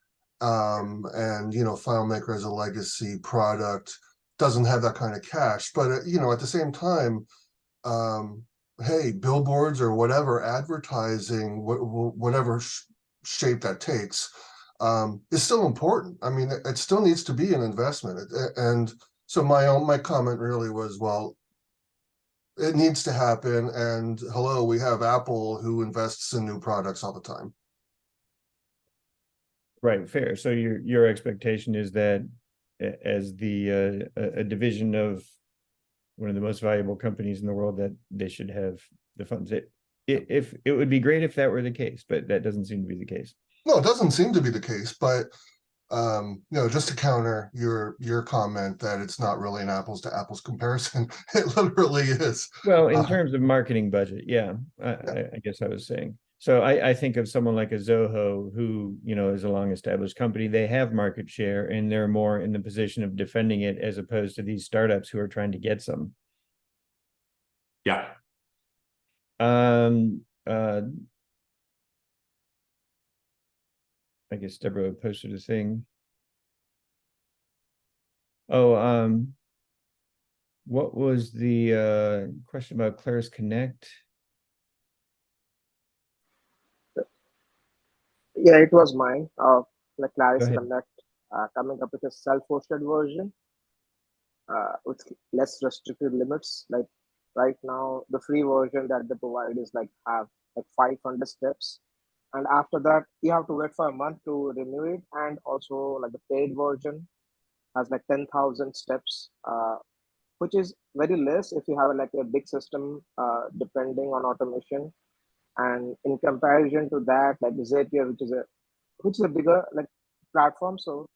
and, you know, FileMaker as a legacy product doesn't have that kind of cash. But, you know, at the same time, hey, billboards or whatever advertising, whatever shape that takes, is still important. I mean, it still needs to be an investment. And so my comment really was, well, it needs to happen. And hello, we have Apple who invests in new products all the time. Right, fair. So your expectation is that as the a division of one of the most valuable companies in the world, that they should have the funds. If it would be great if that were the case, but that doesn't seem to be the case. No, it doesn't seem to be the case, but just to counter your comment that it's not really an apples to apples comparison, it literally is. Well, in terms of marketing budget, yeah, I guess I was saying. So I think of someone like a Zoho who, is a long established company. They have market share and they're more in the position of defending it as opposed to these startups who are trying to get some. Yeah. I guess Deborah posted a thing. Oh, what was the question about Claris Connect? Yeah, it was mine. Like Claris Go ahead. Connect coming up with a self-hosted version with less restricted limits. Like right now, the free version that they provide is like have like 500 steps, and after that you have to wait for a month to renew it. And also like the paid version has like 10,000 steps, which is very less if you have like a big system depending on automation. And in comparison to that, like Zapier, which is a bigger like platform, so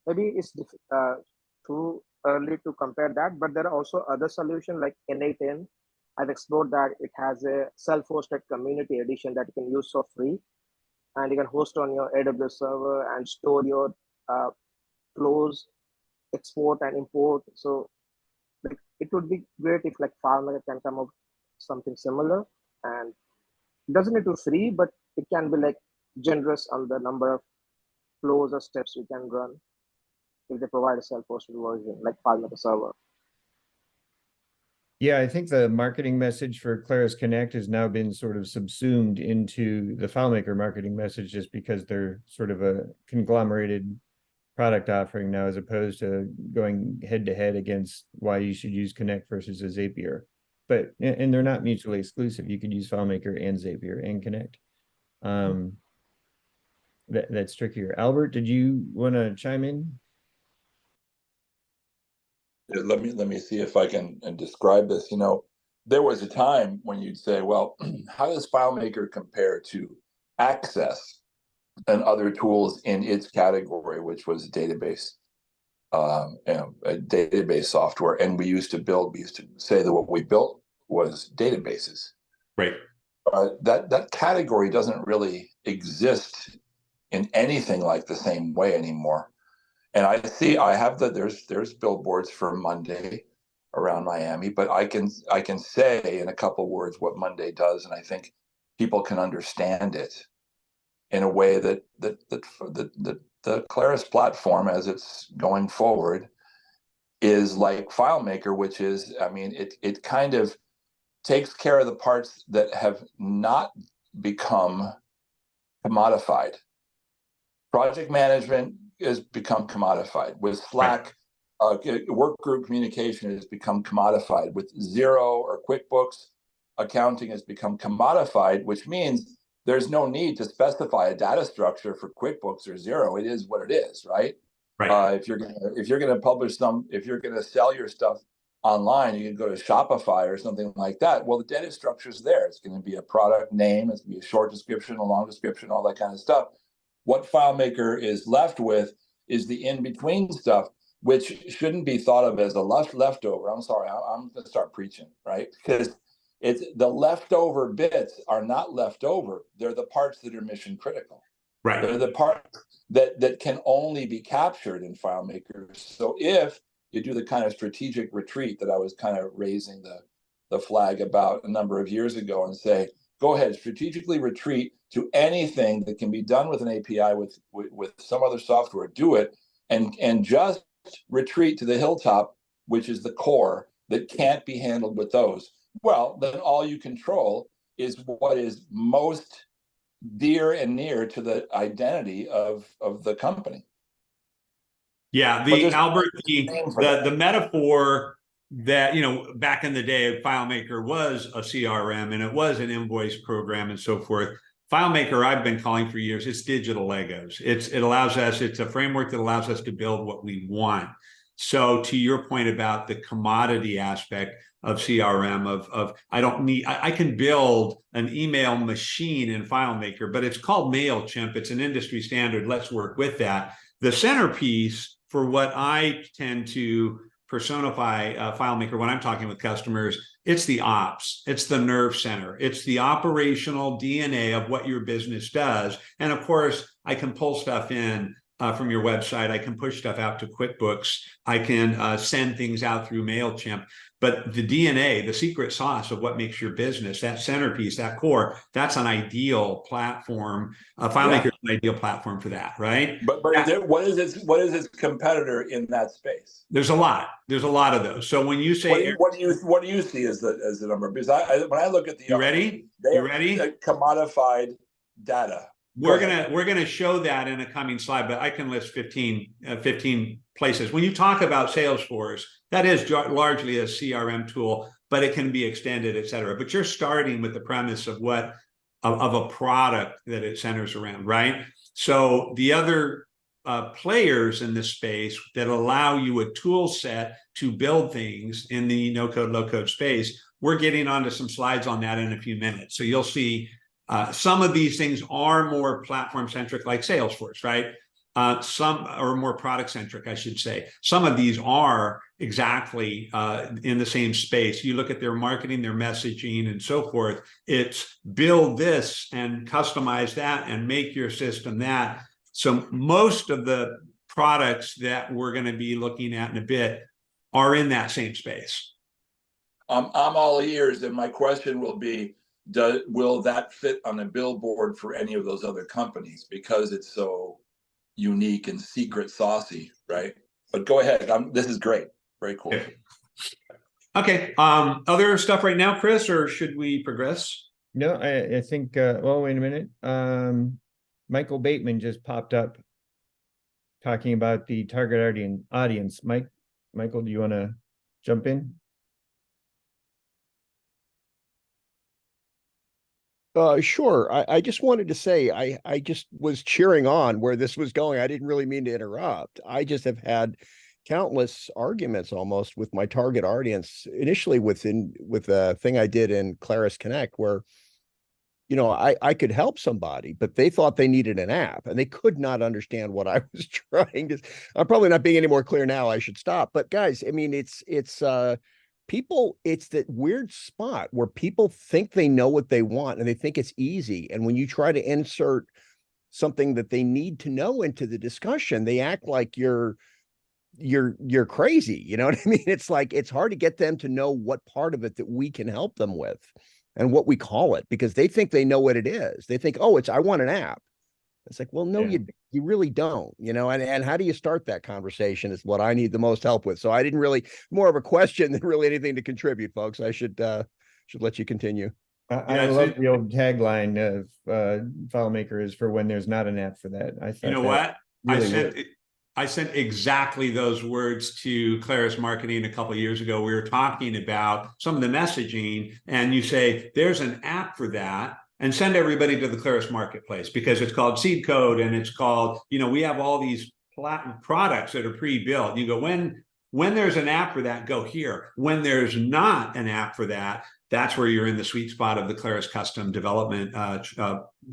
maybe it's too early to compare that. But there are also other solutions like N8N. I've explored that. It has a self-hosted community edition that you can use for free, and you can host on your AWS server and store your flows, export and import. So like it would be great if like FileMaker can come up something similar, and it doesn't need to be free, but it can be like generous on the number of flows or steps we can run if they provide a self-hosted version like FileMaker server. Yeah, I think the marketing message for Claris Connect has now been sort of subsumed into the FileMaker marketing message, just because they're sort of a conglomerated product offering now, as opposed to going head to head against why you should use Connect versus a Zapier. But and they're not mutually exclusive. You could use FileMaker and Zapier and Connect. That's trickier. Albert, did you want to chime in? Let me see if I can describe this. There was a time when you'd say, well, how does FileMaker compare to Access and other tools in its category, which was database, database software? And we used to say that what we built was databases. Right. That category doesn't really exist in anything like the same way anymore. And I have there's billboards for Monday around Miami, but I can say in a couple words what Monday does, and I think people can understand it in a way that the Claris platform, as it's going forward, is like FileMaker, which is, it kind of takes care of the parts that have not become commodified. Project management has become commodified. With Slack, work group communication has become commodified. With Xero or QuickBooks, accounting has become commodified, which means there's no need to specify a data structure for QuickBooks or Xero. It is what it is, right? Right. If you're gonna publish if you're gonna sell your stuff online, you can go to Shopify or something like that. Well, the data structure is there. It's going to be a product name. It's going to be a short description, a long description, all that kind of stuff. What FileMaker is left with is the in-between stuff, which shouldn't be thought of as a leftover. I'm sorry, I'm going to start preaching, right? Because it's the leftover bits are not left over. They're the parts that are mission critical. Right. They're the parts that can only be captured in FileMaker. So if you do the kind of strategic retreat that I was kind of raising the flag about a number of years ago and say, go ahead, strategically retreat to anything that can be done with an API with some other software, do it, and just retreat to the hilltop, which is the core that can't be handled with those. well, then all you control is what is most dear and near to the identity of the company. Yeah, Albert, the metaphor that, back in the day, FileMaker was a CRM and it was an invoice program and so forth. FileMaker, I've been calling for years, it's digital Legos. It allows us, it's a framework that allows us to build what we want. So to your point about the commodity aspect of CRM, I can build an email machine in FileMaker, but it's called MailChimp. It's an industry standard. Let's work with that. The centerpiece for what I tend to personify FileMaker when I'm talking with customers, it's the ops, it's the nerve center, it's the operational DNA of what your business does. And of course, I can pull stuff in from your website. I can push stuff out to QuickBooks. I can send things out through MailChimp. But the DNA, the secret sauce of what makes your business, that centerpiece, that core, that's an ideal platform. FileMaker is an ideal platform for that, right? But what is its competitor in that space? There's a lot. There's a lot of those. So when you say what do you see as the number? Because when I look at the you ready? Commodified data. We're gonna show that in a coming slide, but I can list 15 places. When you talk about Salesforce, that is largely a CRM tool, but it can be extended, et cetera. But you're starting with the premise of a product that it centers around, right? So the other players in this space that allow you a tool set to build things in the no-code, low-code space, we're getting onto some slides on that in a few minutes. So you'll see some of these things are more platform-centric, like Salesforce, right? Some are more product-centric, I should say. Some of these are exactly in the same space. You look at their marketing, their messaging, and so forth. It's build this and customize that and make your system that. So most of the products that we're going to be looking at in a bit are in that same space. I'm all ears, and my question will be, will that fit on a billboard for any of those other companies, because it's so unique and secret saucy, right? But go ahead. This is great. Very cool. Okay. Other stuff right now, Chris, or should we progress? No, I think, well, wait a minute. Michael Bateman just popped up talking about the target audience. Michael, do you want to jump in? Sure. I just wanted to say I just was cheering on where this was going. I didn't really mean to interrupt. I just have had countless arguments almost with my target audience, initially with a thing I did in Claris Connect, where I could help somebody, but they thought they needed an app and they could not understand what I was trying to. I'm probably not being any more clear now. I should stop. But guys, I mean, it's people, it's that weird spot where people think they know what they want and they think it's easy. And when you try to insert something that they need to know into the discussion, they act like you're crazy. You know what I mean? It's like, it's hard to get them to know what part of it that we can help them with and what we call it, because they think they know what it is. They think, oh, I want an app. It's like, well, no, you really don't, and how do you start that conversation is what I need the most help with. So I didn't really, more of a question than really anything to contribute, folks. I should let you continue. I love the old tagline of FileMaker is for when there's not an app for that. I thought, you know what? Really I sent exactly those words to Claris Marketing a couple of years ago. We were talking about some of the messaging, and you say, there's an app for that, and send everybody to the Claris Marketplace, because it's called Seed Code, and it's called, we have all these products that are pre-built. You go, when there's an app for that, go here. When there's not an app for that, that's where you're in the sweet spot of the Claris custom development.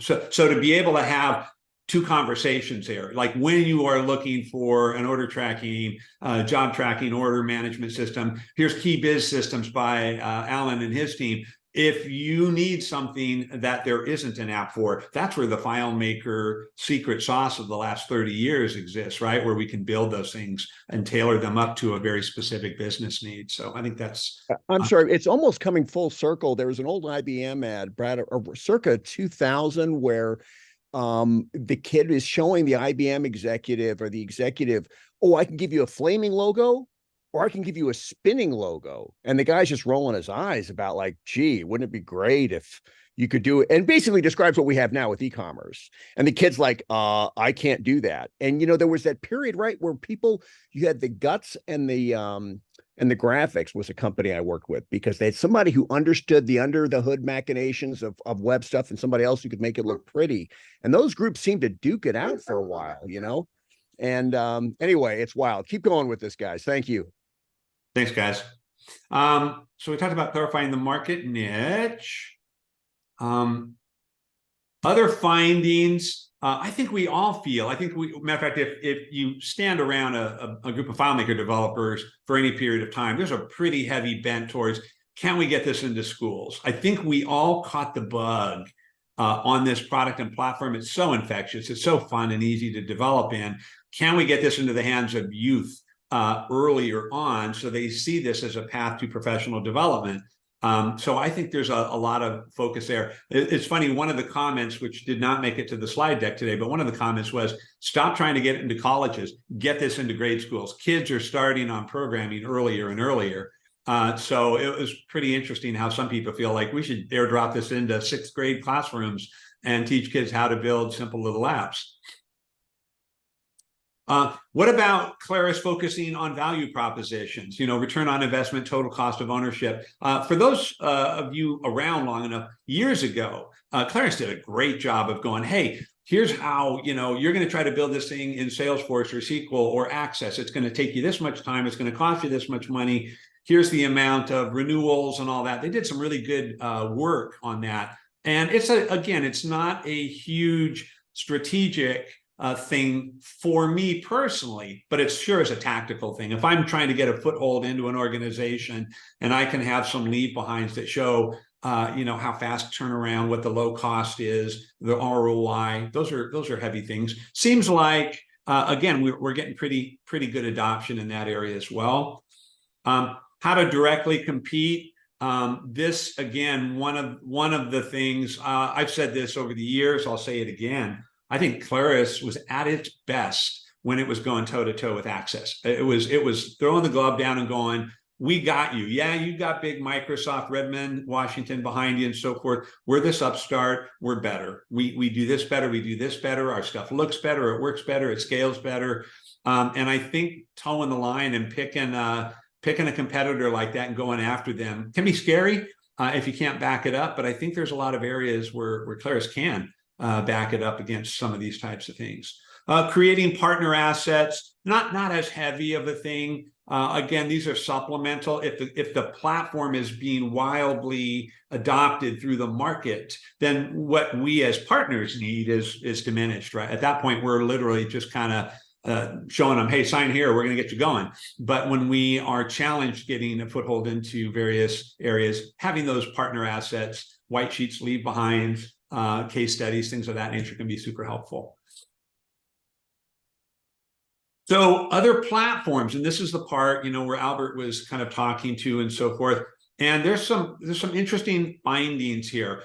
So to be able to have two conversations here, like when you are looking for an order tracking, job tracking, order management system, here's Key Biz Systems by Alan and his team. If you need something that there isn't an app for, that's where the FileMaker secret sauce of the last 30 years exists, right? Where we can build those things and tailor them up to a very specific business need. So I think that's... I'm sorry, it's almost coming full circle. There was an old IBM ad, Brad, circa 2000, where the kid is showing the IBM executive or the executive, oh, I can give you a flaming logo or I can give you a spinning logo. And the guy's just rolling his eyes about like, gee, wouldn't it be great if you could do it? And basically describes what we have now with e-commerce. And the kid's like, I can't do that. And, you know, there was that period, right, where people, you had the guts and the graphics was a company I worked with, because they had somebody who understood the under the hood machinations of web stuff and somebody else who could make it look pretty. And those groups seemed to duke it out for a while, you know? And anyway, it's wild. Keep going with this, guys. Thank you. Thanks, guys. So we talked about clarifying the market niche. Other findings, I think we all feel, matter of fact, if you stand around a group of FileMaker developers for any period of time, there's a pretty heavy bent towards, can we get this into schools? I think we all caught the bug on this product and platform. It's so infectious. It's so fun and easy to develop in. Can we get this into the hands of youth earlier on so they see this as a path to professional development? So I think there's a lot of focus there. It's funny, one of the comments, which did not make it to the slide deck today, but one of the comments was, stop trying to get it into colleges, get this into grade schools. Kids are starting on programming earlier and earlier. So it was pretty interesting how some people feel like we should airdrop this into 6th grade classrooms and teach kids how to build simple little apps. What about Claris focusing on value propositions, you know, return on investment, total cost of ownership? For those of you around long enough, years ago, Claris did a great job of going, hey, here's how, you know, you're going to try to build this thing in Salesforce or SQL or Access. It's going to take you this much time. It's going to cost you this much money. Here's the amount of renewals and all that. They did some really good work on that. And it's, again, it's not a huge strategic thing for me personally, but it sure is a tactical thing. If I'm trying to get a foothold into an organization and I can have some leave behinds that show, you know, how fast turnaround, what the low cost is, the ROI, those are heavy things. Seems like, again, we're getting pretty good adoption in that area as well. How to directly compete. This, again, one of the things, I've said this over the years, I'll say it again. I think Claris was at its best when it was going toe-to-toe with Access. It was throwing the glove down and going, we got you. Yeah, you got big Microsoft, Redmond, Washington behind you and so forth. We're this upstart. We're better. We do this better. We do this better. Our stuff looks better. It works better. It scales better. And I think towing the line and picking a competitor like that and going after them can be scary if you can't back it up. But I think there's a lot of areas where Claris can back it up against some of these types of things. Creating partner assets, not as heavy of a thing. Again, these are supplemental. If the platform is being wildly adopted through the market, then what we as partners need is diminished, right? At that point, we're literally just kind of showing them, hey, sign here, we're going to get you going. But when we are challenged getting a foothold into various areas, having those partner assets, white sheets, leave behinds, case studies, things of that nature can be super helpful. So other platforms, and this is the part, you know, where Albert was kind of talking to and so forth. And there's some interesting findings here.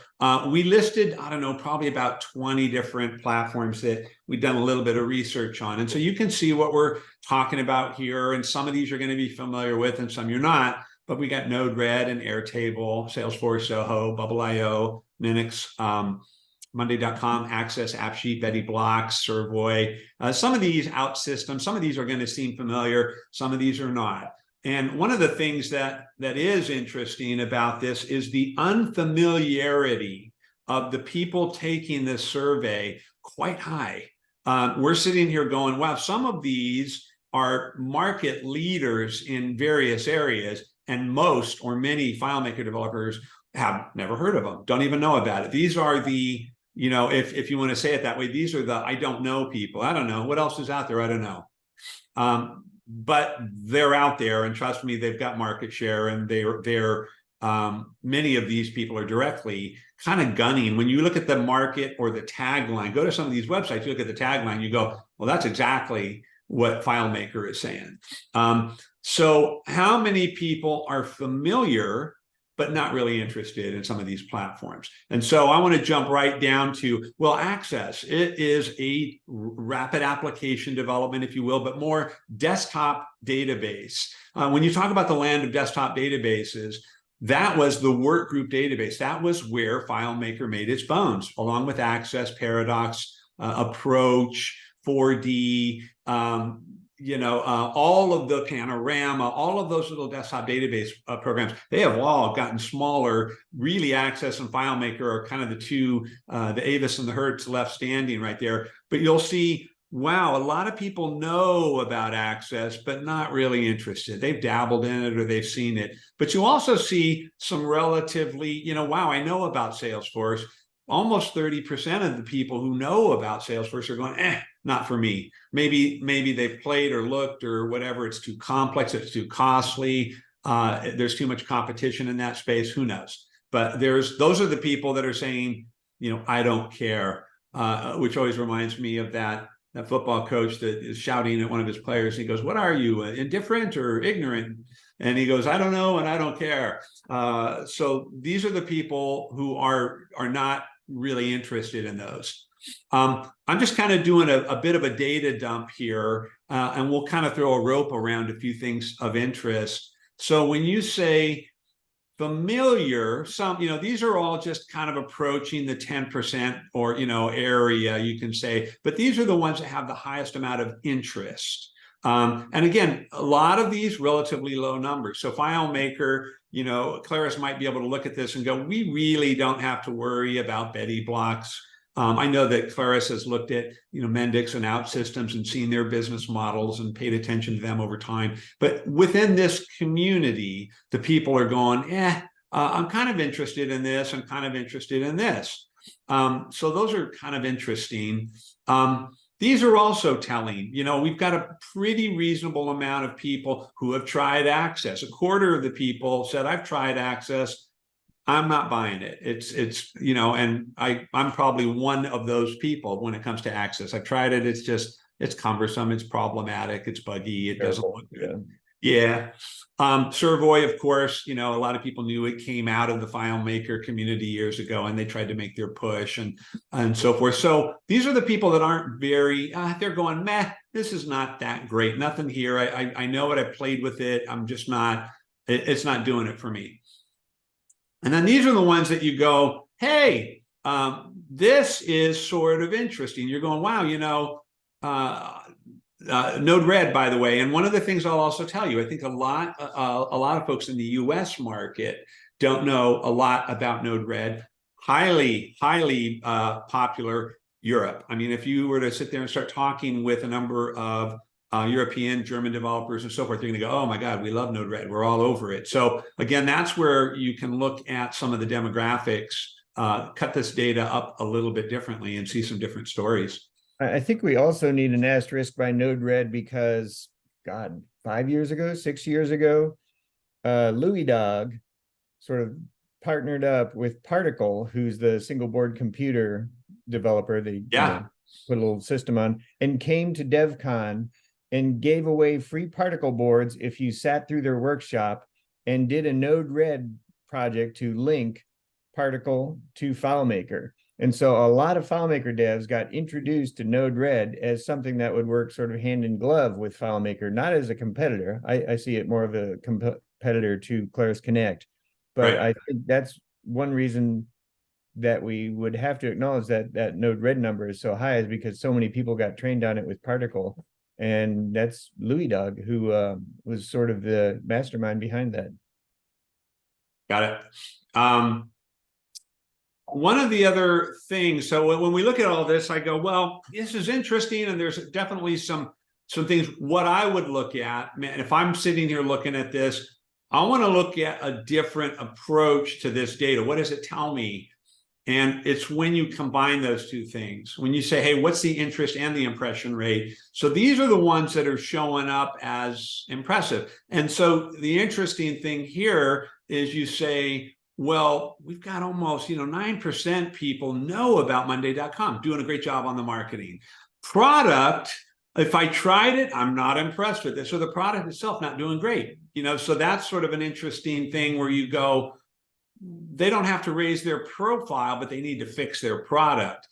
We listed, I don't know, probably about 20 different platforms that we've done a little bit of research on. And so you can see what we're talking about here. And some of these you're going to be familiar with and some you're not. But we got Node-RED and Airtable, Salesforce, Zoho, Bubble.io, Linux, Monday.com, Access, AppSheet, Betty Blocks, Servoy. Some of these OutSystems, some of these are going to seem familiar, some of these are not. And one of the things that is interesting about this is the unfamiliarity of the people taking this survey quite high. We're sitting here going, wow, some of these are market leaders in various areas, and most or many FileMaker developers have never heard of them, don't even know about it. These are the, you know, if you want to say it that way, these are the I don't know people. I don't know. What else is out there? I don't know. But they're out there, and trust me, they've got market share, and they're many of these people are directly kind of gunning. When you look at the market or the tagline, go to some of these websites, you look at the tagline, you go, well, that's exactly what FileMaker is saying. So how many people are familiar but not really interested in some of these platforms. And so I want to jump right down to, well, Access. It is a rapid application development, if you will, but more desktop database. When you talk about the land of desktop databases, that was the workgroup database. That was where FileMaker made its bones, along with Access, Paradox, Approach, 4D, all of the Panorama, all of those little desktop database programs, they have all gotten smaller. Really, Access and FileMaker are kind of the two, the Avis and the Hertz left standing right there. But you'll see, wow, a lot of people know about Access, but not really interested. They've dabbled in it or they've seen it. But you also see some relatively, wow, I know about Salesforce. Almost 30% of the people who know about Salesforce are going, not for me. Maybe they've played or looked or whatever. It's too complex. It's too costly. There's too much competition in that space. Who knows? But those are the people that are saying, I don't care, which always reminds me of that football coach that is shouting at one of his players. He goes, what are you, indifferent or ignorant? And he goes, I don't know, and I don't care. So these are the people who are not really interested in those. I'm just kind of doing a bit of a data dump here, and we'll kind of throw a rope around a few things of interest. So when you say familiar, these are all just kind of approaching the 10% or, area, you can say, but these are the ones that have the highest amount of interest. And again, a lot of these relatively low numbers. So FileMaker, Claris might be able to look at this and go, we really don't have to worry about Betty blocks. I know that Claris has looked at, Mendix and OutSystems and seen their business models and paid attention to them over time. But within this community, the people are going, I'm kind of interested in this. I'm kind of interested in this. So those are kind of interesting. These are also telling, we've got a pretty reasonable amount of people who have tried Access. A quarter of the people said, I've tried Access. I'm not buying it. It's and I'm probably one of those people when it comes to Access. I've tried it. It's cumbersome. It's problematic. It's buggy. It doesn't look good. Yeah. Servoy, of course, a lot of people knew it came out of the FileMaker community years ago, and they tried to make their push and so forth. So these are the people that aren't very, they're going, meh, this is not that great. Nothing here. I know it. I played with it. I'm just not, it's not doing it for me. And then these are the ones that you go, hey, this is sort of interesting. You're going, wow, Node-RED, by the way. And one of the things I'll also tell you, I think a lot of folks in the US market don't know a lot about Node-RED. Highly popular Europe. I mean, if you were to sit there and start talking with a number of European, German developers and so forth, you're going to go, oh my God, we love Node-RED. We're all over it. So again, that's where you can look at some of the demographics, cut this data up a little bit differently and see some different stories. I think we also need an asterisk by Node-RED because, God, 6 years ago, Louis Dog sort of partnered up with Particle, who's the single board computer developer. They put a little system on and came to DevCon and gave away free Particle boards if you sat through their workshop and did a Node-RED project to link Particle to FileMaker. And so a lot of FileMaker devs got introduced to Node-RED as something that would work sort of hand in glove with FileMaker, not as a competitor. I see it more of a competitor to Claris Connect. But I think that's one reason that we would have to acknowledge that Node-RED number is so high is because so many people got trained on it with Particle. And that's Louis Dog, who was sort of the mastermind behind that. Got it. One of the other things, so when we look at all this, I go, well, this is interesting, and there's definitely some things. What I would look at, man, if I'm sitting here looking at this, I want to look at a different approach to this data. What does it tell me? And it's when you combine those two things, when you say, hey, what's the interest and the impression rate? So these are the ones that are showing up as impressive. And so the interesting thing here is you say, well, we've got almost, 9% people know about Monday.com, doing a great job on the marketing. Product, if I tried it, I'm not impressed with it. So the product itself not doing great. So that's sort of an interesting thing where you go, they don't have to raise their profile, but they need to fix their product.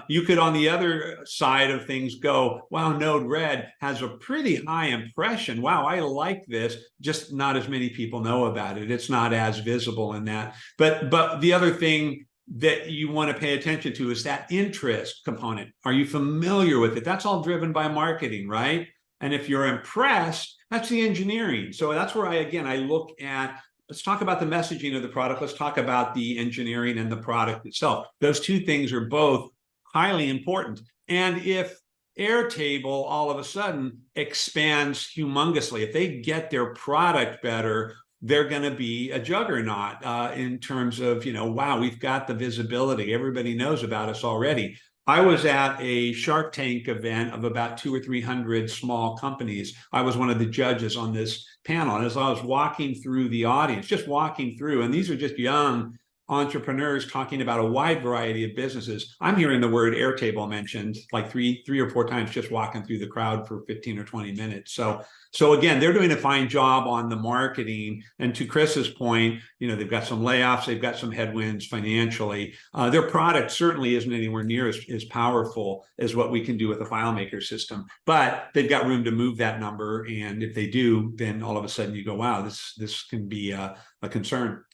You could, on the other side of things, go, wow, Node-RED has a pretty high impression. Wow, I like this. Just not as many people know about it. It's not as visible in that. But the other thing that you want to pay attention to is that interest component. Are you familiar with it? That's all driven by marketing, right? And if you're impressed, that's the engineering. So that's where I look at, let's talk about the messaging of the product. Let's talk about the engineering and the product itself. Those two things are both highly important. And if Airtable all of a sudden expands humongously, if they get their product better, they're going to be a juggernaut in terms of, wow, we've got the visibility. Everybody knows about us already. I was at a Shark Tank event of about 200 or 300 small companies. I was one of the judges on this panel. And as I was walking through the audience, just walking through, and these are just young entrepreneurs talking about a wide variety of businesses, I'm hearing the word Airtable mentioned like three or four times just walking through the crowd for 15 or 20 minutes. So again, they're doing a fine job on the marketing. And to Chris's point, they've got some layoffs, they've got some headwinds financially. Their product certainly isn't anywhere near as powerful as what we can do with the FileMaker system, but they've got room to move that number. And if they do, then all of a sudden you go, wow, this can be a concern.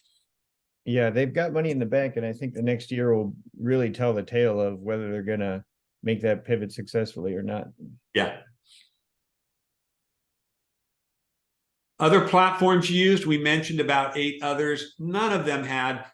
Yeah, they've got money in the bank, and I think the next year will really tell the tale of whether they're going to make that pivot successfully or not. Yeah. Other platforms used, we mentioned about 8 others. None of them had,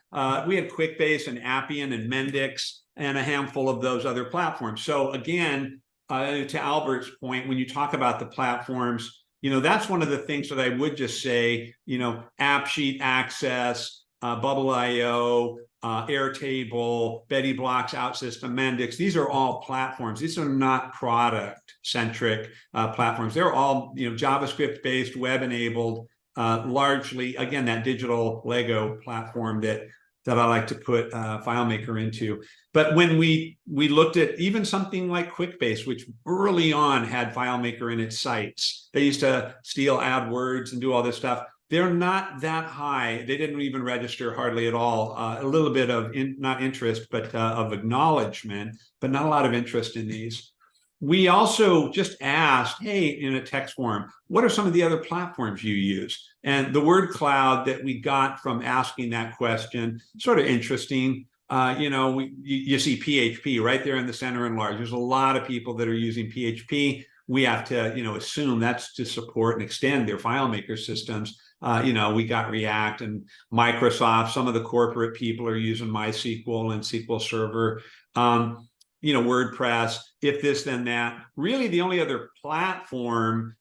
we had QuickBase and Appian and Mendix and a handful of those other platforms. So again, to Albert's point, when you talk about the platforms, that's one of the things that I would just say, AppSheet, Access, Bubble.io, Airtable, Betty Blocks, OutSystem, Mendix. These are all platforms. These are not product-centric platforms. They're all JavaScript-based, web-enabled, largely, again, that digital Lego platform that I like to put FileMaker into. But when we looked at even something like QuickBase, which early on had FileMaker in its sites, they used to steal AdWords and do all this stuff. They're not that high. They didn't even register hardly at all. A little bit of, not interest, but of acknowledgement, but not a lot of interest in these. We also just asked, hey, in a text form, what are some of the other platforms you use? And the word cloud that we got from asking that question, sort of interesting. You see PHP right there in the center and large. There's a lot of people that are using PHP. We have to, assume that's to support and extend their FileMaker systems. We got React and Microsoft. Some of the corporate people are using MySQL and SQL Server. WordPress, if this, then that. Really, the only other platform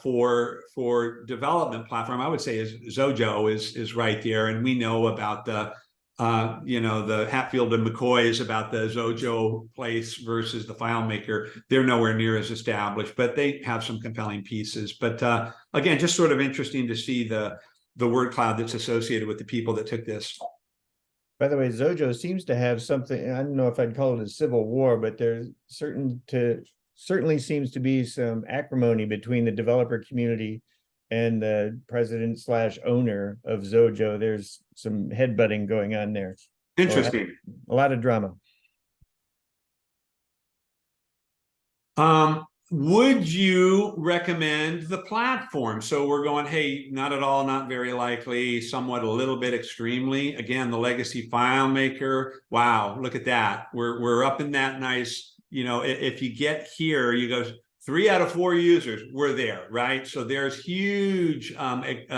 for development platform, I would say, is Zojo is right there. And we know about the Hatfield and McCoys about the Zojo place versus the FileMaker. They're nowhere near as established, but they have some compelling pieces. But again, just sort of interesting to see the word cloud that's associated with the people that took this. By the way, Zojo seems to have something, I don't know if I'd call it a civil war, but there's certainly seems to be some acrimony between the developer community and the president/owner of Zojo. There's some headbutting going on there. Interesting. A lot of drama. Would you recommend the platform? So we're going, hey, not at all, not very likely, somewhat, a little bit, extremely. Again, the legacy FileMaker. Wow, look at that. We're up in that nice, if you get here, you go 3 out of 4 users were there, right? So there's huge kudos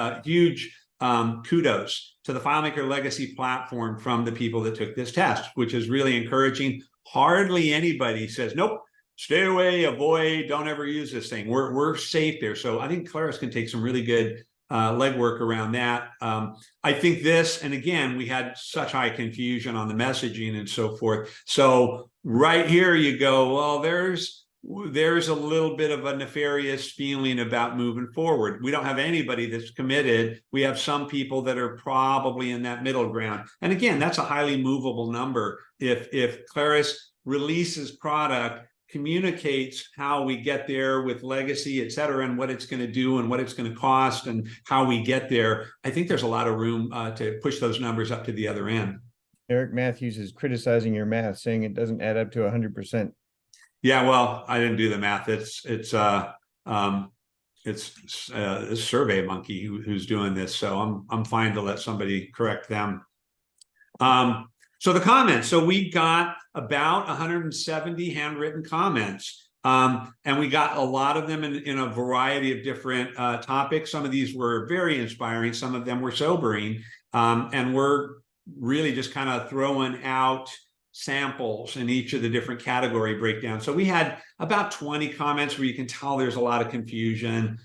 to the FileMaker legacy platform from the people that took this test, which is really encouraging. Hardly anybody says, nope, stay away, avoid, don't ever use this thing. We're safe there. So I think Claris can take some really good legwork around that. I think this, and again, we had such high confusion on the messaging and so forth. So right here you go, well, there's a little bit of a nefarious feeling about moving forward. We don't have anybody that's committed. We have some people that are probably in that middle ground. And again, that's a highly movable number. If Claris releases product communicates how we get there with legacy, et cetera, and what it's going to do and what it's going to cost and how we get there, I think there's a lot of room to push those numbers up to the other end. Eric Matthews is criticizing your math, saying it doesn't add up to 100%. Yeah, well, I didn't do the math. It's a Survey Monkey who's doing this, so I'm fine to let somebody correct them. So the comments. So we got about 170 handwritten comments, and we got a lot of them in a variety of different topics. Some of these were very inspiring. Some of them were sobering, and we're really just kind of throwing out samples in each of the different category breakdowns. So we had about 20 comments where you can tell there's a lot of confusion.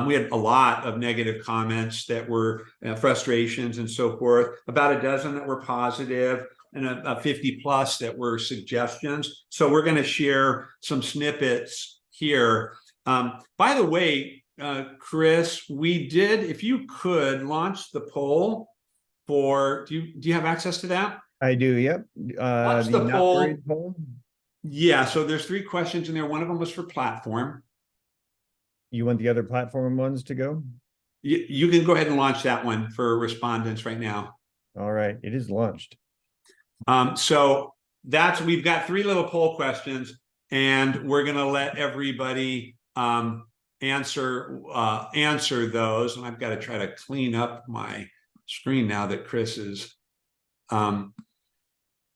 We had a lot of negative comments that were frustrations and so forth, about a dozen that were positive, and a 50 plus that were suggestions. So we're going to share some snippets here. By the way, Chris, we did, if you could launch the poll for, do you have access to that? I do, yep. Launch the not poll. buried poll. Yeah, so there's 3 questions in there. One of them was for platform. You want the other platform ones to go? You can go ahead and launch that one for respondents right now. All right, it is launched. So we've got 3 little poll questions, and we're going to let everybody answer those. And I've got to try to clean up my screen now that Chris is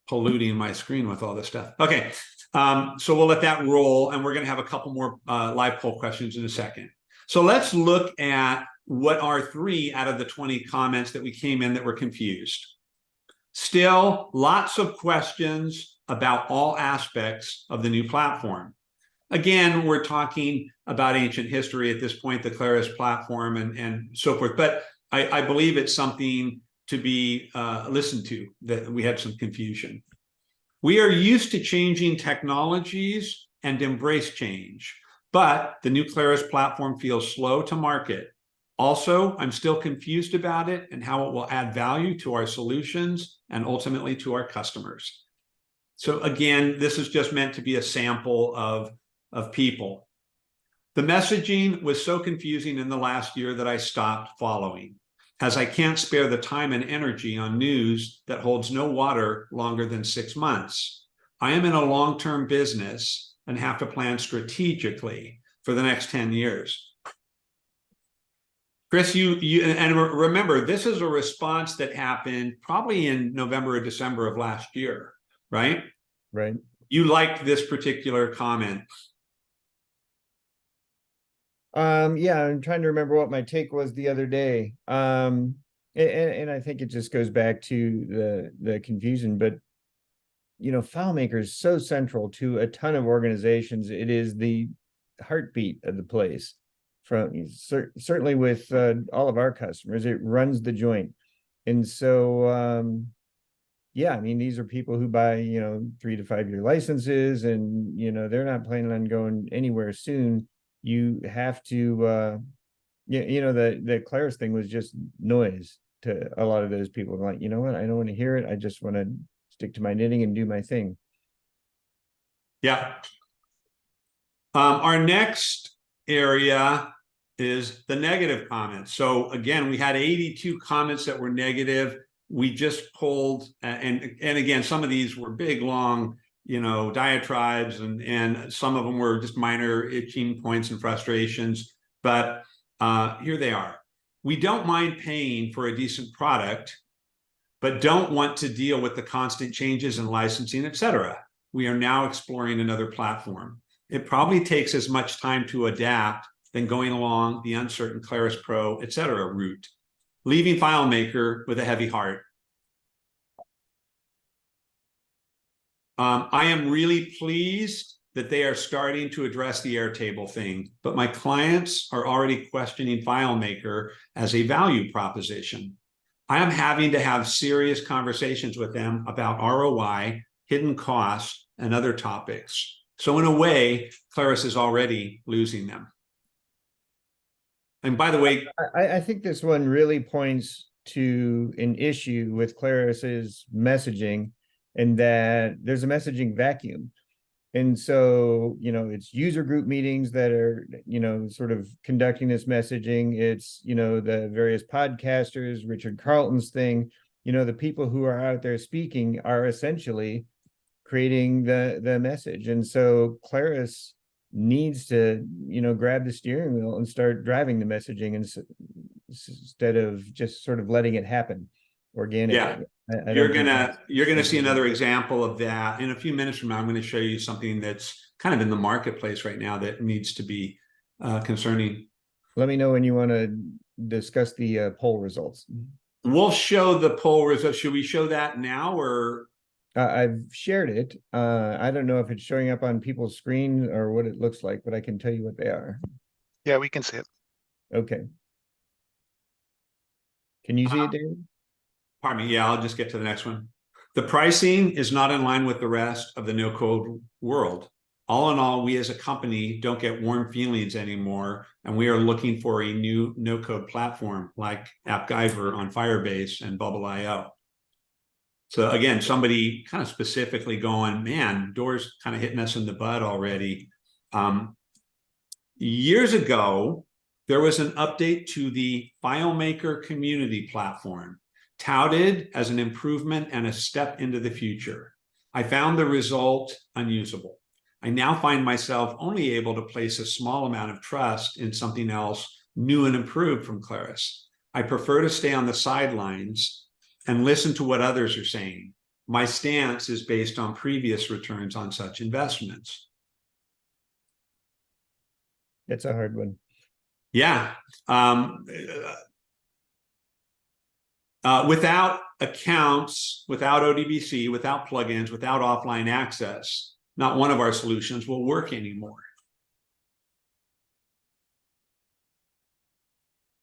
polluting my screen with all this stuff. Okay, so we'll let that roll, and we're going to have a couple more live poll questions in a second. So let's look at what are 3 out of the 20 comments that we came in that were confused. Still, lots of questions about all aspects of the new platform. Again, we're talking about ancient history at this point, the Claris platform and so forth, but I believe it's something to be listened to, that we had some confusion. We are used to changing technologies and embrace change, but the new Claris platform feels slow to market. Also, I'm still confused about it and how it will add value to our solutions and ultimately to our customers. So again, this is just meant to be a sample of people. The messaging was so confusing in the last year that I stopped following, as I can't spare the time and energy on news that holds no water longer than 6 months. I am in a long-term business and have to plan strategically for the next 10 years. Chris, and remember, this is a response that happened probably in November or December of last year, right? Right. You liked this particular comment. Yeah, I'm trying to remember what my take was the other day. And I think it just goes back to the confusion, but FileMaker is so central to a ton of organizations. It is the heartbeat of the place. Certainly with all of our customers, it runs the joint. And so yeah, I mean, these are people who buy 3 to 5 year licenses, and they're not planning on going anywhere soon. You have to the Claris thing was just noise to a lot of those people. Like, you know what, I don't want to hear it. I just want to stick to my knitting and do my thing. Yeah. Our next area is the negative comments. So again, we had 82 comments that were negative. We just pulled, and again, some of these were big, long, diatribes, and some of them were just minor itching points and frustrations. But here they are. We don't mind paying for a decent product, but don't want to deal with the constant changes in licensing, etc. We are now exploring another platform. It probably takes as much time to adapt than going along the uncertain Claris Pro, etc. route, leaving FileMaker with a heavy heart. I am really pleased that they are starting to address the Airtable thing, but my clients are already questioning FileMaker as a value proposition. I am having to have serious conversations with them about ROI, hidden costs, and other topics. So in a way, Claris is already losing them. And by the way, I think this one really points to an issue with Claris's messaging, and that there's a messaging vacuum. And so, it's user group meetings that are, sort of conducting this messaging. It's, the various podcasters, Richard Carlton's thing, the people who are out there speaking are essentially creating the message. And so Claris needs to, grab the steering wheel and start driving the messaging instead of just sort of letting it happen organically. Yeah. I You're don't think gonna see another example of that in a few minutes from now. I'm going to show you something that's kind of in the marketplace right now that needs to be concerning. Let me know when you want to discuss the poll results. We'll show the poll results. Should we show that now, or? I've shared it. I don't know if it's showing up on people's screen or what it looks like, but I can tell you what they are. Yeah, we can see it. Okay. Can you see it, David? Pardon me. Yeah, I'll just get to the next one. The pricing is not in line with the rest of the no-code world. All in all, we as a company don't get warm feelings anymore, and we are looking for a new no-code platform like AppGyver on Firebase and Bubble.io. So again, somebody kind of specifically going, man, Doors kind of hitting us in the butt already. Years ago, there was an update to the FileMaker community platform, touted as an improvement and a step into the future. I found the result unusable. I now find myself only able to place a small amount of trust in something else new and improved from Claris. I prefer to stay on the sidelines and listen to what others are saying. My stance is based on previous returns on such investments. That's a hard one. Yeah. Without accounts, without ODBC, without plugins, without offline access, not one of our solutions will work anymore.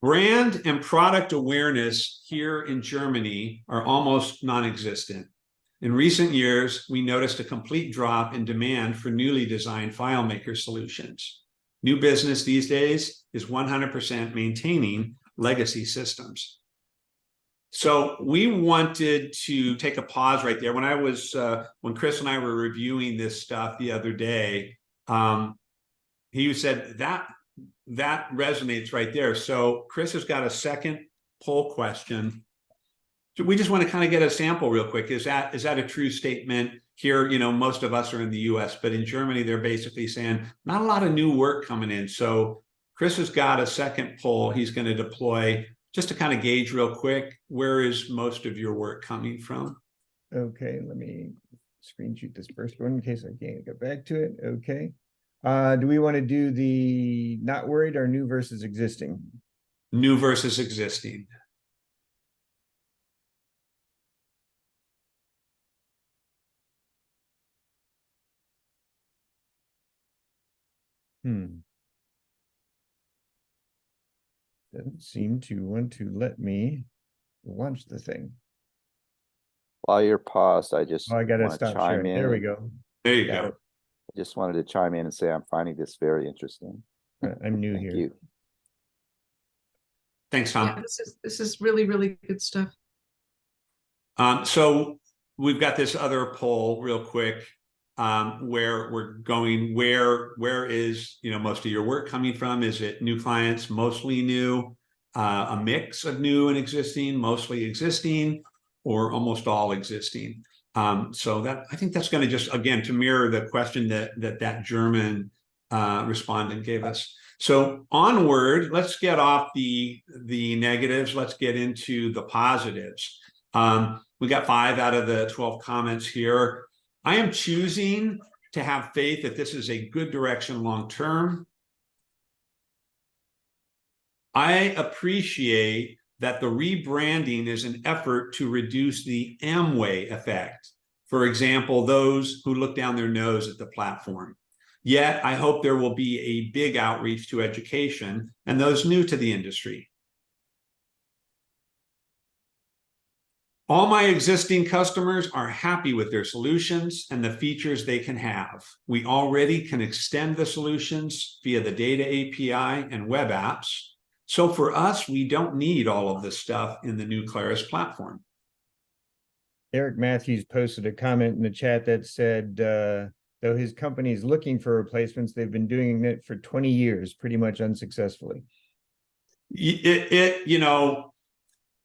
Brand and product awareness here in Germany are almost non-existent. In recent years, we noticed a complete drop in demand for newly designed FileMaker solutions. New business these days is 100% maintaining legacy systems. So we wanted to take a pause right there. When Chris and I were reviewing this stuff the other day, he said that resonates right there. So Chris has got a second poll question. So we just want to kind of get a sample real quick. Is that a true statement? Here, most of us are in the US, but in Germany, they're basically saying not a lot of new work coming in. So Chris has got a second poll he's going to deploy just to kind of gauge real quick, where is most of your work coming from? Okay, let me screen shoot this first one in case I can't get back to it. Okay. Do we want to do the not worried or new versus existing? New versus existing. Doesn't seem to want to let me launch the thing. While you're paused, I just I gotta want to stop chime sharing. in. There we go. There you Got go. it. I just wanted to chime in and say I'm finding this very interesting. I'm new Thank here. you. Thanks, Tom. Yeah, this is really, really good stuff. So we've got this other poll real quick, where we're going, where is most of your work coming from? Is it new clients, mostly new, a mix of new and existing, mostly existing, or almost all existing? So I think that's going to just, again, to mirror the question that German respondent gave us. So onward, let's get off the negatives. Let's get into the positives. We got 5 out of the 12 comments here. I am choosing to have faith that this is a good direction long term. I appreciate that the rebranding is an effort to reduce the Amway effect. For example, those who look down their nose at the platform. Yet, I hope there will be a big outreach to education and those new to the industry. All my existing customers are happy with their solutions and the features they can have. We already can extend the solutions via the data API and web apps. So for us, we don't need all of this stuff in the new Claris platform. Eric Matthews posted a comment in the chat that said, Though his company is looking for replacements, they've been doing it for 20 years, pretty much unsuccessfully. You know,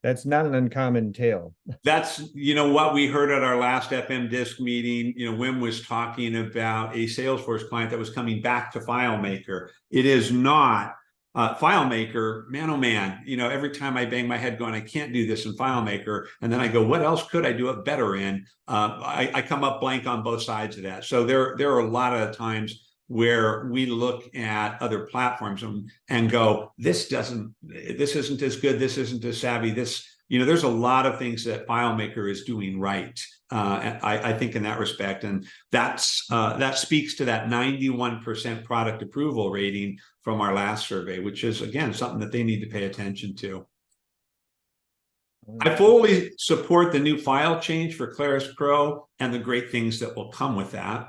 that's not an uncommon tale. That's, you know, what we heard at our last FMDiSC meeting. You know, Wim was talking about a Salesforce client that was coming back to FileMaker. It is not FileMaker, man, oh man, you know, every time I bang my head going, I can't do this in FileMaker. And then I go, what else could I do it better in? I come up blank on both sides of that. So there are a lot of times where we look at other platforms and go, this isn't as good, this isn't as savvy, this, you know, there's a lot of things that FileMaker is doing right. I think in that respect, and that speaks to that 91% product approval rating from our last survey, which is again something that they need to pay attention to. I fully support the new file change for Claris Pro and the great things that will come with that.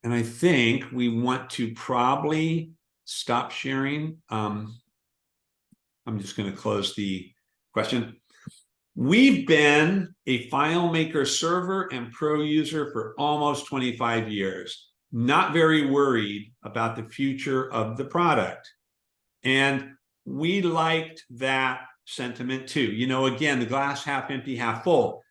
And I think we want to probably stop sharing. I'm just going to close the question. We've been a FileMaker server and pro user for almost 25 years. Not very worried about the future of the product. And we liked that sentiment too. You know, again, the glass half empty, half full.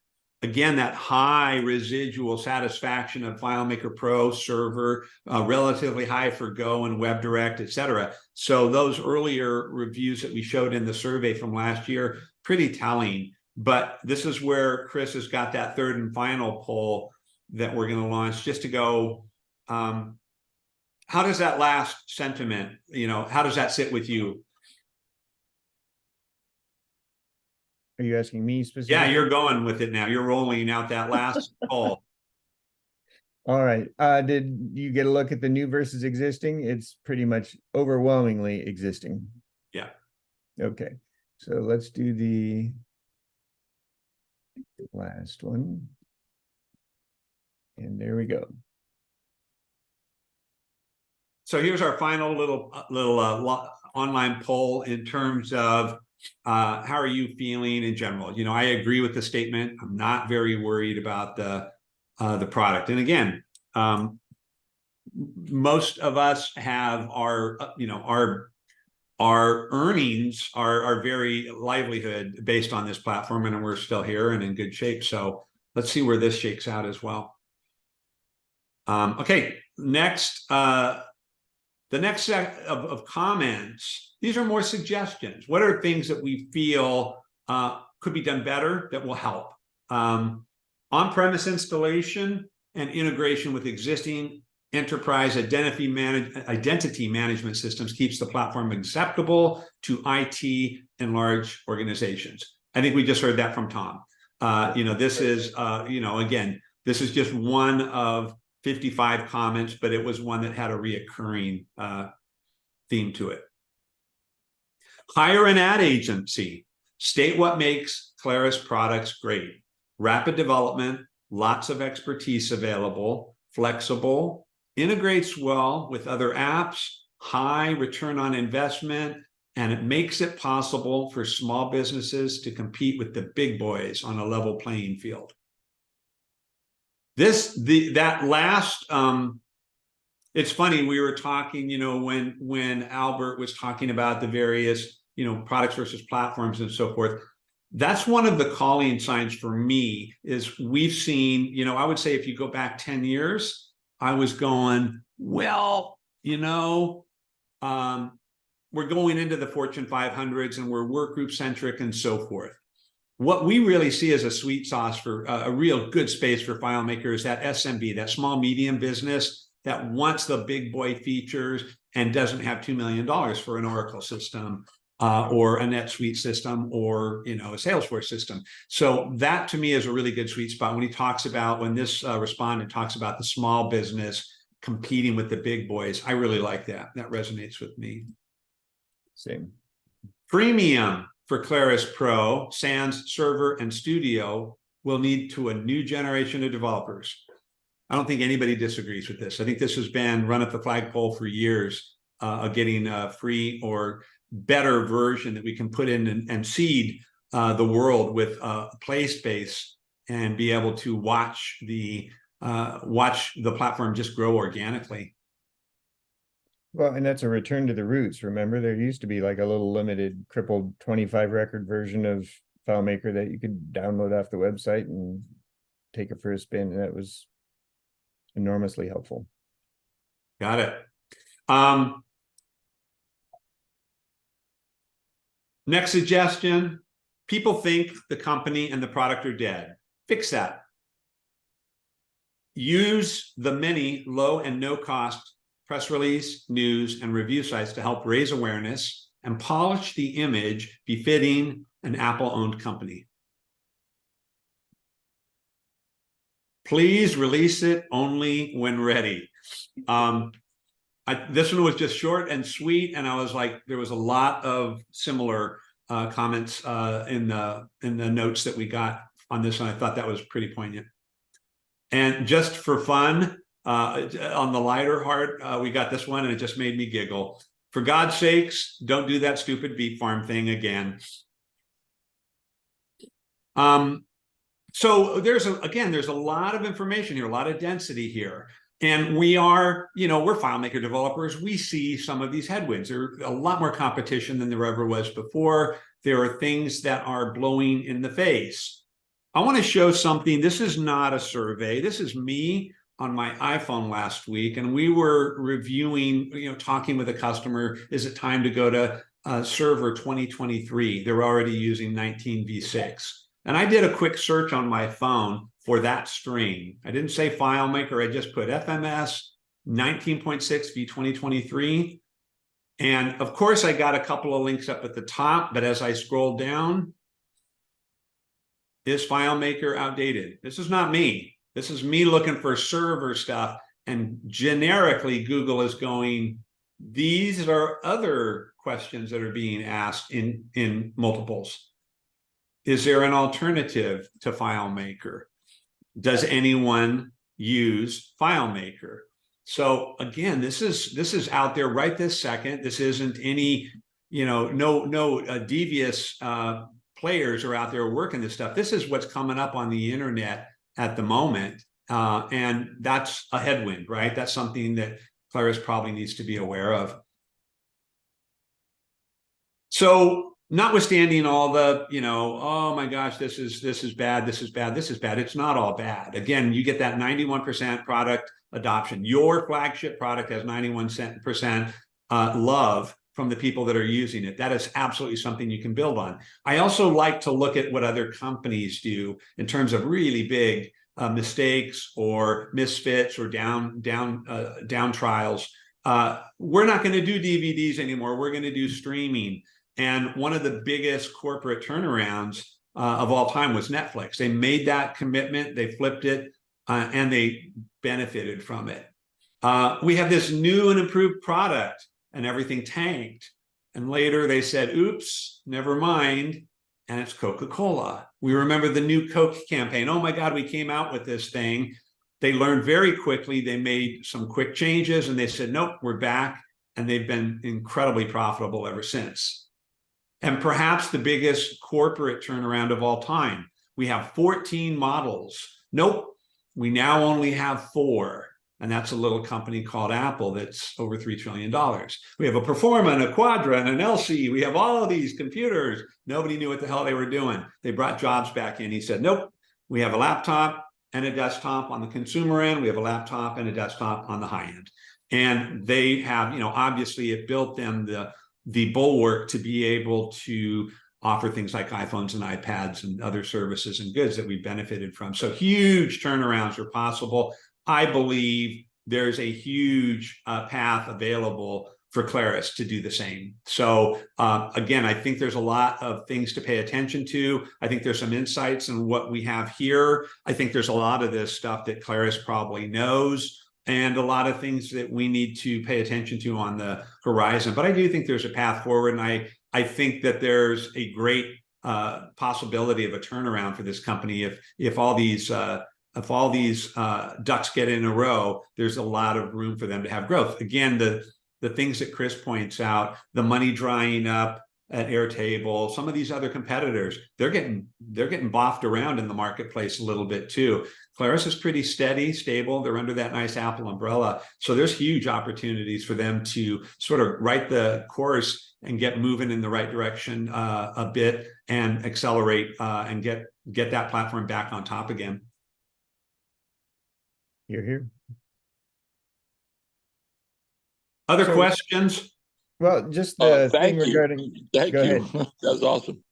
Again, that high residual satisfaction of FileMaker Pro server, relatively high for Go and WebDirect, et cetera. So those earlier reviews that we showed in the survey from last year, pretty telling. But this is where Chris has got that third and final poll that we're going to launch, just to go, how does that last sentiment, you know, how does that sit with you? Are you asking me specifically? Yeah, you're going with it now. You're rolling out that last poll. All right. Did you get a look at the new versus existing? It's pretty much overwhelmingly existing. Yeah. Okay. So let's do the last one. And there we go. So here's our final little online poll in terms of how are you feeling in general? You know, I agree with the statement. I'm not very worried about the product. And again, most of us have our, you know, our earnings are very livelihood based on this platform, and we're still here and in good shape. So let's see where this shakes out as well. Okay, next, the next set of comments, these are more suggestions. What are things that we feel could be done better that will help? On-premise installation and integration with existing enterprise identity management systems keeps the platform acceptable to IT and large organizations. I think we just heard that from Tom. You know, this is, you know, again, this is just one of 55 comments, but it was one that had a reoccurring theme to it. Hire an ad agency. State what makes Claris products great. Rapid development, lots of expertise available, flexible, integrates well with other apps, high return on investment, and it makes it possible for small businesses to compete with the big boys on a level playing field. That last, it's funny, we were talking, you know, when Albert was talking about the various, you know, products versus platforms and so forth. That's one of the calling signs for me is we've seen, you know, I would say if you go back 10 years, I was going, well, you know, we're going into the Fortune 500s and we're work group centric and so forth. What we really see as a sweet sauce for a real good space for FileMaker is that SMB, that small medium business that wants the big boy features and doesn't have $2 million for an Oracle system or a NetSuite system or, you know, a Salesforce system. So that to me is a really good sweet spot when he talks about, when this respondent talks about the small business competing with the big boys. I really like that. That resonates with me. Same. Premium for Claris Pro, Sans Server and Studio will lead to a new generation of developers. I don't think anybody disagrees with this. I think this has been run at the flagpole for years of getting a free or better version that we can put in and seed the world with play space and be able to watch the platform just grow organically. Well, and that's a return to the roots. Remember, there used to be like a little limited crippled 25 record version of FileMaker that you could download off the website and take it for a spin. And that was enormously helpful. Got it. Next suggestion, people think the company and the product are dead. Fix that. Use the many low and no cost press release, news, and review sites to help raise awareness and polish the image befitting an Apple-owned company. Please release it only when ready. This one was just short and sweet, and I was like, there was a lot of similar comments in the notes that we got on this one. I thought that was pretty poignant. And just for fun, on the lighter heart, we got this one, and it just made me giggle. For God's sakes, don't do that stupid beet farm thing again. So there's a lot of information here, a lot of density here. And we are, we're FileMaker developers. We see some of these headwinds. There's a lot more competition than there ever was before. There are things that are blowing in the face. I want to show something. This is not a survey. This is me on my iPhone last week, and we were reviewing, talking with a customer, is it time to go to server 2023? They're already using 19v6. And I did a quick search on my phone for that string. I didn't say FileMaker, I just put FMS 19.6 v2023. And of course, I got a couple of links up at the top, but as I scroll down, is FileMaker outdated? This is not me. This is me looking for server stuff, and generically Google is going, these are other questions that are being asked in multiples. Is there an alternative to FileMaker? Does anyone use FileMaker? So again, this is out there right this second. This isn't any, no devious players are out there working this stuff. This is what's coming up on the internet at the moment. And that's a headwind, right? That's something that Claris probably needs to be aware of. So notwithstanding all the, oh my gosh, this is bad, this is bad, this is bad. It's not all bad. Again, you get that 91% product adoption. Your flagship product has 91% love from the people that are using it. That is absolutely something you can build on. I also like to look at what other companies do in terms of really big mistakes or misfits or down trials. We're not going to do DVDs anymore. We're going to do streaming. And one of the biggest corporate turnarounds of all time was Netflix. They made that commitment, they flipped it, and they benefited from it. We have this new and improved product, and everything tanked. And later they said, oops, never mind. And it's Coca-Cola. We remember the new Coke campaign. Oh my God, we came out with this thing. They learned very quickly. They made some quick changes and they said, nope, we're back. And they've been incredibly profitable ever since. And perhaps the biggest corporate turnaround of all time. We have 14 models. Nope, we now only have 4. And that's a little company called Apple that's over $3 trillion. We have a Performa and a Quadra and an LC. We have all of these computers. Nobody knew what the hell they were doing. They brought Jobs back in. He said, nope, we have a laptop and a desktop on the consumer end. We have a laptop and a desktop on the high end. And they have, obviously it built them the bulwark to be able to offer things like iPhones and iPads and other services and goods that we benefited from. So huge turnarounds are possible. I believe there's a huge path available for Claris to do the same. So again, I think there's a lot of things to pay attention to. I think there's some insights in what we have here. I think there's a lot of this stuff that Claris probably knows and a lot of things that we need to pay attention to on the horizon. But I do think there's a path forward, and I think that there's a great possibility of a turnaround for this company if all these ducks get in a row. There's a lot of room for them to have growth. Again, the things that Chris points out, the money drying up, at Airtable, some of these other competitors, they're getting boffed around in the marketplace a little bit too. Claris is pretty steady, stable. They're under that nice Apple umbrella. So there's huge opportunities for them to sort of write the course and get moving in the right direction a bit and accelerate and get that platform back on top again. You're here. Other questions? Well, just the thing thank you. regarding. Thank go you. ahead. That was awesome.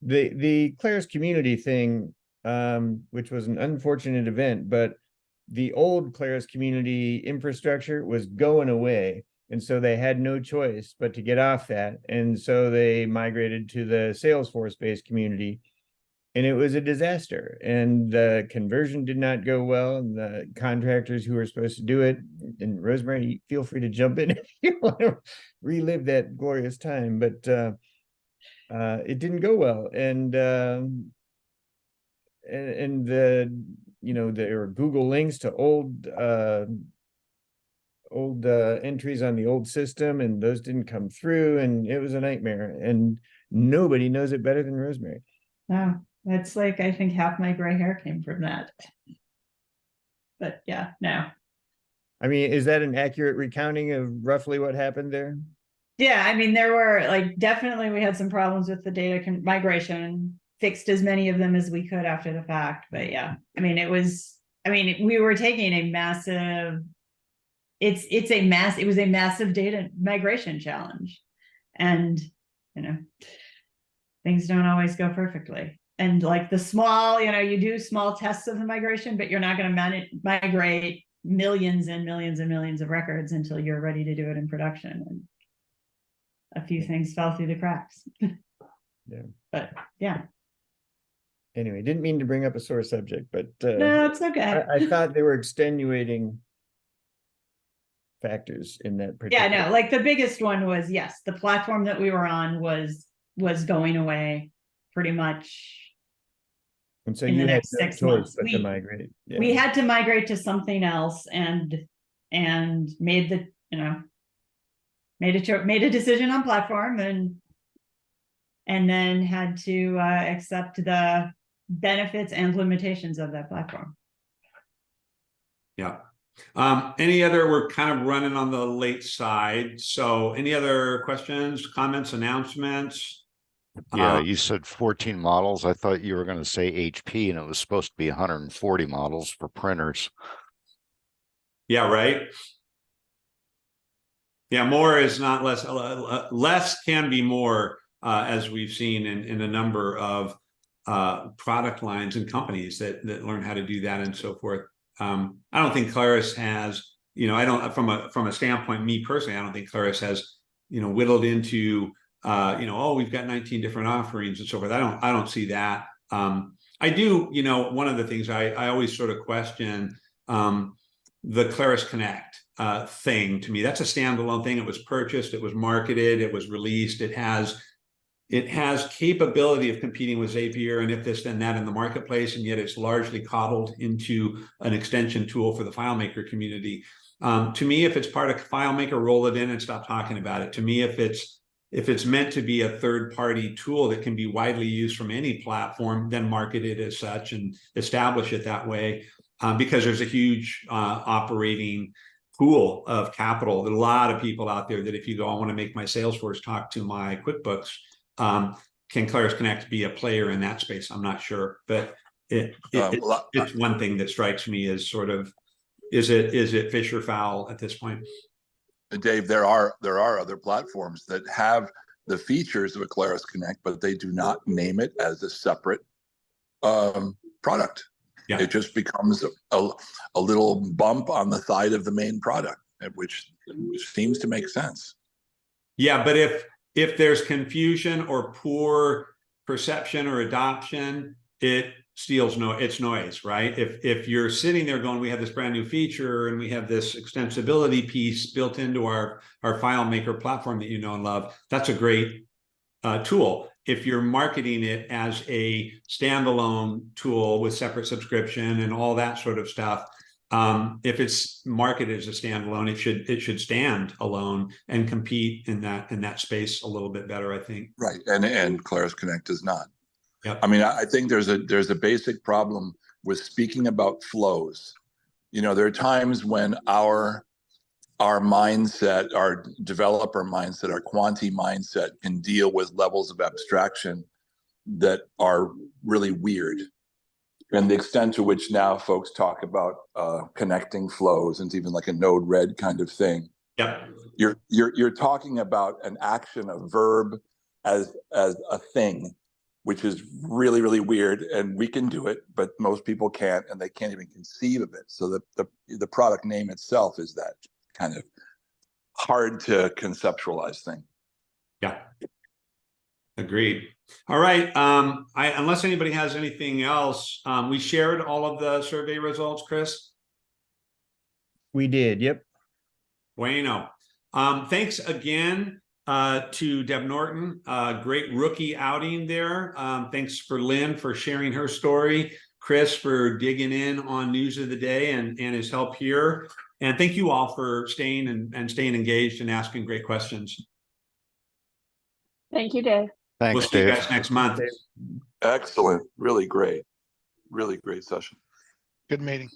The Claris community thing, which was an unfortunate event, but the old Claris community infrastructure was going away. And so they had no choice but to get off that. And so they migrated to the Salesforce-based community. And it was a disaster. And the conversion did not go well. And the contractors who were supposed to do it, and Rosemary, feel free to jump in if you want to relive that glorious time. But it didn't go well. And the, you know, there were Google links to old entries on the old system, and those didn't come through, and it was a nightmare. And nobody knows it better than Rosemary. Oh, that's like, I think half my gray hair came from that. But yeah, no. I mean, is that an accurate recounting of roughly what happened there? Yeah, I mean, there were like, definitely we had some problems with the data migration, fixed as many of them as we could after the fact. But yeah, I mean, it was we were taking a massive, it was a massive data migration challenge. And, you know, things don't always go perfectly. And like the small, you know, you do small tests of the migration, but you're not going to migrate millions and millions and millions of records until you're ready to do it in production. And a few things fell through the cracks. Yeah. But yeah. Anyway, didn't mean to bring up a sore subject, but no, it's okay. I thought there were extenuating factors in that particular. Yeah, no, like the biggest one was, yes, the platform that we were on was going away pretty much. And so in you the had next no 6 choice months. but to migrate. Yeah. We had to migrate to something else and made the, you know, made a decision on platform and then had to accept the benefits and limitations of that platform. Yeah. Any other, we're kind of running on the late side. So any other questions, comments, announcements? Yeah, you said 14 models. I thought you were going to say HP and it was supposed to be 140 models for printers. Yeah, right. Yeah, more is not less. Less can be more, as we've seen in a number of product lines and companies that learn how to do that and so forth. I don't think Claris has, you know, I don't, from a standpoint, me personally, I don't think Claris has, you know, whittled into, you know, oh, we've got 19 different offerings and so forth. I don't see that. I do, you know, one of the things I always sort of question, the Claris Connect thing. To me, that's a standalone thing. It was purchased, it was marketed, it was released. It has capability of competing with Zapier and if this then that in the marketplace, and yet it's largely coddled into an extension tool for the FileMaker community. To me, if it's part of FileMaker, roll it in and stop talking about it. To me, if it's meant to be a third-party tool that can be widely used from any platform, then market it as such and establish it that way, because there's a huge operating pool of capital. There are a lot of people out there that if you go, I want to make my Salesforce talk to my QuickBooks, can Claris Connect be a player in that space? I'm not sure, but it's one thing that strikes me as sort of, is it fish or fowl at this point? Dave, there are other platforms that have the features of a Claris Connect, but they do not name it as a separate product. Yeah. It just becomes a little bump on the side of the main product, which seems to make sense. Yeah, but if there's confusion or poor perception or adoption, it steals its noise, right? If you're sitting there going, we have this brand new feature and we have this extensibility piece built into our FileMaker platform that you know and love, that's a great tool. If you're marketing it as a standalone tool with separate subscription and all that sort of stuff, if it's marketed as a standalone, it should stand alone and compete in that space a little bit better, I think. Right, and Claris Connect does not. Yep. I mean, I think there's a basic problem with speaking about flows. You know, there are times when our mindset, our developer mindset, our quanti mindset can deal with levels of abstraction that are really weird. And the extent to which now folks talk about connecting flows into even like a Node-RED kind of thing. Yep. You're talking about an action, a verb as a thing, which is really, really weird. And we can do it, but most people can't, and they can't even conceive of it. So the product name itself is that kind of hard to conceptualize thing. Yeah. Agreed. All right. Unless anybody has anything else, we shared all of the survey results, Chris. We did. Yep. Bueno. Thanks again to Deb Norton. Great rookie outing there. Thanks for Lynn for sharing her story. Chris for digging in on news of the day and his help here. And thank you all for staying and staying engaged and asking great questions. Thank you, Dave. Thanks, We'll see you Dave. guys next month. Excellent. Really great. Really great session. Good meeting.